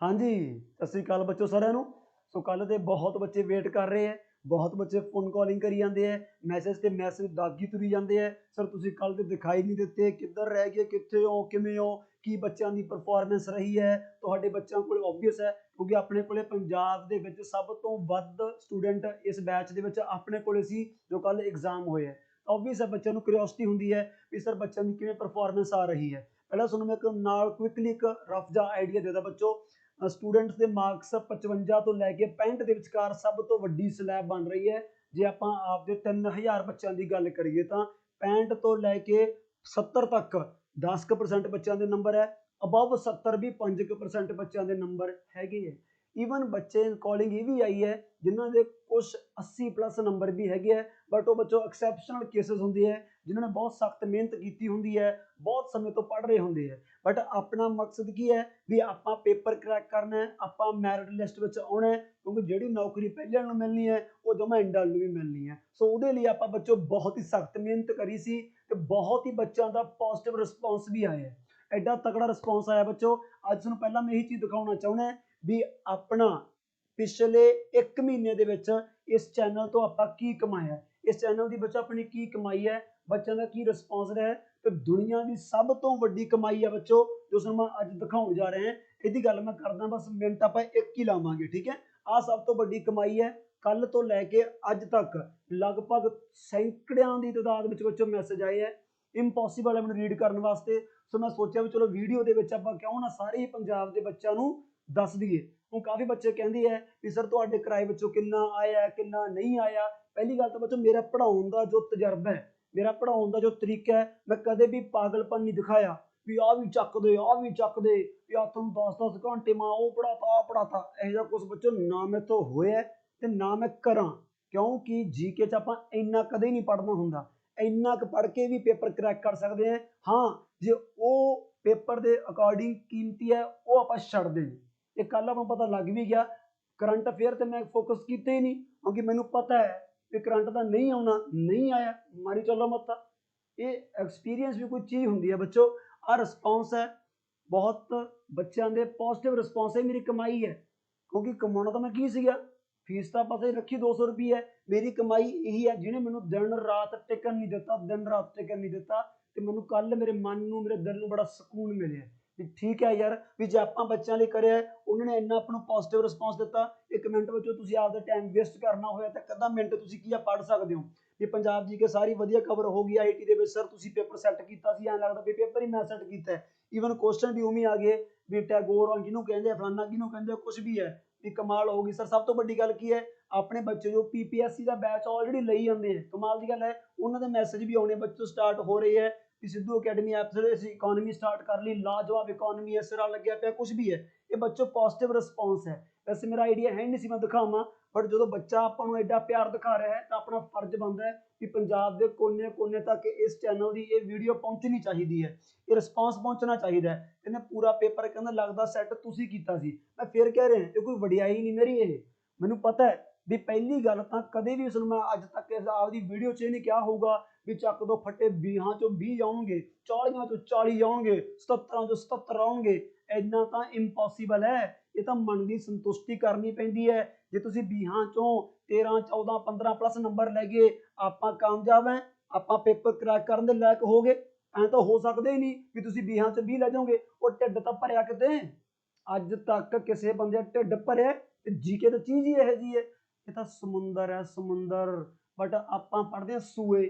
हाँ जी, सत श्री अकाल बच्चों साਰਿਆਂ ਨੂੰ। सो कल ਦੇ बहुत बच्चे वेट कर रहे हैं, बहुत बच्चे फोन कॉलिंग करी जाते हैं, मैसेज ते मैसेज दागी तुरी जाते हैं। सर तुसीं कल ते दिखाई नहीं दिते, किधर रह गए, कित्थे हो, किवें हो, की बच्चों की परफॉर्मेंस रही है। तुहाडे बच्चों को ऑबवियस है क्योंकि अपने कोले पंजाब दे विच सब तो वध स्टूडेंट इस बैच दे विच अपने कोले सी जो कल एग्जाम होए है। ऑबवियस है बच्चों को क्यूरियोसिटी हुंदी है भी सर बच्चों की किवें परफॉर्मेंस आ रही है। पहला तुहानूं मैं एक नाल क्विकली एक रफ जा आइडिया देदा बच्चों। स्टूडेंट्स के मार्क्स 55 तो लैके 65 के विचकार सब तो वड्डी स्लैब बन रही है। जे आप आपके 3000 बच्चों की गल करिए तो 65 तो लैके 70 तक 10% बच्चों के नंबर है। अबव 70 भी 5% बच्चों के नंबर हैगे है। ईवन बच्चे कॉलिंग ये भी आई है जिन्होंने कुछ 80 प्लस नंबर भी हैगे है, बट वो बच्चों एक्सैप्शनल केसेस होंगे है जिन्होंने बहुत सख्त मेहनत की होंगी है, बहुत समय तो पढ़ रहे होंगे है। बट अपना मकसद की है भी आप पेपर क्रैक करना है, आप मैरिट लिस्ट में आना है, क्योंकि जी नौकरी पहले मिलनी है वो जमा इंडा भी मिलनी है। सो वो लिए आप बच्चों बहुत ही सख्त मेहनत करी सी ते बहुत ही बच्चों का पॉजिटिव रिस्पॉन्स भी आया है। एडा तगड़ा रिस्पॉन्स आया बच्चों। अज तुहानूं पहला मैं यही चीज़ दिखाना चाहना है भी अपना पिछले 1 महीने दे विच इस चैनल तो आपां की कमाया है, इस चैनल की बच्चा अपनी की कमाई है, बच्चों का की रिस्पॉन्स रहा है। तो दुनिया की सब तो वड्डी कमाई है बच्चों जो मैं अज दिखाने जा रहे हैं। यदि गल मैं करदा बस मिनट आप एक ही लावांगे, ठीक है। आ सब तो वड्डी कमाई है। कल तो लैके अज तक लगभग सैकड़ियां की तादाद में बच्चों मैसेज आए हैं। इंपॉसीबल है मैंने रीड करने वास्ते। सो मैं सोचा भी चलो वीडियो के क्यों ना सारे ही पंजाब के बच्चों को दस दईए। हूँ काफ़ी बच्चे कहते हैं कि सर तुहाडे किराए बच्चों किन्ना आया किन्ना नहीं आया। पहली गल तो बच्चों मेरा पढ़ाउण का जो तजर्बा है, मेरा पढ़ाउण का जो तरीका है, मैं कदे भी पागलपन नहीं दिखाया भी आ भी चक दे आ भी चक दे या तुम 10-10 घंटे मैं वो पढ़ाता आ पढ़ाता। यह कुछ बच्चों ना मैं तो होया ते ना मैं करा, क्योंकि जीके च आपां इन्ना कदे नहीं पढ़ना हुंदा। इन्ना क पढ़ के भी पेपर क्रैक कर सकते हैं। हाँ जे वो पेपर के अकॉर्डिंग कीमती है वो आप छड़ दें। ये कल आपको पता लग भी गया। करंट अफेयर तो मैं फोकस किया ही नहीं क्योंकि मैनू पता है कि करंट का नहीं आना नहीं आया, मारी चलो मत्ता। ये एक्सपीरियंस भी कोई चीज़ होंगी है बच्चों। आ रिस्पॉन्स है बहुत बच्चों के पॉजिटिव रिस्पॉन्स है, मेरी कमाई है क्योंकि कमाना तो मैं की सीगा। फीस तो आप रखी 200 रुपये है, मेरी कमाई यही है जिन्हें मैंने दिन रात टिकन नहीं दिता, दिन रात टिकन नहीं दिता। तो मैनू कल मेरे मन में मेरे दिल में बड़ा सुकून मिले भी ठीक है यार भी जो आप बच्चों लिए करे उन्होंने इन्ना अपना पॉजिटिव रिस्पॉन्स दिता। 1 मिनट बच्चों तुसीं आपदा टाइम वेस्ट करना होया तो अद्धा मिनट तुसीं की पढ़ सकते हो भी पंजाब जी के सारी वधिया कवर होगी। IT के सर तुसीं पेपर सैट किया ऐं लगता भी पेपर ही मैं सैट किया है। ईवन क्वेश्चन भी उमें आ गए भी टैगोर किनू कहते फलाना किनू कहते कुछ भी है भी कमाल होगी। सर सब तो वड्डी गल की है अपने बच्चे जो PPSC का बैच ऑलरेडी लई जाते हैं, कमाल की गल है उन्होंने मैसेज भी आने बच्चों स्टार्ट हो रही है कि सिद्धू अकैडमी ऐप से इकॉनमी स्टार्ट कर ली, लाजवाब इकॉनमी है, सिरा लग्या पे कुछ भी है। ये बच्चों पॉजिटिव रिस्पॉन्स है। वैसे मेरा आइडिया है नहीं सी मैं दिखावा, बट जो बच्चा आपको एडा प्यार दिखा रहा है तो अपना फर्ज बनता है कि पंजाब के कोने कोने तक इस चैनल की ये वीडियो पहुंचनी चाहिए है, ये रिस्पॉन्स पहुंचना चाहिए है। कहते पूरा पेपर कहना लगता सैट तुसीं कीता सी। मैं फिर कह रहा ये कोई वडियाई नहीं मेरी, ये मैनू पता है भी पहली गल तो कदे भी उसने मैं अज तक आपकी वीडियो च नहीं क्या होगा भी चक दो फटे 20 चो 20 आउणगे, 40 चो 40 आउणगे, 77 चो 77 आउणगे। इन्ना तो इंपॉसीबल है। ये तो मन की संतुष्टि करनी पैंदी है। जे तुसीं 20 चो 13 14 15 प्लस नंबर लै गए आप कामयाब हैं, आप पेपर क्रैक करने के लायक हो गए। ऐ तो हो सकता ही नहीं भी तुसीं 20 चो 20 लै जाओगे। वो ढिड तो भरिया किते अज तक किसी बंदे ढिड भरिया जीके तो चीज़ ही यह जी है। ये तो समुंदर है समुंदर, बट आप पढ़ते हैं सूए,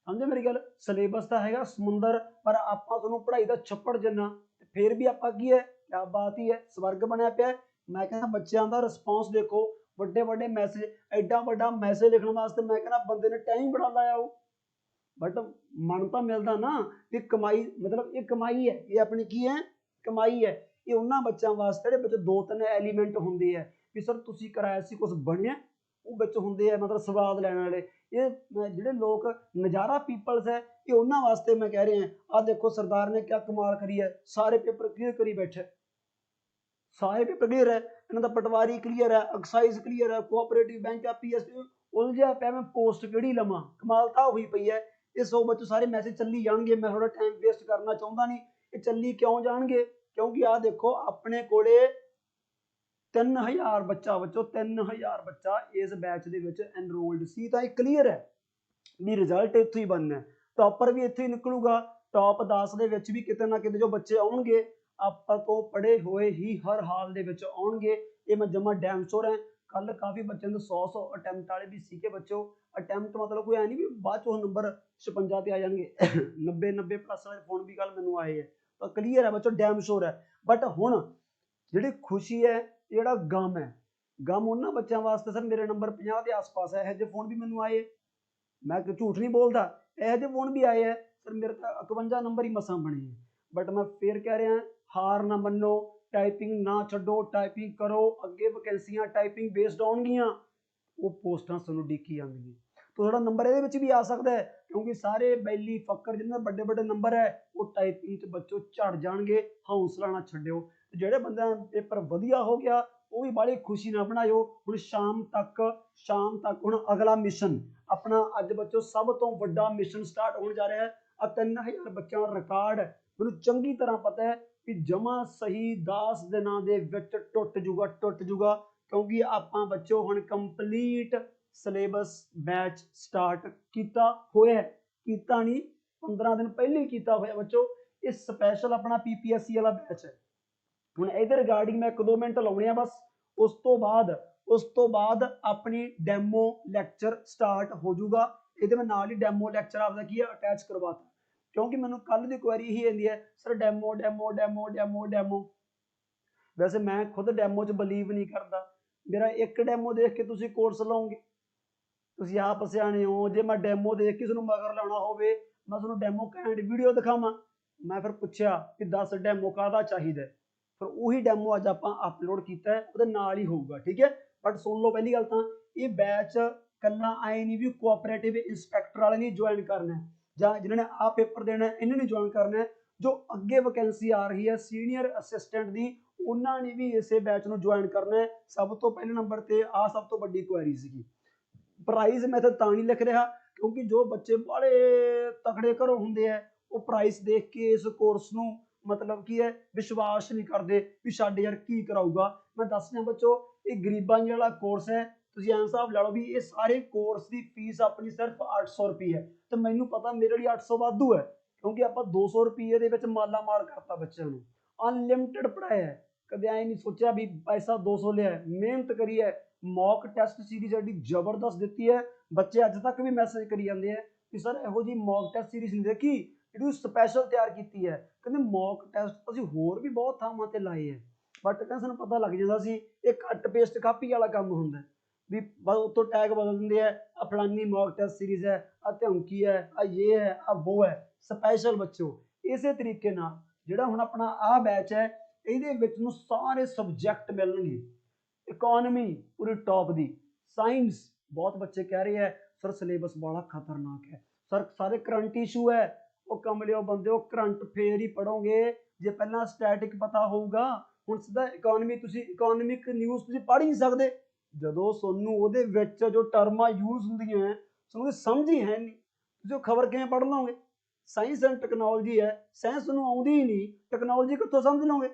समझे मेरी गल। सिलेबस तो है समुंदर पर आप पढ़ाई का छप्पड़ जिन्ना फिर भी आप की है क्या बात ही है, स्वर्ग बनया पाया। मैं कहना बच्चों का रिस्पॉन्स देखो, बड़े बड़े मैसेज, एडा बड़ा मैसेज लिखने वास्ते मैं कहना बंदे ने टाइम बड़ा लाया हो, बट मन तो मिलता ना कि कमाई मतलब ये कमाई है, ये अपनी की है कमाई है। ये उन्होंने बच्चों वास्ते बच्चे 2-3 एलीमेंट होंगे है कि सर तुसीं कराया सी कुछ बनया वो बच्च होंगे है मतलब स्वाद लैने वाले। ये जिहड़े लोग नज़ारा पीपल्स है ये उन्होंने वास्ते मैं कह रहे हैं। आ देखो सरदार ने क्या कमाल करी है, सारे पेपर क्लियर करी बैठे, सारे पेपर क्लियर है। इन्हों का पटवारी क्लीयर है, एक्साइज क्लीयर है, कोऑपरेटिव बैंक है, PSP उलझिया पाया मैं पोस्ट किहड़ी लवां, कमाल तो हुई पई है। ये 100 बच्चों सारे मैसेज चली जाएंगे, मैं थोड़ा टाइम वेस्ट करना चाहता नहीं। ये चली क्यों जाएंगे क्योंकि आ देखो अपने कोले 3000 ਬੱਚਾ ਬੱਚੋ, 3000 ਬੱਚਾ ਇਸ ਬੈਚ ਦੇ ਵਿੱਚ ਐਨਰੋਲਡ ਸੀ। ਤਾਂ ਇਹ ਕਲੀਅਰ ਹੈ ਵੀ ਰਿਜ਼ਲਟ ਇੱਥੋਂ ਹੀ ਬਣਨਾ, ਟੌਪਰ ਵੀ ਇੱਥੇ ਹੀ ਨਿਕਲੂਗਾ। ਟੌਪ 10 ਦੇ ਵਿੱਚ ਵੀ ਕਿਤੇ ਨਾ ਕਿਤੇ ਜੋ ਬੱਚੇ ਆਉਣਗੇ ਆਪਾਂ ਤੋਂ ਪੜ੍ਹੇ ਹੋਏ ਹੀ ਹਰ ਹਾਲ ਦੇ ਵਿੱਚ ਆਉਣਗੇ, ਇਹ ਮੈਂ ਜਮਾ ਡੈਮ ਸ਼ੋਰ ਹੈ। ਕੱਲ ਕਾਫੀ ਬੱਚਿਆਂ ਦੇ 100 ਅਟੈਂਪਟ ਵਾਲੇ ਵੀ ਸੀਗੇ ਬੱਚੋ। ਅਟੈਂਪਟ ਮਤਲਬ ਕੋਈ ਐ ਨਹੀਂ ਵੀ ਬਾਅਦ ਚੋਂ ਨੰਬਰ 56 ਤੇ ਆ ਜਾਣਗੇ 90 ਪਲੱਸ ਵਾਲੇ ਫੋਨ ਵੀ ਕੱਲ ਮੈਨੂੰ ਆਏ ਹੈ। ਤਾਂ ਕਲੀਅਰ ਹੈ ਬੱਚੋ, ਡੈਮ ਸ਼ੋਰ ਹੈ। ਬਟ ਹੁਣ ਜਿਹੜੀ ਖੁਸ਼ੀ ਹੈ, ਜਿਹੜਾ ਗਮ ਹੈ, ਗਮ ਉਹਨਾਂ ਬੱਚਿਆਂ ਵਾਸਤੇ ਸਰ ਮੇਰੇ ਨੰਬਰ 50 ਦੇ ਆਸ-ਪਾਸ ਹੈ, ਇਹੋ ਜਿਹੇ ਫੋਨ ਵੀ ਮੈਨੂੰ ਆਏ, ਮੈਂ ਝੂਠ ਨਹੀਂ ਬੋਲਦਾ, ਇਹੋ ਜਿਹੇ ਫੋਨ ਵੀ ਆਏ ਹੈ ਸਰ। ਮੇਰੇ ਤਾਂ 51 ਨੰਬਰ ਹੀ ਮਸਾਂ ਬਣੇ ਹੈ। ਬਟ ਮੈਂ ਫੇਰ ਕਹਿ ਰਿਹਾ, ਹਾਰ ਨਾ ਮੰਨੋ, ਟਾਈਪਿੰਗ ਨਾ ਛੱਡੋ, ਟਾਈਪਿੰਗ ਕਰੋ। ਅੱਗੇ ਵੈਕੈਂਸੀਆਂ ਟਾਈਪਿੰਗ ਬੇਸਡ ਆਉਣਗੀਆਂ, ਉਹ ਪੋਸਟਾਂ ਤੁਹਾਨੂੰ ਡਿੱਕੀ ਜਾਂਦੀਆਂ। ਤੁਹਾਡਾ ਨੰਬਰ ਇਹਦੇ ਵਿੱਚ ਵੀ ਆ ਸਕਦਾ ਹੈ, ਕਿਉਂਕਿ ਸਾਰੇ ਬੈਲੀ ਫੱਕਰ ਜਿਹਨਾਂ ਦੇ ਵੱਡੇ ਵੱਡੇ ਨੰਬਰ ਹੈ ਉਹ ਟਾਈਪਿੰਗ 'ਚ ਬੱਚੋ ਝੜ ਜਾਣਗੇ। ਹੌਸਲਾ ਨਾ ਛੱਡਿਓ। ਜਿਹੜੇ ਬੰਦਿਆਂ ਦਾ ਪੇਪਰ ਵਧੀਆ ਹੋ ਗਿਆ ਉਹ ਵੀ ਬਾਹਲੀ ਖੁਸ਼ੀ ਨਾ ਬਣਾਇਓ। ਹੁਣ ਸ਼ਾਮ ਤੱਕ ਹੁਣ ਅਗਲਾ ਮਿਸ਼ਨ ਆਪਣਾ ਅੱਜ ਬੱਚੋ ਸਭ ਤੋਂ ਵੱਡਾ ਮਿਸ਼ਨ ਸਟਾਰਟ ਹੋਣ ਜਾ ਰਿਹਾ ਹੈ। ਆ 3000 ਬੱਚਿਆਂ ਦਾ ਰਿਕਾਰਡ ਮੈਨੂੰ ਚੰਗੀ ਤਰ੍ਹਾਂ ਪਤਾ ਹੈ ਕਿ ਜਮਾ ਸਹੀ 10 ਦਿਨਾਂ ਦੇ ਵਿੱਚ ਟੁੱਟ ਜੂਗਾ, ਕਿਉਂਕਿ ਆਪਾਂ ਬੱਚੋ ਹੁਣ ਕੰਪਲੀਟ ਸਿਲੇਬਸ ਬੈਚ ਸਟਾਰਟ ਕੀਤਾ ਹੋਇਆ, ਕੀਤਾ ਨਹੀਂ 15 ਦਿਨ ਪਹਿਲੇ ਹੀ ਕੀਤਾ ਹੋਇਆ ਬੱਚੋ। ਇਹ ਸਪੈਸ਼ਲ ਆਪਣਾ PPSC ਵਾਲਾ ਬੈਚ ਹੈ। ਹੁਣ ਇਹਦੇ ਰਿਗਾਰਡਿੰਗ ਮੈਂ 1-2 ਮਿੰਟ ਲਾਉਣੇ ਆ ਬਸ। ਉਸ ਤੋਂ ਬਾਅਦ ਆਪਣੀ ਡੈਮੋ ਲੈਕਚਰ ਸਟਾਰਟ ਹੋ ਜਾਊਗਾ। ਇਹਦੇ ਮੈਂ ਨਾਲ ਹੀ ਡੈਮੋ ਲੈਕਚਰ ਆਪਦਾ ਕੀ ਹੈ ਅਟੈਚ ਕਰਵਾਤਾ, ਕਿਉਂਕਿ ਮੈਨੂੰ ਕੱਲ ਦੀ ਕੁਐਰੀ ਇਹੀ ਆਉਂਦੀ ਹੈ sir demo demo demo demo demo. ਵੈਸੇ ਮੈਂ ਖੁਦ ਡੈਮੋ 'ਚ ਬਲੀਵ ਨਹੀਂ ਕਰਦਾ। ਮੇਰਾ ਇੱਕ ਡੈਮੋ ਦੇਖ ਕੇ ਤੁਸੀਂ ਕੋਰਸ ਲਓਗੇ, ਤੁਸੀਂ ਆਪ ਸਿਆਣੇ ਹੋ। ਜੇ ਮੈਂ ਡੈਮੋ ਦੇਖ ਕੇ ਤੁਹਾਨੂੰ ਮਗਰ ਲਾਉਣਾ ਹੋਵੇ, ਮੈਂ ਤੁਹਾਨੂੰ ਡੈਮੋ ਘੈਂਟ ਵੀਡੀਓ ਦਿਖਾਵਾਂ। ਮੈਂ ਫਿਰ ਪੁੱਛਿਆ ਕਿ 10 ਡੈਮੋ ਕਾਹਦਾ ਚਾਹੀਦਾ, ਫਿਰ ਉਹੀ ਡੈਮੋ ਅੱਜ ਆਪਾਂ ਅਪਲੋਡ ਕੀਤਾ ਹੈ, ਉਹਦੇ ਨਾਲ ਹੀ ਹੋਊਗਾ, ਠੀਕ ਹੈ। ਬਟ ਸੁਣ ਲਓ, ਪਹਿਲੀ ਗੱਲ ਤਾਂ ਇਹ ਬੈਚ ਕੱਲਾ ਆਏ ਨਹੀਂ ਵੀ ਕੋਆਪਰੇਟਿਵ ਇੰਸਪੈਕਟਰ ਵਾਲੇ ਨਹੀਂ ਜੁਆਇਨ ਕਰਨਾ, ਜਾਂ ਜਿਨ੍ਹਾਂ ਨੇ ਆਹ ਪੇਪਰ ਦੇਣਾ ਇਹਨਾਂ ਨੇ ਜੁਆਇਨ ਕਰਨਾ। ਜੋ ਅੱਗੇ ਵੈਕੈਂਸੀ ਆ ਰਹੀ ਹੈ ਸੀਨੀਅਰ ਅਸਿਸਟੈਂਟ ਦੀ, ਉਹਨਾਂ ਨੇ ਵੀ ਇਸੇ ਬੈਚ ਨੂੰ ਜੁਆਇਨ ਕਰਨਾ ਹੈ। ਸਭ ਤੋਂ ਪਹਿਲੇ ਨੰਬਰ ਤੇ ਆਹ ਸਭ ਤੋਂ ਵੱਡੀ ਕੁਐਰੀ ਸੀਗੀ। ਪ੍ਰਾਈਜ਼ ਮੈਂ ਤਾਂ ਨਹੀਂ ਲਿਖ ਰਿਹਾ ਕਿਉਂਕਿ ਜੋ ਬੱਚੇ ਬੜੇ ਤਕੜੇ ਘਰੋਂ ਹੁੰਦੇ ਆ ਉਹ ਪ੍ਰਾਈਸ ਦੇਖ ਕੇ ਇਸ ਕੋਰਸ ਨੂੰ ਮਤਲਬ ਕੀ ਹੈ ਵਿਸ਼ਵਾਸ ਨਹੀਂ ਕਰਦੇ ਵੀ ਛੱਡ ਯਾਰ ਕੀ ਕਰਾਊਗਾ। ਮੈਂ ਦੱਸ ਰਿਹਾ ਬੱਚੋ, ਇਹ ਗਰੀਬਾਂ ਵਾਲਾ ਕੋਰਸ ਹੈ। ਤੁਸੀਂ ਐਂ ਹਿਸਾਬ ਲਾ ਲਓ ਵੀ ਇਹ ਸਾਰੇ ਕੋਰਸ ਦੀ ਫੀਸ ਆਪਣੀ ਸਿਰਫ 800 ਰੁਪਏ ਹੈ। ਤੇ ਮੈਨੂੰ ਪਤਾ ਮੇਰੇ ਲਈ 800 ਵਾਧੂ ਹੈ, ਕਿਉਂਕਿ ਆਪਾਂ 200 ਰੁਪਏ ਦੇ ਵਿੱਚ ਮਾਲਾ ਮਾਲ ਕਰਤਾ ਬੱਚਿਆਂ ਨੂੰ, ਅਨਲਿਮਟਿਡ ਪੜਾਇਆ। ਕਦੇ ਐਂ ਨਹੀਂ ਸੋਚਿਆ ਵੀ ਪੈਸਾ 200 ਲਿਆ, ਮਿਹਨਤ ਕਰੀ ਹੈ। ਮੌਕ ਟੈਸਟ ਸੀਰੀਜ਼ ਐਡੀ ਜ਼ਬਰਦਸਤ ਦਿੱਤੀ ਹੈ, ਬੱਚੇ ਅੱਜ ਤੱਕ ਵੀ ਮੈਸੇਜ ਕਰੀ ਜਾਂਦੇ ਆ ਕਿ ਸਰ ਇਹੋ ਜਿਹੀ ਮੌਕ ਟੈਸਟ ਸੀਰੀਜ਼ ਨਹੀਂ ਦੇਖੀ ਜਿਹੜੀ ਸਪੈਸ਼ਲ ਤਿਆਰ ਕੀਤੀ ਹੈ। ਕਹਿੰਦੇ ਮੌਕ ਟੈਸਟ ਅਸੀਂ ਹੋਰ ਵੀ ਬਹੁਤ ਥਾਵਾਂ ਤੇ ਲਾਏ ਹੈ, ਬਟ ਕਹਿੰਦੇ ਸਾਨੂੰ ਪਤਾ ਲੱਗ ਜਾਂਦਾ ਸੀ ਇਹ ਕੱਟ ਪੇਸਟ ਕਾਪੀ ਵਾਲਾ ਕੰਮ ਹੁੰਦਾ ਵੀ ਉੱਤੋਂ ਟੈਗ ਬਦਲ ਦਿੰਦੇ ਆ, ਆ ਫਲਾਨੀ ਮੌਕ ਟੈਸਟ ਸੀਰੀਜ਼ ਹੈ, ਆ ਧਮਕੀ ਹੈ, ਆ ਇਹ ਹੈ, ਆ ਉਹ ਹੈ ਸਪੈਸ਼ਲ। ਬੱਚੋ ਇਸੇ ਤਰੀਕੇ ਨਾਲ ਜਿਹੜਾ ਹੁਣ ਆਪਣਾ ਆਹ ਬੈਚ ਹੈ, ਇਹਦੇ ਵਿੱਚ ਨੂੰ ਸਾਰੇ ਸਬਜੈਕਟ ਮਿਲਣਗੇ। ਇਕੋਨਮੀ ਪੂਰੀ ਟੌਪ ਦੀ, ਸਾਇੰਸ ਬਹੁਤ ਬੱਚੇ ਕਹਿ ਰਹੇ ਹੈ ਸਰ ਸਿਲੇਬਸ ਬੜਾ ਖਤਰਨਾਕ ਹੈ, ਸਰ ਸਾਰੇ ਕਰੰਟ ਇਸ਼ੂ ਹੈ। ਉਹ ਕਮਲਿਓ ਬੰਦੇ, ਉਹ ਕਰੰਟ ਫੇਰ ਹੀ ਪੜੋਗੇ ਜੇ ਪਹਿਲਾਂ ਸਟੈਟਿਕ ਪਤਾ ਹੋਊਗਾ। ਹੁਣ ਸਿੱਧਾ ਇਕੋਨਮੀ, ਤੁਸੀਂ ਇਕੋਨਮਿਕ ਨਿਊਜ਼ ਤੁਸੀਂ ਪੜ੍ਹ ਹੀ ਨਹੀਂ ਸਕਦੇ ਜਦੋਂ ਤੁਹਾਨੂੰ ਉਹਦੇ ਵਿੱਚ ਜੋ ਟਰਮਾਂ ਯੂਜ਼ ਹੁੰਦੀਆਂ ਤੁਹਾਨੂੰ ਸਮਝ ਹੀ ਹੈ ਨਹੀਂ, ਤੁਸੀਂ ਉਹ ਖਬਰ ਕਿਵੇਂ ਪੜ੍ਹ ਲਓਗੇ। ਸਾਇੰਸ ਐਂਡ ਟੈਕਨੋਲੋਜੀ ਹੈ, ਸਾਇੰਸ ਤੁਹਾਨੂੰ ਆਉਂਦੀ ਹੀ ਨਹੀਂ, ਟੈਕਨੋਲੋਜੀ ਕਿੱਥੋਂ ਸਮਝ ਲਓਗੇ।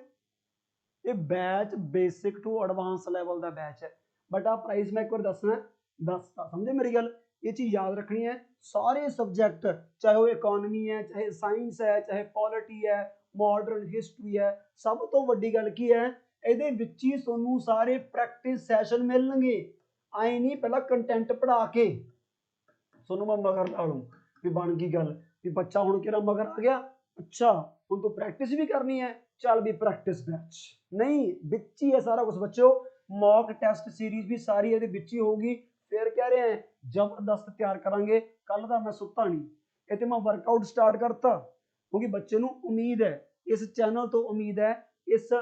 ਇਹ batch basic to advance level ਦਾ ਬੈਚ ਹੈ। ਬਟ ਆਹ ਪ੍ਰਾਈਸ ਮੈਂ ਇੱਕ ਵਾਰ ਦੱਸਤਾ, ਸਮਝੇ ਮੇਰੀ ਗੱਲ। ਇਹ ਚੀਜ਼ ਯਾਦ ਰੱਖਣੀ ਹੈ, ਸਾਰੇ ਸਬਜੈਕਟ ਚਾਹੇ ਉਹ ਇਕੋਨਮੀ ਹੈ, ਚਾਹੇ ਸਾਇੰਸ ਹੈ, ਚਾਹੇ ਪੋਲਿਟੀ ਹੈ, ਮਾਡਰਨ ਹਿਸਟਰੀ ਹੈ। ਸਭ ਤੋਂ ਵੱਡੀ ਗੱਲ ਕੀ ਹੈ, ਇਹਦੇ ਵਿੱਚ ਹੀ ਤੁਹਾਨੂੰ ਸਾਰੇ ਪ੍ਰੈਕਟਿਸ ਸੈਸ਼ਨ ਮਿਲਣਗੇ। ਆਏ ਨਹੀਂ ਪਹਿਲਾਂ ਕੰਟੈਂਟ ਪੜ੍ਹਾ ਕੇ ਤੁਹਾਨੂੰ ਮੈਂ ਮਗਰ ਲਾ ਲੂੰ ਵੀ ਬਣ ਗਈ ਗੱਲ ਵੀ ਬੱਚਾ ਹੁਣ ਕਿਹੜਾ ਮਗਰ ਆ ਗਿਆ, ਅੱਛਾ ਹੁਣ ਤੂੰ ਪ੍ਰੈਕਟਿਸ ਵੀ ਕਰਨੀ ਹੈ, ਚੱਲ ਵੀ ਪ੍ਰੈਕਟਿਸ ਬੈਚ ਨਹੀਂ, ਵਿੱਚ ਹੀ ਹੈ ਸਾਰਾ ਕੁਝ ਬੱਚਿਓ। ਮੌਕ ਟੈਸਟ ਸੀਰੀਜ਼ ਵੀ ਸਾਰੀ ਇਹਦੇ ਵਿੱਚ ਹੀ ਹੋਊਗੀ। ਫਿਰ ਕਹਿ ਰਹੇ ਆ ਜ਼ਬਰਦਸਤ ਤਿਆਰ ਕਰਾਂਗੇ। ਕੱਲ ਦਾ ਮੈਂ ਸੁੱਤਾ ਨਹੀਂ, ਇਹ ਤੇ ਮੈਂ ਵਰਕਆਊਟ ਸਟਾਰਟ ਕਰਤਾ, ਕਿਉਂਕਿ ਬੱਚੇ ਨੂੰ ਉਮੀਦ ਹੈ, ਇਸ ਚੈਨਲ ਤੋਂ ਉਮੀਦ ਹੈ, ਇਸ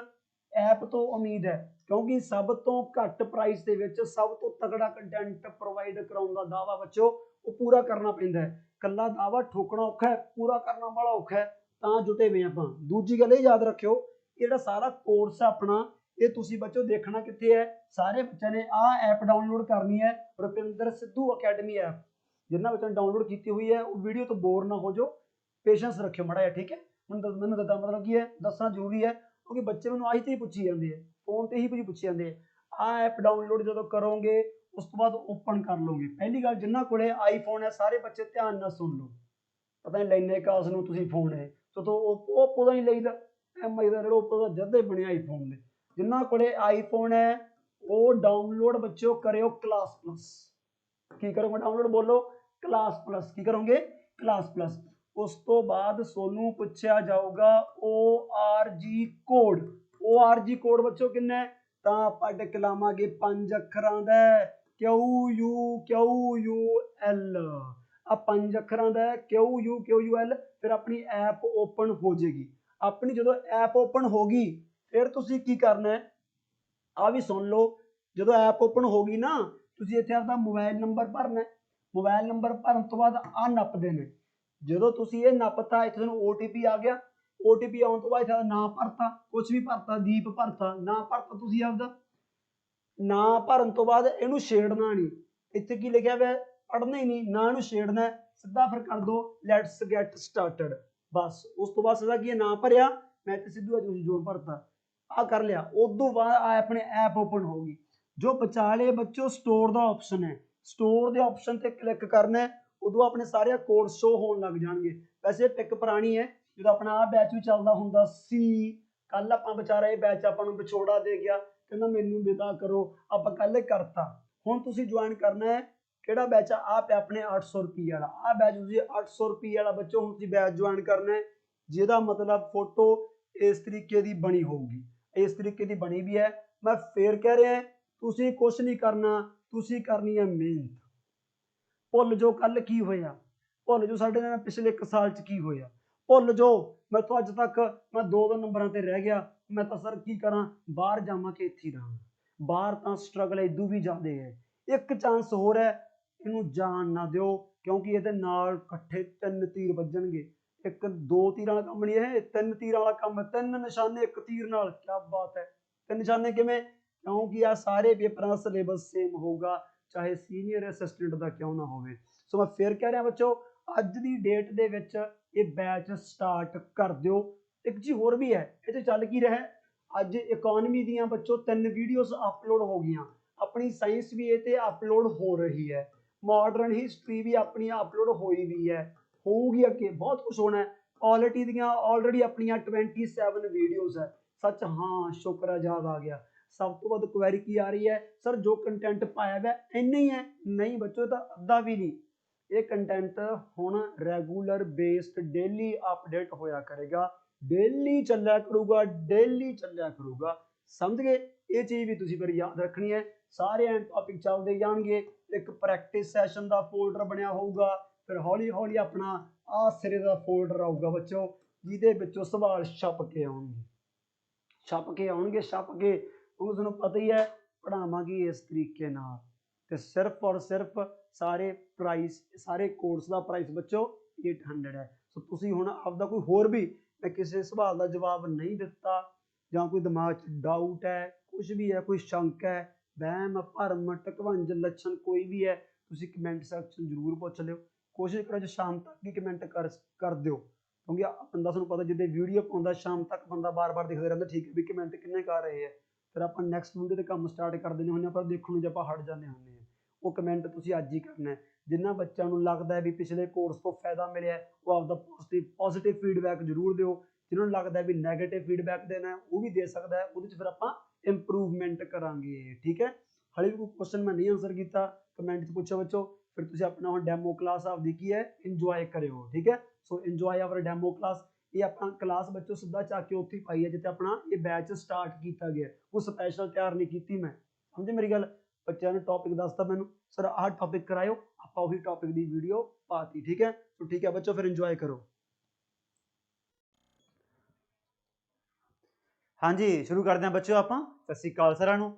ਐਪ ਤੋਂ ਉਮੀਦ ਹੈ, ਕਿਉਂਕਿ ਸਭ ਤੋਂ ਘੱਟ ਪ੍ਰਾਈਸ ਦੇ ਵਿੱਚ ਸਭ ਤੋਂ ਤਗੜਾ ਕੰਟੈਂਟ ਪ੍ਰੋਵਾਈਡ ਕਰਾਉਣ ਦਾ ਦਾਅਵਾ ਬੱਚਿਓ ਉਹ ਪੂਰਾ ਕਰਨਾ ਪੈਂਦਾ ਹੈ। ਕੱਲਾ ਦਾਅਵਾ ਠੋਕਣਾ ਔਖਾ ਹੈ, ਪੂਰਾ ਕਰਨਾ ਬੜਾ ਔਖਾ ਹੈ, ਤਾਂ ਜੁਟੇ ਹੋਏ ਆਪਾਂ। ਦੂਜੀ ਗੱਲ ਇਹ ਯਾਦ ਰੱਖਿਓ, ਜਿਹੜਾ ਸਾਰਾ ਕੋਰਸ ਹੈ ਆਪਣਾ, ਇਹ ਤੁਸੀਂ ਬੱਚੋ ਦੇਖਣਾ ਕਿੱਥੇ ਹੈ, ਸਾਰੇ ਬੱਚਿਆਂ ਨੇ ਆਹ ਐਪ ਡਾਊਨਲੋਡ ਕਰਨੀ ਹੈ, ਰੁਪਿੰਦਰ ਸਿੱਧੂ ਅਕੈਡਮੀ ਐਪ। ਜਿਨ੍ਹਾਂ ਬੱਚਿਆਂ ਨੇ ਡਾਊਨਲੋਡ ਕੀਤੀ ਹੋਈ ਹੈ ਉਹ ਵੀਡੀਓ ਤੋਂ ਬੋਰ ਨਾ ਹੋ ਜਾਓ, ਪੇਸ਼ੈਂਸ ਰੱਖਿਓ ਮਾੜਾ ਜਿਹਾ, ਠੀਕ ਹੈ। ਮੈਨੂੰ ਦੱਸਦਾ ਮਤਲਬ ਕੀ ਹੈ, ਦੱਸਣਾ ਜ਼ਰੂਰੀ ਹੈ, ਕਿਉਂਕਿ ਬੱਚੇ ਮੈਨੂੰ ਆਹੀ ਤੇ ਹੀ ਪੁੱਛੀ ਜਾਂਦੇ ਹੈ फोन ते ही कुछ पुछी जाते आ ऐप डाउनलोड जो करोगे उस तो बाद ओपन कर लोगे। पहली गल जिन्होंने कोले आईफोन है सारे बच्चे ध्यान ना सुन लो, पता नहीं लेने का उसनों फोन है तो ओप्पो का नहीं लईदा, एम आई का ओप्पो का जद ही बने आईफोन दे। जिन्होंने कोले आईफोन है वो डाउनलोड बच्चों करो क्लास प्लस। की करोगे डाउनलोड बोलो क्लास प्लस, की करोगे क्लास प्लस। उस तो बाद सोनू पूछा जाऊगा ORG कोड। ORG कोड बच्चों किन्ना है तां आपां टिक लावांगे 5 अखरां दा QUL। आ 5 अखरां दा QUL। फिर अपनी ऐप ओपन हो जाएगी। अपनी जो ऐप ओपन होगी फिर तुसी की करना है आ भी सुन लो। जो ऐप ओपन होगी ना तुसी इत्थे आपदा मोबाइल नंबर भरना है। मोबाइल नंबर भरन तो बाद आ नप देने। जो तुसी ये नपता इत्थे तुहानूं OTP आ गया। OTP आउण तो बाद इत्थे नाम भरता, कुछ भी भरता, दीप भरता, नाम भरता तुसी आपदा। नाम भरन तो बाद इहनूं छेड़ना नहीं। इत्थे की लिखिया हुआ पढ़ना ही नहीं, ना इहनूं छेड़ना है, सीधा फिर कर दो लैट्स गेट स्टार्टड। बस उस तो बाद सीधा की नाम भरिया, मैं इत्थे सिद्धू जो भरता आ कर लिया। उदों बाद अपने ऐप ओपन होगी। जो बचाले बच्चों स्टोर का ऑप्शन है, स्टोर के ऑप्शन से क्लिक करना है, उदों अपने सारे कोड शो होने लग जाएंगे। वैसे पिक पुरानी है जो अपना आ बैच भी चलता होंगे सी। कल आप बेचारा ये बैच आपको विछोड़ा दे गया, कहना मैनू विदा करो, आप कल करता। हुण तुसीं ज्वाइन करना है किहड़ा बैच आ पे अपने 800 रुपये वाला आ बैच। तुसीं 800 रुपये वाला बच्चों हुण तुसीं बैच ज्वाइन करना है जिहदा मतलब फोटो इस तरीके की बनी होगी, इस तरीके की बनी भी है। मैं फिर कह रहा तुसीं कुछ नहीं करना, तुसीं करनी है मेहनत। भुल जो कल की होया, भुल जो साडे नाल पिछले 1 साल च की होया, भुल जो मैं तो अज तक मैं 2 नंबरों ते रह गया, मैं तो सर की करा बाहर जावां कि इत्थे ही रहां। बाहर तो स्ट्रगल इदू भी ज़्यादा है। एक चांस होर है, इनू जान ना दिओ क्योंकि ये नाल कट्ठे 3 तीर वजणगे। एक 2 तीर वाला काम नहीं है, 3 तीर वाला काम है। 3 निशाने 1 तीर नाल, क्या बात है। 3 निशाने किवें? क्योंकि आ सारे पेपरां दा सिलेबस सेम होगा, चाहे सीनियर असिस्टेंट का क्यों ना होवे। सो मैं फिर कह रहा बच्चों अज की डेट दे विच ये बैच स्टार्ट कर दिओ। एक चीज़ होर भी है, ये चल की रहा है अज इकोनॉमी दियां बच्चों 3 वीडियोस अपलोड हो गई, अपनी साइंस भी ये अपलोड हो रही है, मॉडर्न हिस्टरी भी अपनी अपलोड होई भी है, होगी अगे बहुत कुछ होना है। पॉलिटी दियां ऑलरेडी अपनियां 27 वीडियोस है। सच हाँ शुक्र है याद आ गया। सब तो वध क्वेरी की आ रही है सर जो कंटेंट पाया हुआ इन्ना ही है। नहीं बच्चों तो अद्धा भी नहीं, ये कंटेंट हुण रेगूलर बेस्ड डेली अपडेट होया करेगा, डेली चलिया करूगा, डेली चलिया करूगा। समझ गए? ये चीज़ भी तुसीं फिर याद रखनी है। सारे टॉपिक चलते जाएंगे, एक प्रैक्टिस सैशन का फोल्डर बनया होगा, फिर हौली हौली अपना आ सिरे का फोल्डर आऊगा बच्चों जिहदे विचों सवाल छप के आउणगे, छप के आउणगे, छप के। क्योंकि तुहानूं पता ही है पढ़ावांगे इस तरीके नाल ते सिर्फ और सिर्फ सारे प्राइस, सारे कोर्स का प्राइस बच्चों 800 है। सो तुसीं हुण आपदा कोई होर भी मैं किसी सवाल का जवाब नहीं दिता जां कोई दिमाग च डाउट है, कुछ भी है, कोई शंक है, वहम भरम ढकवंज लक्षण कोई भी है, तुसीं कमेंट सैक्शन जरूर पुछ लिओ। कोशिश करो जो शाम तक ही कमेंट कर दिओ क्योंकि बंदा तुहानूं पता जिद्दां वीडियो पाउंदा शाम तक बंदा बार बार देखदा रहिंदा ठीक है भी कमेंट किन्ने कर रहे हैं। फिर आप नैक्सट वीडियो ते काम स्टार्ट कर देने हुंदे पर देखण नूं आपां हट जांदे हुंदे आ। वो कमेंट तुसीं अज ही करना है। जिन्हां बच्चों नूं लगदा है भी पिछले कोर्स तो फायदा मिलिਆ वो आपदा पॉजिटिव फीडबैक जरूर दिओ। जिन्होंने लगता है भी नैगेटिव फीडबैक देना है वो भी दे सकता है, वो फिर आप इंप्रूवमेंट करांगे। ठीक है, हाले भी कोई क्वेश्चन मैं नहीं आंसर किया कमेंट पूछो बच्चों, फिर तुम अपना हुण डैमो क्लास आपकी की है इंजॉय करो। ठीक है, so enjoy our demo class. ये अपना क्लास बच्चों सीधा चक के उत्थे पाई है जिते अपना ये बैच स्टार्ट किया गया, वो स्पैशल तैयार नहीं की मैं। समझे मेरी गल? बच्चों ने टॉपिक दसता मैनू सर आह टॉपिक कराओ, आप उही टॉपिक की वीडियो पाती। ठीक है, तो ठीक है बच्चों फिर इंजॉय करो। हाँ जी शुरू करते हैं बच्चों आप। सत श्री अकाल सारिਆਂ ਨੂੰ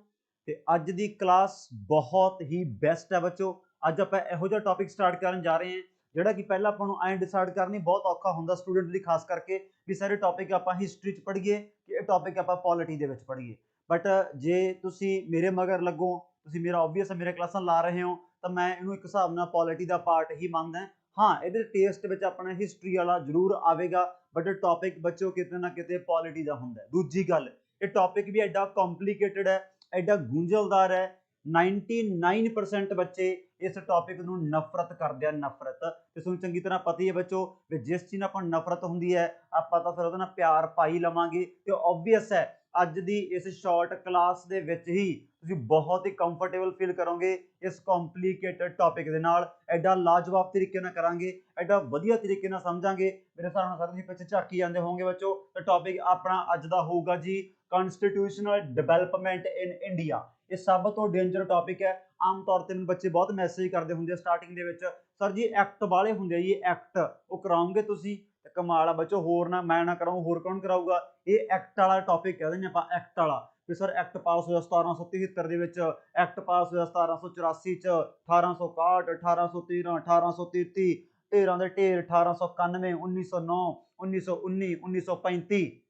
ਤੇ ਅੱਜ ਦੀ क्लास बहुत ही बेस्ट है बच्चों। ਅੱਜ ਆਪਾਂ ਇਹੋ ਜਿਹਾ टॉपिक स्टार्ट ਕਰਨ जा रहे हैं ਜਿਹੜਾ कि ਪਹਿਲਾਂ ਆਪਾਂ ਨੂੰ ਐਂ डिसाइड करनी बहुत ਔਖਾ ਹੁੰਦਾ स्टूडेंट ਲਈ खास करके ਵੀ ਸਾਰੇ टॉपिक ਆਪਾਂ हिस्ट्री च पढ़ीए कि ਇਹ टॉपिक ਆਪਾਂ पॉलिटी ਦੇ ਵਿੱਚ पढ़ीए। बट जे ਤੁਸੀਂ ਮੇਰੇ मगर लगो, ਤੁਸੀਂ ਮੇਰਾ ऑबवियस मेरे क्लासां ला रहे हो ਤਾਂ मैं ਇਹਨੂੰ ਇੱਕ ਹਿਸਾਬ ਨਾਲ पॉलिटी ਦਾ पार्ट ही ਮੰਨਦਾ। हाँ ये टेस्ट में अपना हिस्ट्री वाला जरूर आएगा बट टॉपिक बच्चों कितने ना कितने पॉलिटी का होंगे। दूजी गल ਇਹ ਟੌਪਿਕ ਵੀ ਐਡਾ ਕੰਪਲਿਕੇਟਡ ਹੈ, ਐਡਾ ਗੁੰਝਲਦਾਰ ਹੈ। 99% ਬੱਚੇ ਇਸ ਟੌਪਿਕ ਨੂੰ ਨਫ਼ਰਤ ਕਰਦੇ ਆ, ਨਫ਼ਰਤ। ਤੇ ਤੁਹਾਨੂੰ ਚੰਗੀ ਤਰ੍ਹਾਂ ਪਤਾ ਹੀ ਹੈ ਬੱਚੋ ਵੀ ਜਿਸ ਚੀਜ਼ ਨਾਲ ਆਪਾਂ ਨੂੰ ਨਫ਼ਰਤ ਹੁੰਦੀ ਹੈ ਆਪਾਂ ਤਾਂ ਫਿਰ ਉਹਦੇ ਨਾਲ ਪਿਆਰ ਪਾ ਹੀ ਲਵਾਂਗੇ। ਤੇ ਓਬਵੀਅਸ ਹੈ ਅੱਜ ਦੀ ਇਸ ਸ਼ਾਰਟ ਕਲਾਸ ਦੇ ਵਿੱਚ ਹੀ ਤੁਸੀਂ ਬਹੁਤ ਹੀ ਕੰਫਰਟੇਬਲ ਫੀਲ ਕਰੋਗੇ ਇਸ ਕੰਪਲਿਕੇਟਡ ਟੌਪਿਕ ਦੇ ਨਾਲ। ਐਡਾ ਲਾਜਵਾਬ ਤਰੀਕੇ ਨਾਲ ਕਰਾਂਗੇ, ਐਡਾ ਵਧੀਆ ਤਰੀਕੇ ਨਾਲ ਸਮਝਾਂਗੇ। ਮੇਰੇ ਹਿਸਾਬ ਨਾਲ ਸਾਰੇ ਤੁਸੀਂ ਪਿੱਛੇ ਝਾਕੀ ਜਾਂਦੇ ਹੋਵੋਗੇ ਬੱਚੋ। ਤੇ ਟੌਪਿਕ ਆਪਣਾ ਅੱਜ ਦਾ ਹੋਊਗਾ ਜੀ ਕਨਸਟੀਟਿਊਸ਼ਨਲ ਡਿਵੈਲਪਮੈਂਟ ਇਨ ਇੰਡੀਆ। ਇਹ ਸਭ ਤੋਂ ਡੇਂਜਰ ਟੌਪਿਕ ਹੈ। ਆਮ ਤੌਰ ਤੇ ਬੱਚੇ ਬਹੁਤ ਮੈਸੇਜ ਕਰਦੇ ਹੁੰਦੇ ਆ ਸਟਾਰਟਿੰਗ ਦੇ ਵਿੱਚ, ਸਰ ਜੀ ਐਕਟ ਵਾਲੇ ਹੁੰਦੇ ਆ ਜੀ, ਐਕਟ ਉਹ ਕਰਾਉਂਗੇ ਤੁਸੀਂ? ਕਮਾਲ ਆ ਬੱਚੋ, ਹੋਰ ਨਾ ਮੈਂ ਨਾ ਕਰਾਉਂ ਹੋਰ ਕੌਣ ਕਰਾਊਗਾ? ਇਹ ਐਕਟ ਵਾਲਾ ਟੌਪਿਕ ਕਹਿ ਦਿੰਦੇ ਆਪਾਂ, ਐਕਟ ਵਾਲਾ। ਵੀ ਸਰ ਐਕਟ ਪਾਸ ਹੋਇਆ 1773 ਦੇ ਵਿੱਚ, ਐਕਟ ਪਾਸ ਹੋਇਆ 1784 ਚ, 1861, 1813, 1833, ਢੇਰਾਂ ਦੇ ਢੇਰ 1891, 1909, 1919, 1935।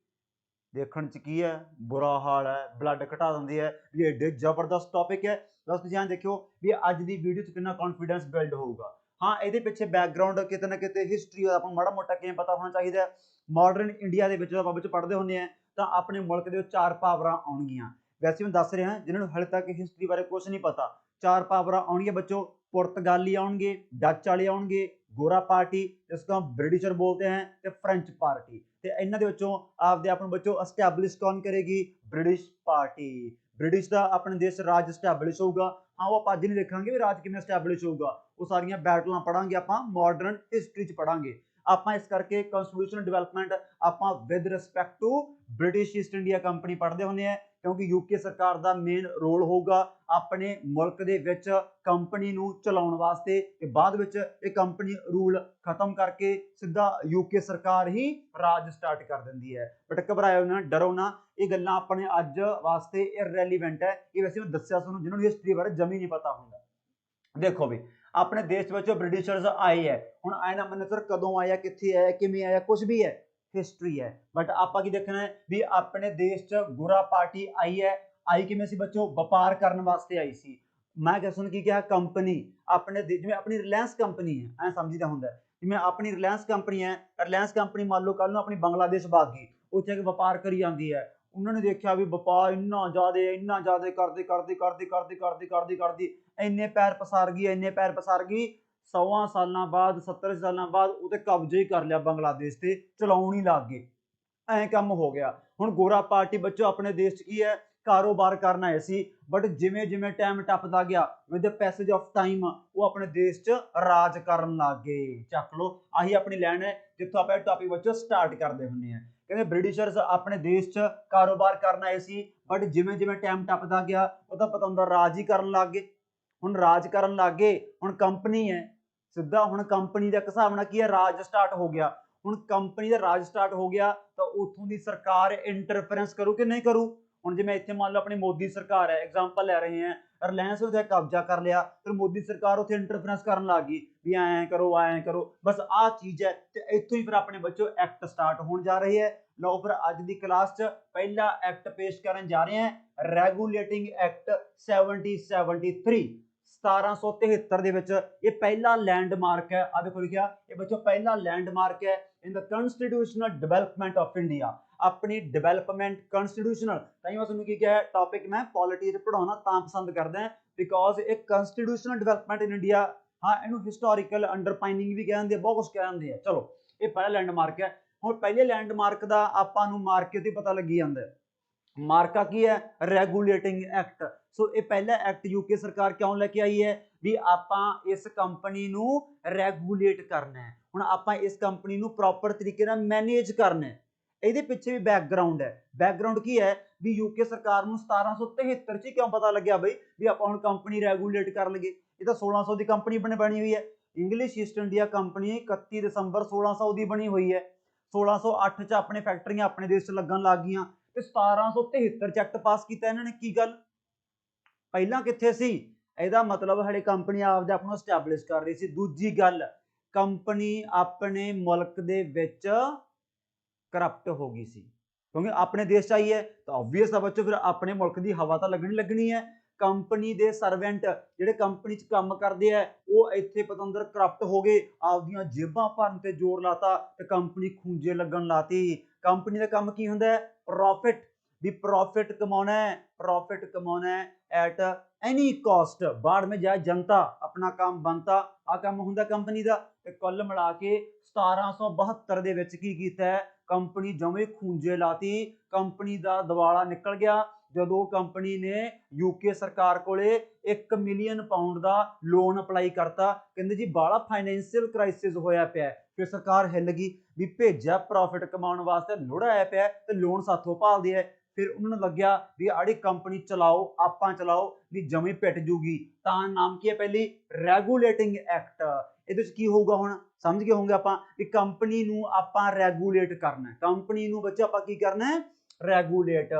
ਦੇਖਣ ਚ ਕੀ ਹੈ, ਬੁਰਾ ਹਾਲ ਹੈ, ਬਲੱਡ ਘਟਾ ਦਿੰਦੇ ਹੈ। ਵੀ ਐਡੇ ਜ਼ਬਰਦਸਤ ਟੌਪਿਕ ਹੈ। ਬਸ ਤੁਸੀਂ ਦੇਖਿਓ ਵੀ ਅੱਜ ਦੀ ਵੀਡੀਓ 'ਚ ਕਿੰਨਾ ਕੌਨਫੀਡੈਂਸ ਬਿਲਡ ਹੋਊਗਾ। ਹਾਂ, ਇਹਦੇ ਪਿੱਛੇ ਬੈਕਗਰਾਉਂਡ ਕਿਤੇ ਨਾ ਕਿਤੇ ਹਿਸਟਰੀ ਆਪਾਂ ਮਾੜਾ ਮੋਟਾ ਕਿਵੇਂ ਪਤਾ ਹੋਣਾ ਚਾਹੀਦਾ ਹੈ। ਮਾਡਰਨ ਇੰਡੀਆ ਦੇ ਵਿੱਚ ਆਪਾਂ ਵਿੱਚ ਪੜ੍ਹਦੇ ਹੁੰਦੇ ਹਾਂ ਤਾਂ ਆਪਣੇ ਮੁਲਕ ਦੇ ਵਿੱਚ 4 ਪਾਵਰਾਂ ਆਉਣਗੀਆਂ। ਵੈਸੇ ਮੈਂ ਦੱਸ ਰਿਹਾ ਜਿਹਨਾਂ ਨੂੰ ਹਾਲੇ ਤੱਕ ਹਿਸਟਰੀ ਬਾਰੇ ਕੁਝ ਨਹੀਂ ਪਤਾ, 4 ਪਾਵਰਾਂ ਆਉਣਗੀਆਂ ਬੱਚੋ। ਪੁਰਤਗਾਲੀ ਆਉਣਗੇ, ਡੱਚ ਵਾਲੇ ਆਉਣਗੇ, ਗੋਰਾ ਪਾर्टी जिसको हम ब्रिटिशर बोलते हैं, ਤੇ ਫ੍ਰੈਂਚ ਪਾर्टी। ਤੇ ਇਹਨਾਂ ਦੇ ਵਿੱਚੋਂ ਆਪਦੇ ਆਪ ਨੂੰ ਬੱਚੋ ਐਸਟੈਬਲਿਸ਼ ਕੌਣ ਕਰੇਗੀ? ਬ੍ਰਿਟਿਸ਼ ਪਾर्टी। ਬ੍ਰਿਟਿਸ਼ ਦਾ ਆਪਣੇ ਦੇਸ਼ ਰਾਜ ਐਸਟੈਬਲਿਸ਼ ਹੋਊਗਾ। ਹਾਂ, ਉਹ ਆਪਾਂ ਅੱਜ ਨਹੀਂ ਦੇਖਾਂਗੇ ਵੀ ਰਾਜ ਕਿਵੇਂ ਐਸਟੈਬਲਿਸ਼ ਹੋਊਗਾ, ਉਹ ਸਾਰੀਆਂ ਬੈਟਲਾਂ ਪੜਾਂਗੇ ਆਪਾਂ, ਮਾਡਰਨ ਹਿਸਟਰੀ 'ਚ ਪੜਾਂਗੇ ਆਪਾਂ। ਇਸ ਕਰਕੇ ਕਨਸਟੀਟਿਊਸ਼ਨਲ ਡਿਵੈਲਪਮੈਂਟ ਆਪਾਂ with respect to British East India Company ਪੜ੍ਹਦੇ ਹੁੰਦੇ ਆ, ਕਿਉਂਕਿ ਯੂਕੇ ਸਰਕਾਰ ਦਾ ਮੇਨ ਰੋਲ ਹੋਊਗਾ ਆਪਣੇ ਮੁਲਕ ਦੇ ਵਿੱਚ ਕੰਪਨੀ ਨੂੰ ਚਲਾਉਣ ਵਾਸਤੇ। ਤੇ ਬਾਅਦ ਵਿੱਚ ਇਹ ਕੰਪਨੀ ਰੂਲ ਖਤਮ ਕਰਕੇ ਸਿੱਧਾ ਯੂਕੇ ਸਰਕਾਰ ਹੀ ਰਾਜ ਸਟਾਰਟ ਕਰ ਦਿੰਦੀ ਹੈ। ਬਟ ਘਬਰਾਇਓ ਨਾ, ਡਰੋ ਨਾ, ਇਹ ਗੱਲਾਂ ਆਪਣੇ ਅੱਜ ਵਾਸਤੇ ਇਰਰੈਲੀਵੈਂਟ ਹੈ। ਇਹ ਵੈਸੇ ਮੈਂ ਦੱਸਿਆ ਤੁਹਾਨੂੰ ਜਿਹਨਾਂ ਨੂੰ ਹਿਸਟਰੀ ਬਾਰੇ ਜਮੀ ਨਹੀਂ ਪਤਾ ਹੁੰਦਾ। ਦੇਖੋ ਵੀ ਆਪਣੇ ਦੇਸ਼ ਵਿੱਚ ਬ੍ਰਿਟਿਸ਼ਰਸ ਆਏ ਹੈ, ਹੁਣ ਆਏ ਨਾ ਮੰਨੋ ਸਰ ਕਦੋਂ ਆਇਆ, ਕਿੱਥੇ ਆਇਆ, ਕਿਵੇਂ ਆਇਆ, ਕੁਝ ਵੀ ਹੈ, ਹਿਸਟਰੀ ਹੈ। ਬਟ ਆਪਾਂ ਕੀ ਦੇਖਣਾ ਹੈ ਵੀ ਆਪਣੇ ਦੇਸ਼ 'ਚ ਗੋਰਾ ਪਾर्टी ਆਈ ਹੈ। ਆਈ ਕਿਵੇਂ ਸੀ ਬੱਚੋ? ਵਪਾਰ ਕਰਨ ਵਾਸਤੇ ਆਈ ਸੀ। ਮੈਂ ਕਿਹਾ ਸੁਣ ਕੀ ਕਿਹਾ? ਕੰਪਨੀ ਆਪਣੇ ਜਿਵੇਂ ਆਪਣੀ ਰਿਲਾਇੰਸ ਕੰਪਨੀ ਹੈ, ਐ ਸਮਝੀਦਾ ਹੁੰਦਾ ਜਿਵੇਂ ਆਪਣੀ ਰਿਲਾਇੰਸ ਕੰਪਨੀ ਹੈ। ਰਿਲਾਇੰਸ ਕੰਪਨੀ ਮੰਨ ਲਓ ਕੱਲ ਨੂੰ ਆਪਣੀ ਬੰਗਲਾਦੇਸ਼ ਭਾਗ ਗਈ, ਉੱਥੇ ਆ ਕੇ ਵਪਾਰ ਕਰੀ ਜਾਂਦੀ ਹੈ। ਉਹਨਾਂ ਨੇ ਦੇਖਿਆ ਵੀ ਵਪਾਰ ਇੰਨਾ ਜ਼ਿਆਦਾ ਕਰਦੀ ਇੰਨੇ ਪੈਰ ਪਸਾਰ ਗਈ, ਇੰਨੇ ਪੈਰ ਪਸਾਰ ਗਈ, 100 ਸਾਲਾਂ ਬਾਅਦ 70 ਸਾਲਾਂ ਬਾਅਦ ਉਹਦੇ ਕਬਜ਼ੇ ਹੀ ਕਰ ਲਿਆ ਬੰਗਲਾਦੇਸ਼ ਤੇ, ਚਲਾਉਣ ਹੀ ਲੱਗ ਗਏ। ਐਂ ਕੰਮ ਹੋ ਗਿਆ। ਹੁਣ ਗੋਰਾ ਪਾर्टी ਬੱਚੋ ਆਪਣੇ ਦੇਸ਼ 'ਚ ਕੀ ਹੈ? ਕਾਰੋਬਾਰ ਕਰਨ ਆਏ ਸੀ। ਬਟ ਜਿਵੇਂ ਜਿਵੇਂ ਟਾਈਮ ਟੱਪਦਾ ਗਿਆ with the passage of time ਉਹ ਆਪਣੇ ਦੇਸ਼ 'ਚ ਰਾਜ ਕਰਨ ਲੱਗ ਗਏ। ਚੱਕ ਲਓ, ਆਹੀ ਆਪਣੀ ਲਾਈਨ ਹੈ ਜਿੱਥੋਂ ਆਪਾਂ ਇਹ ਟੌਪਿਕ ਬੱਚੋ ਸਟਾਰਟ ਕਰਦੇ ਹੁੰਦੇ ਹਾਂ। ਕਹਿੰਦੇ ਬ੍ਰਿਟਿਸ਼ਰਸ ਆਪਣੇ ਦੇਸ਼ 'ਚ ਕਾਰੋਬਾਰ ਕਰਨ ਆਏ ਸੀ, ਬਟ ਜਿਵੇਂ ਜਿਵੇਂ ਟਾਈਮ ਟੱਪਦਾ ਗਿਆ ਉਹਦਾ ਪਤਾ ਹੁੰਦਾ ਰਾਜ ਹੀ ਕਰਨ ਲੱਗ ਗਏ। ਹੁਣ ਰਾਜ ਕਰਨ ਲੱਗ ਗਏ, ਹੁਣ ਕੰਪਨੀ ਹੈ ਸਿੱਧਾ, ਹੁਣ ਕੰਪਨੀ ਦਾ ਇੱਕ ਹਿਸਾਬ ਨਾਲ ਕੀ ਹੈ? ਰਾਜ ਸਟਾਰਟ ਹੋ ਗਿਆ। ਹੁਣ ਕੰਪਨੀ ਦਾ ਰਾਜ ਸਟਾਰਟ ਹੋ ਗਿਆ ਤਾਂ ਉੱਥੋਂ ਦੀ ਸਰਕਾਰ ਇੰਟਰਫੇਰੈਂਸ ਕਰੂ ਕਿ ਨਹੀਂ ਕਰੂ? ਹੁਣ ਜਿਵੇਂ ਇੱਥੇ ਮੰਨ ਲਓ ਆਪਣੀ ਮੋਦੀ ਸਰਕਾਰ ਹੈ, ਐਗਜ਼ਾਮਪਲ ਲੈ ਰਹੇ ਹਾਂ, ਰਿਲਾਇੰਸ ਉੱਥੇ ਕਬਜ਼ਾ ਕਰ ਲਿਆ, ਫਿਰ ਮੋਦੀ ਸਰਕਾਰ ਉੱਥੇ ਇੰਟਰਫੇਰੈਂਸ ਕਰਨ ਲੱਗ ਗਈ ਵੀ ਐਂ ਕਰੋ। ਬਸ ਆਹ ਚੀਜ਼ ਹੈ। ਤੇ ਇੱਥੋਂ ਹੀ ਫਿਰ ਆਪਣੇ ਬੱਚੋ ਐਕਟ ਸਟਾਰਟ ਹੋਣ ਜਾ ਰਹੇ ਹੈ। ਲਓ ਫਿਰ ਅੱਜ ਦੀ ਕਲਾਸ 'ਚ ਪਹਿਲਾ ਐਕਟ ਪੇਸ਼ ਕਰਨ ਜਾ ਰਹੇ ਹਾਂ, ਰੈਗੂਲੇਟਿੰਗ ਐਕਟ 1773। 1773 ਦੇ ਵਿੱਚ ਇਹ ਪਹਿਲਾ ਲੈਂਡਮਾਰਕ ਹੈ। ਆ ਦੇਖੋ ਲਿਖਿਆ, ਇਹ ਬੱਚੋ ਪਹਿਲਾ ਲੈਂਡਮਾਰਕ ਹੈ ਇਨ ਦ ਕਨਸਟੀਟਿਊਸ਼ਨਲ ਡਿਵੈਲਪਮੈਂਟ ਆਫ ਇੰਡੀਆ। ਆਪਣੀ ਡਿਵੈਲਪਮੈਂਟ ਕਨਸਟੀਟਿਊਸ਼ਨਲ, ਤਾਂ ਹੀ ਮੈਂ ਤੁਹਾਨੂੰ ਕੀ ਕਿਹਾ ਟੌਪਿਕ ਮੈਂ ਪੋਲਿਟੀ 'ਚ ਪੜਾਉਣਾ ਤਾਂ ਪਸੰਦ ਕਰਦਾ ਹਾਂ ਬਿਕੋਜ਼ ਇਹ ਕਨਸਟੀਟਿਊਸ਼ਨਲ ਡਿਵੈਲਪਮੈਂਟ ਇਨ ਇੰਡੀਆ, ਹਾਂ ਇਹਨੂੰ ਹਿਸਟੋਰੀਕਲ ਅੰਡਰਪਾਈਨਿੰਗ ਵੀ ਕਹਿੰਦੇ ਆ, ਬਹੁਤ ਕੁਝ ਕਹਿੰਦੇ ਆ। ਚਲੋ ਇਹ ਪਹਿਲਾ ਲੈਂਡਮਾਰਕ ਹੈ। ਹੁਣ ਪਹਿਲੇ ਲੈਂਡਮਾਰਕ ਦਾ ਆਪਾਂ ਨੂੰ ਮਾਰਕੇ ਤੇ ਪਤਾ ਲੱਗੀ ਜਾਂਦਾ ਹੈ। ਮਾਰਕਾ ਕੀ ਹੈ? Regulating act. ਸੋ ਇਹ ਪਹਿਲਾ ਐਕਟ ਯੂਕੇ ਸਰਕਾਰ ਕਿਉਂ ਲੈ ਕੇ ਆਈ ਹੈ? ਵੀ ਆਪਾਂ ਇਸ ਕੰਪਨੀ ਨੂੰ ਰੈਗੂਲੇਟ ਕਰਨਾ ਹੈ। ਹੁਣ ਆਪਾਂ ਇਸ ਕੰਪਨੀ ਨੂੰ ਪ੍ਰੋਪਰ ਤਰੀਕੇ ਨਾਲ ਮੈਨੇਜ ਕਰਨਾ ਹੈ। ਇਹਦੇ ਪਿੱਛੇ ਵੀ ਬੈਕਗਰਾਉਂਡ ਹੈ। ਬੈਕਗਰਾਉਂਡ ਕੀ ਹੈ ਵੀ ਯੂਕੇ ਸਰਕਾਰ ਨੂੰ 1773 ਚ ਕਿਉਂ ਪਤਾ ਲੱਗਿਆ ਬਈ ਵੀ ਆਪਾਂ ਹੁਣ ਕੰਪਨੀ ਰੈਗੂਲੇਟ ਕਰ ਲਈਏ? ਇਹ ਤਾਂ 1600 ਦੀ ਕੰਪਨੀ ਬਣੀ ਹੋਈ ਹੈ। ਇੰਗਲਿਸ਼ ਈਸਟ ਇੰਡੀਆ ਕੰਪਨੀ 31 ਦਸੰਬਰ 1600 ਦੀ ਬਣੀ ਹੋਈ ਹੈ। 1608 ਚ ਆਪਣੇ ਫੈਕਟਰੀਆਂ ਆਪਣੇ ਦੇਸ਼ 'ਚ ਲੱਗਣ ਲੱਗ ਗਈਆਂ ਤੇ 1773 ਚ ਐਕਟ ਪਾਸ ਕੀਤਾ ਇਹਨਾਂ ਨੇ। ਕੀ ਗੱਲ ਪਹਿਲਾਂ ਕਿੱਥੇ ਸੀ? ਇਹਦਾ ਮਤਲਬ ਹਲੇ ਕੰਪਨੀ ਆਪਦੇ ਆਪ ਨੂੰ ਐਸਟੈਬਲਿਸ਼ ਕਰ ਰਹੀ ਸੀ। ਦੂਜੀ ਗੱਲ, ਕੰਪਨੀ ਆਪਣੇ ਮੁਲਕ ਦੇ ਵਿੱਚ ਕਰਪਟ ਹੋ ਗਈ ਸੀ, ਕਿਉਂਕਿ ਆਪਣੇ ਦੇਸ਼ 'ਚ ਆਈ ਹੈ ਤਾਂ ਆਬਵੀਅਸ ਆ ਬੱਚੋ ਫਿਰ ਆਪਣੇ ਮੁਲਕ ਦੀ ਹਵਾ ਤਾਂ ਲੱਗਣੀ ਹੈ। ਕੰਪਨੀ ਦੇ ਸਰਵੈਂਟ ਜਿਹੜੇ ਕੰਪਨੀ 'ਚ ਕੰਮ ਕਰਦੇ ਆ ਉਹ ਇੱਥੇ ਪਤੰਦਰ ਕਰਪਟ ਹੋ ਗਏ, ਆਪਦੀਆਂ ਜੇਬਾਂ ਭਰਨ ਤੇ ਜ਼ੋਰ ਲਾਤਾ ਤੇ ਕੰਪਨੀ ਖੂੰਜੇ ਲੱਗਣ ਲਾਤੀ। ਕੰਪਨੀ ਦਾ ਕੰਮ ਕੀ ਹੁੰਦਾ ਹੈ? ਪ੍ਰੋਫਿਟ। भी प्रॉफिट कमाना है एट एनी कॉस्ट, बाढ़ में जाए जनता, अपना काम बनता आ काम हुंदा कंपनी दा। ते कुल मिला के 1772 ਦੇ ਵਿੱਚ ਕੀ ਕੀਤਾ ਹੈ, ਕੰਪਨੀ ਜਮੇ ਖੂੰਜੇ ਲਾਤੀ, ਕੰਪਨੀ ਦਾ ਦਿਵਾਲਾ ਨਿਕਲ ਗਿਆ ਜਦੋਂ ਕੰਪਨੀ ਨੇ ਯੂਕੇ ਸਰਕਾਰ ਕੋਲੇ 1 ਮਿਲੀਅਨ ਪਾਉਂਡ ਦਾ ਲੋਨ ਅਪਲਾਈ ਕਰਤਾ। ਕਹਿੰਦੇ ਜੀ ਬਾਲਾ ਫਾਈਨੈਂਸ਼ੀਅਲ ਕ੍ਰਾਈਸਿਸ ਹੋਇਆ ਪਿਆ। ਫਿਰ ਸਰਕਾਰ ਹਿੱਲ ਗਈ ਵੀ ਭੇਜਿਆ ਪ੍ਰੋਫਿਟ ਕਮਾਉਣ ਵਾਸਤੇ, ਲੋੜਾ ਆਇਆ ਪਿਆ ਤੇ ਲੋਨ ਸਾਥੋਂ ਭਾਲਦੇ ਆ। ਫਿਰ ਉਹਨਾਂ ਨੂੰ ਲੱਗਿਆ ਵੀ ਆੜੀ ਕੰਪਨੀ ਚਲਾਓ, ਆਪਾਂ ਚਲਾਓ ਵੀ ਜਮੀ ਪਿੱਟ ਜੂਗੀ, ਤਾਂ ਨਾਮ ਕੀ ਹੈ ਪਹਿਲੀ ਰੈਗੂਲੇਟਿੰਗ ਐਕਟ। ਇਹਦੇ ਵਿੱਚ ਕੀ ਹੋਊਗਾ ਹੁਣ ਸਮਝ ਗਏ ਹੋਣਗੇ ਆਪਾਂ ਵੀ ਕੰਪਨੀ ਨੂੰ ਆਪਾਂ ਰੈਗੂਲੇਟ ਕਰਨਾ, ਕੰਪਨੀ ਨੂੰ ਬੱਚੇ ਆਪਾਂ ਕੀ ਕਰਨਾ ਹੈ ਰੈਗੂਲੇਟ।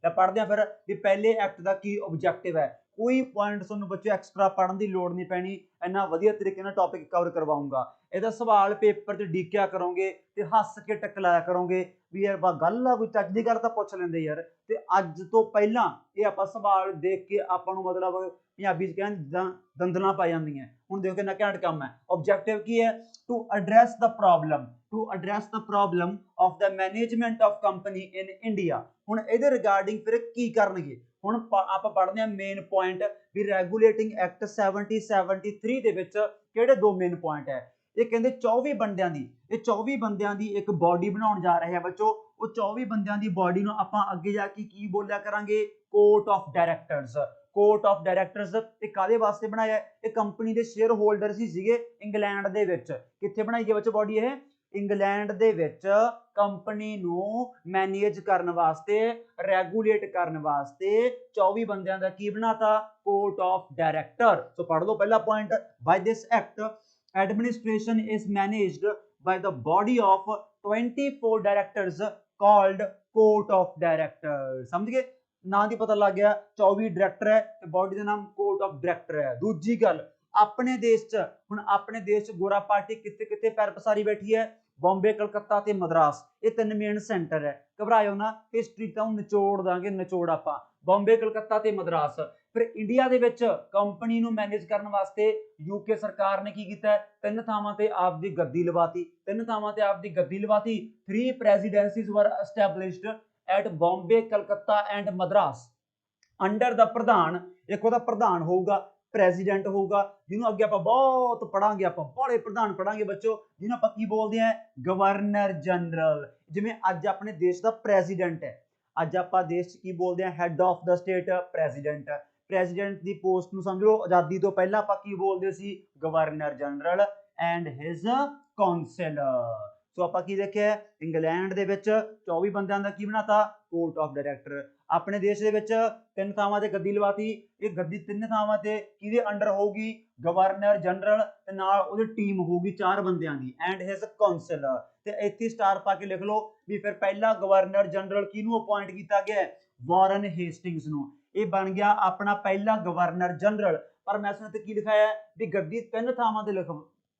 ਤਾਂ ਪੜ੍ਹਦੇ ਆ ਫਿਰ ਵੀ ਪਹਿਲੇ ਐਕਟ ਦਾ ਕੀ ਆਬਜੈਕਟਿਵ ਹੈ। ਕੋਈ ਪੁਆਇੰਟ ਤੁਹਾਨੂੰ ਬੱਚੇ ਐਕਸਟਰਾ ਪੜ੍ਹਨ ਦੀ ਲੋੜ ਨਹੀਂ ਪੈਣੀ, ਇੰਨਾ ਵਧੀਆ ਤਰੀਕੇ ਨਾਲ ਟੌਪਿਕ ਕਵਰ ਕਰਵਾਉਂਗਾ। ਇਹਦਾ ਸਵਾਲ ਪੇਪਰ 'ਚ ਡੀਕਿਆ ਕਰੋਗੇ ਤੇ ਹੱਸ ਕੇ ਟਕਲਾਇਆ ਕਰੋਗੇ ਵੀ ਯਾਰ ਗੱਲ ਆ, ਕੋਈ ਚੱਜ ਦੀ ਗੱਲ ਤਾਂ ਪੁੱਛ ਲੈਂਦੇ ਯਾਰ। ਤੇ ਅੱਜ ਤੋਂ ਪਹਿਲਾਂ ਇਹ ਆਪਾਂ ਸਵਾਲ ਦੇਖ ਕੇ ਆਪਾਂ ਨੂੰ ਮਤਲਬ ਪੰਜਾਬੀ 'ਚ ਕਹਿੰਦੇ ਦੰਦਲਾਂ ਪੈ ਜਾਂਦੀਆਂ। ਹੁਣ ਦੇਖੋ ਕਿੰਨਾ ਘੈਂਟ ਕੰਮ ਹੈ। ਆਬਜੈਕਟਿਵ ਕੀ ਹੈ, to address the problem of the management of company in India. ਹੁਣ ਇਹਦੇ ਰਿਗਾਰਡਿੰਗ ਫਿਰ ਕੀ ਕਰਨਗੇ, ਹੁਣ ਆਪਾਂ ਪੜ੍ਹਦੇ ਹਾਂ ਮੇਨ ਪੁਆਇੰਟ ਵੀ ਰੈਗੂਲੇਟਿੰਗ ਐਕਟ 7073 ਦੇ ਵਿੱਚ ਕਿਹੜੇ ਦੋ ਮੇਨ ਪੁਆਇੰਟ ਹੈ। ਇਹ ਕਹਿੰਦੇ 24 ਬੰਦਿਆਂ ਦੀ, ਇਹ 24 ਬੰਦਿਆਂ ਦੀ ਇੱਕ ਬਾਡੀ ਬਣਾਉਣ ਜਾ ਰਹੇ ਆ ਬੱਚੋ। ਉਹ 24 ਬੰਦਿਆਂ ਦੀ ਬਾਡੀ ਨੂੰ ਆਪਾਂ ਅੱਗੇ ਜਾ ਕੇ ਕੀ ਬੋਲਿਆ ਕਰਾਂਗੇ, court of directors. Court of directors ਇਹ ਕਾਹਦੇ ਵਾਸਤੇ ਬਣਾਇਆ, ਇਹ ਕੰਪਨੀ ਦੇ ਸ਼ੇਅਰ ਹੋਲਡਰ ਹੀ ਸੀਗੇ ਇੰਗਲੈਂਡ ਦੇ ਵਿੱਚ। ਕਿੱਥੇ ਬਣਾਈ ਹੈ ਬੱਚੋ ਬਾਡੀ, ਇਹ ਇੰਗਲੈਂਡ ਦੇ ਵਿੱਚ ਕੰਪਨੀ ਨੂੰ ਮੈਨੇਜ ਕਰਨ ਵਾਸਤੇ, ਰੈਗੂਲੇਟ ਕਰਨ ਵਾਸਤੇ 24 ਬੰਦਿਆਂ ਦਾ ਕੀ ਬਣਾਤਾ, ਕੋਰਟ ਆਫ ਡਾਇਰੈਕਟਰ। ਸੋ ਪੜ੍ਹ ਲਓ ਪਹਿਲਾ point, by this act administration is managed by the body of 24 directors called court of directors। ਸਮਝ ਗਏ, ਨਾਂ ਦੀ ਪਤਾ ਲੱਗ ਗਿਆ 24 ਡਾਇਰੈਕਟਰ ਹੈ ਤੇ ਬਾਡੀ ਦਾ ਨਾਮ ਕੋਰਟ ਆਫ ਡਾਇਰੈਕਟਰ ਹੈ। ਦੂਜੀ ਗੱਲ, ਆਪਣੇ ਦੇਸ਼ 'ਚ ਹੁਣ ਆਪਣੇ ਦੇਸ਼ 'ਚ ਗੋਰਾ ਪਾਰਟੀ ਕਿੱਥੇ ਕਿੱਥੇ ਪੈਰ ਪਸਾਰੀ ਬੈਠੀ ਹੈ, ਬੰਬੇ, ਕਲਕੱਤਾ ਤੇ ਮਦਰਾਸ, ਇਹ ਤਿੰਨ ਮੇਨ ਸੈਂਟਰ ਹੈ। ਘਬਰਾਇਓ ਨਾ, ਹਿਸਟਰੀ ਤਾਂ ਨਿਚੋੜ ਦਾਂਗੇ, ਨਿਚੋੜ ਆਪਾਂ ਬੰਬੇ, ਕਲਕੱਤਾ ਤੇ ਮਦਰਾਸ। ਫਿਰ ਇੰਡੀਆ ਦੇ ਵਿੱਚ ਕੰਪਨੀ ਨੂੰ ਮੈਨੇਜ ਕਰਨ ਵਾਸਤੇ ਯੂਕੇ ਸਰਕਾਰ ਨੇ ਕੀ ਕੀਤਾ, ਤਿੰਨ ਥਾਵਾਂ ਤੇ ਆਪਦੀ ਗੱਦੀ ਲਵਾਤੀ, 3 presidencies were established at Bombay, Calcutta and Madras under the ਪ੍ਰਧਾਨ। ਇੱਕ ਉਹਦਾ ਪ੍ਰਧਾਨ ਹੋਊਗਾ, ਪ੍ਰੈਜ਼ੀਡੈਂਟ ਹੋਊਗਾ, ਜਿਹਨੂੰ ਅੱਗੇ ਆਪਾਂ ਬਹੁਤ ਪੜਾਂਗੇ, ਆਪਾਂ ਬੜੇ ਪ੍ਰਧਾਨ ਪੜਾਂਗੇ ਬੱਚੋ, ਜਿਹਨੂੰ ਆਪਾਂ ਕੀ ਬੋਲਦੇ ਆ, ਗਵਰਨਰ ਜਨਰਲ। ਜਿਵੇਂ ਅੱਜ ਆਪਣੇ ਦੇਸ਼ ਦਾ ਪ੍ਰੈਜ਼ੀਡੈਂਟ ਹੈ, ਅੱਜ ਆਪਾਂ ਦੇਸ਼ 'ਚ ਕੀ ਬੋਲਦੇ ਆ, head of the state president. President ਦੀ ਪੋਸਟ ਨੂੰ ਸਮਝ ਲਓ, ਆਜ਼ਾਦੀ ਤੋਂ ਪਹਿਲਾਂ ਆਪਾਂ ਕੀ ਬੋਲਦੇ ਸੀ, governor general and his council. So ਆਪਾਂ ਕੀ ਦੇਖਿਆ, ਇੰਗਲੈਂਡ ਦੇ ਵਿੱਚ 24 ਬੰਦਿਆਂ ਦਾ ਕੀ ਬਣਾਤਾ, ਕੋਰਟ ਆਫ ਡਾਇਰੈਕਟਰ। ਆਪਣੇ ਦੇਸ਼ ਦੇ ਵਿੱਚ 3 ਥਾਵਾਂ ਤੇ ਗੱਦੀ ਲਵਾਤੀ, ਇਹ ਗੱਦੀ 3 ਥਾਵਾਂ ਤੇ ਕਿਹਦੇ ਅੰਡਰ ਹੋਊਗੀ, ਗਵਰਨਰ ਜਨਰਲ ਤੇ ਨਾਲ ਉਹਦੀ ਟੀਮ ਹੋਊਗੀ 4 ਬੰਦਿਆਂ ਦੀ, ਐਂਡ ਹਿਜ਼ ਕਾਉਂਸਲ। ਤੇ ਇੱਥੇ ਸਟਾਰ ਪਾ ਕੇ ਲਿਖ ਲਓ ਵੀ ਫਿਰ ਪਹਿਲਾ ਗਵਰਨਰ ਜਨਰਲ ਕਿਹਨੂੰ ਅਪਾਇੰਟ ਕੀਤਾ ਗਿਆ, ਵਾਰਨ ਹੇਸਟਿੰਗਸ ਨੂੰ। ਇਹ ਬਣ ਗਿਆ ਆਪਣਾ ਪਹਿਲਾ ਗਵਰਨਰ ਜਨਰਲ। ਪਰ ਮੈਂ ਸੁਣ ਤੇ ਕੀ ਲਿਖਾਇਆ ਵੀ ਗੱਦੀ 3 ਥਾਵਾਂ ਤੇ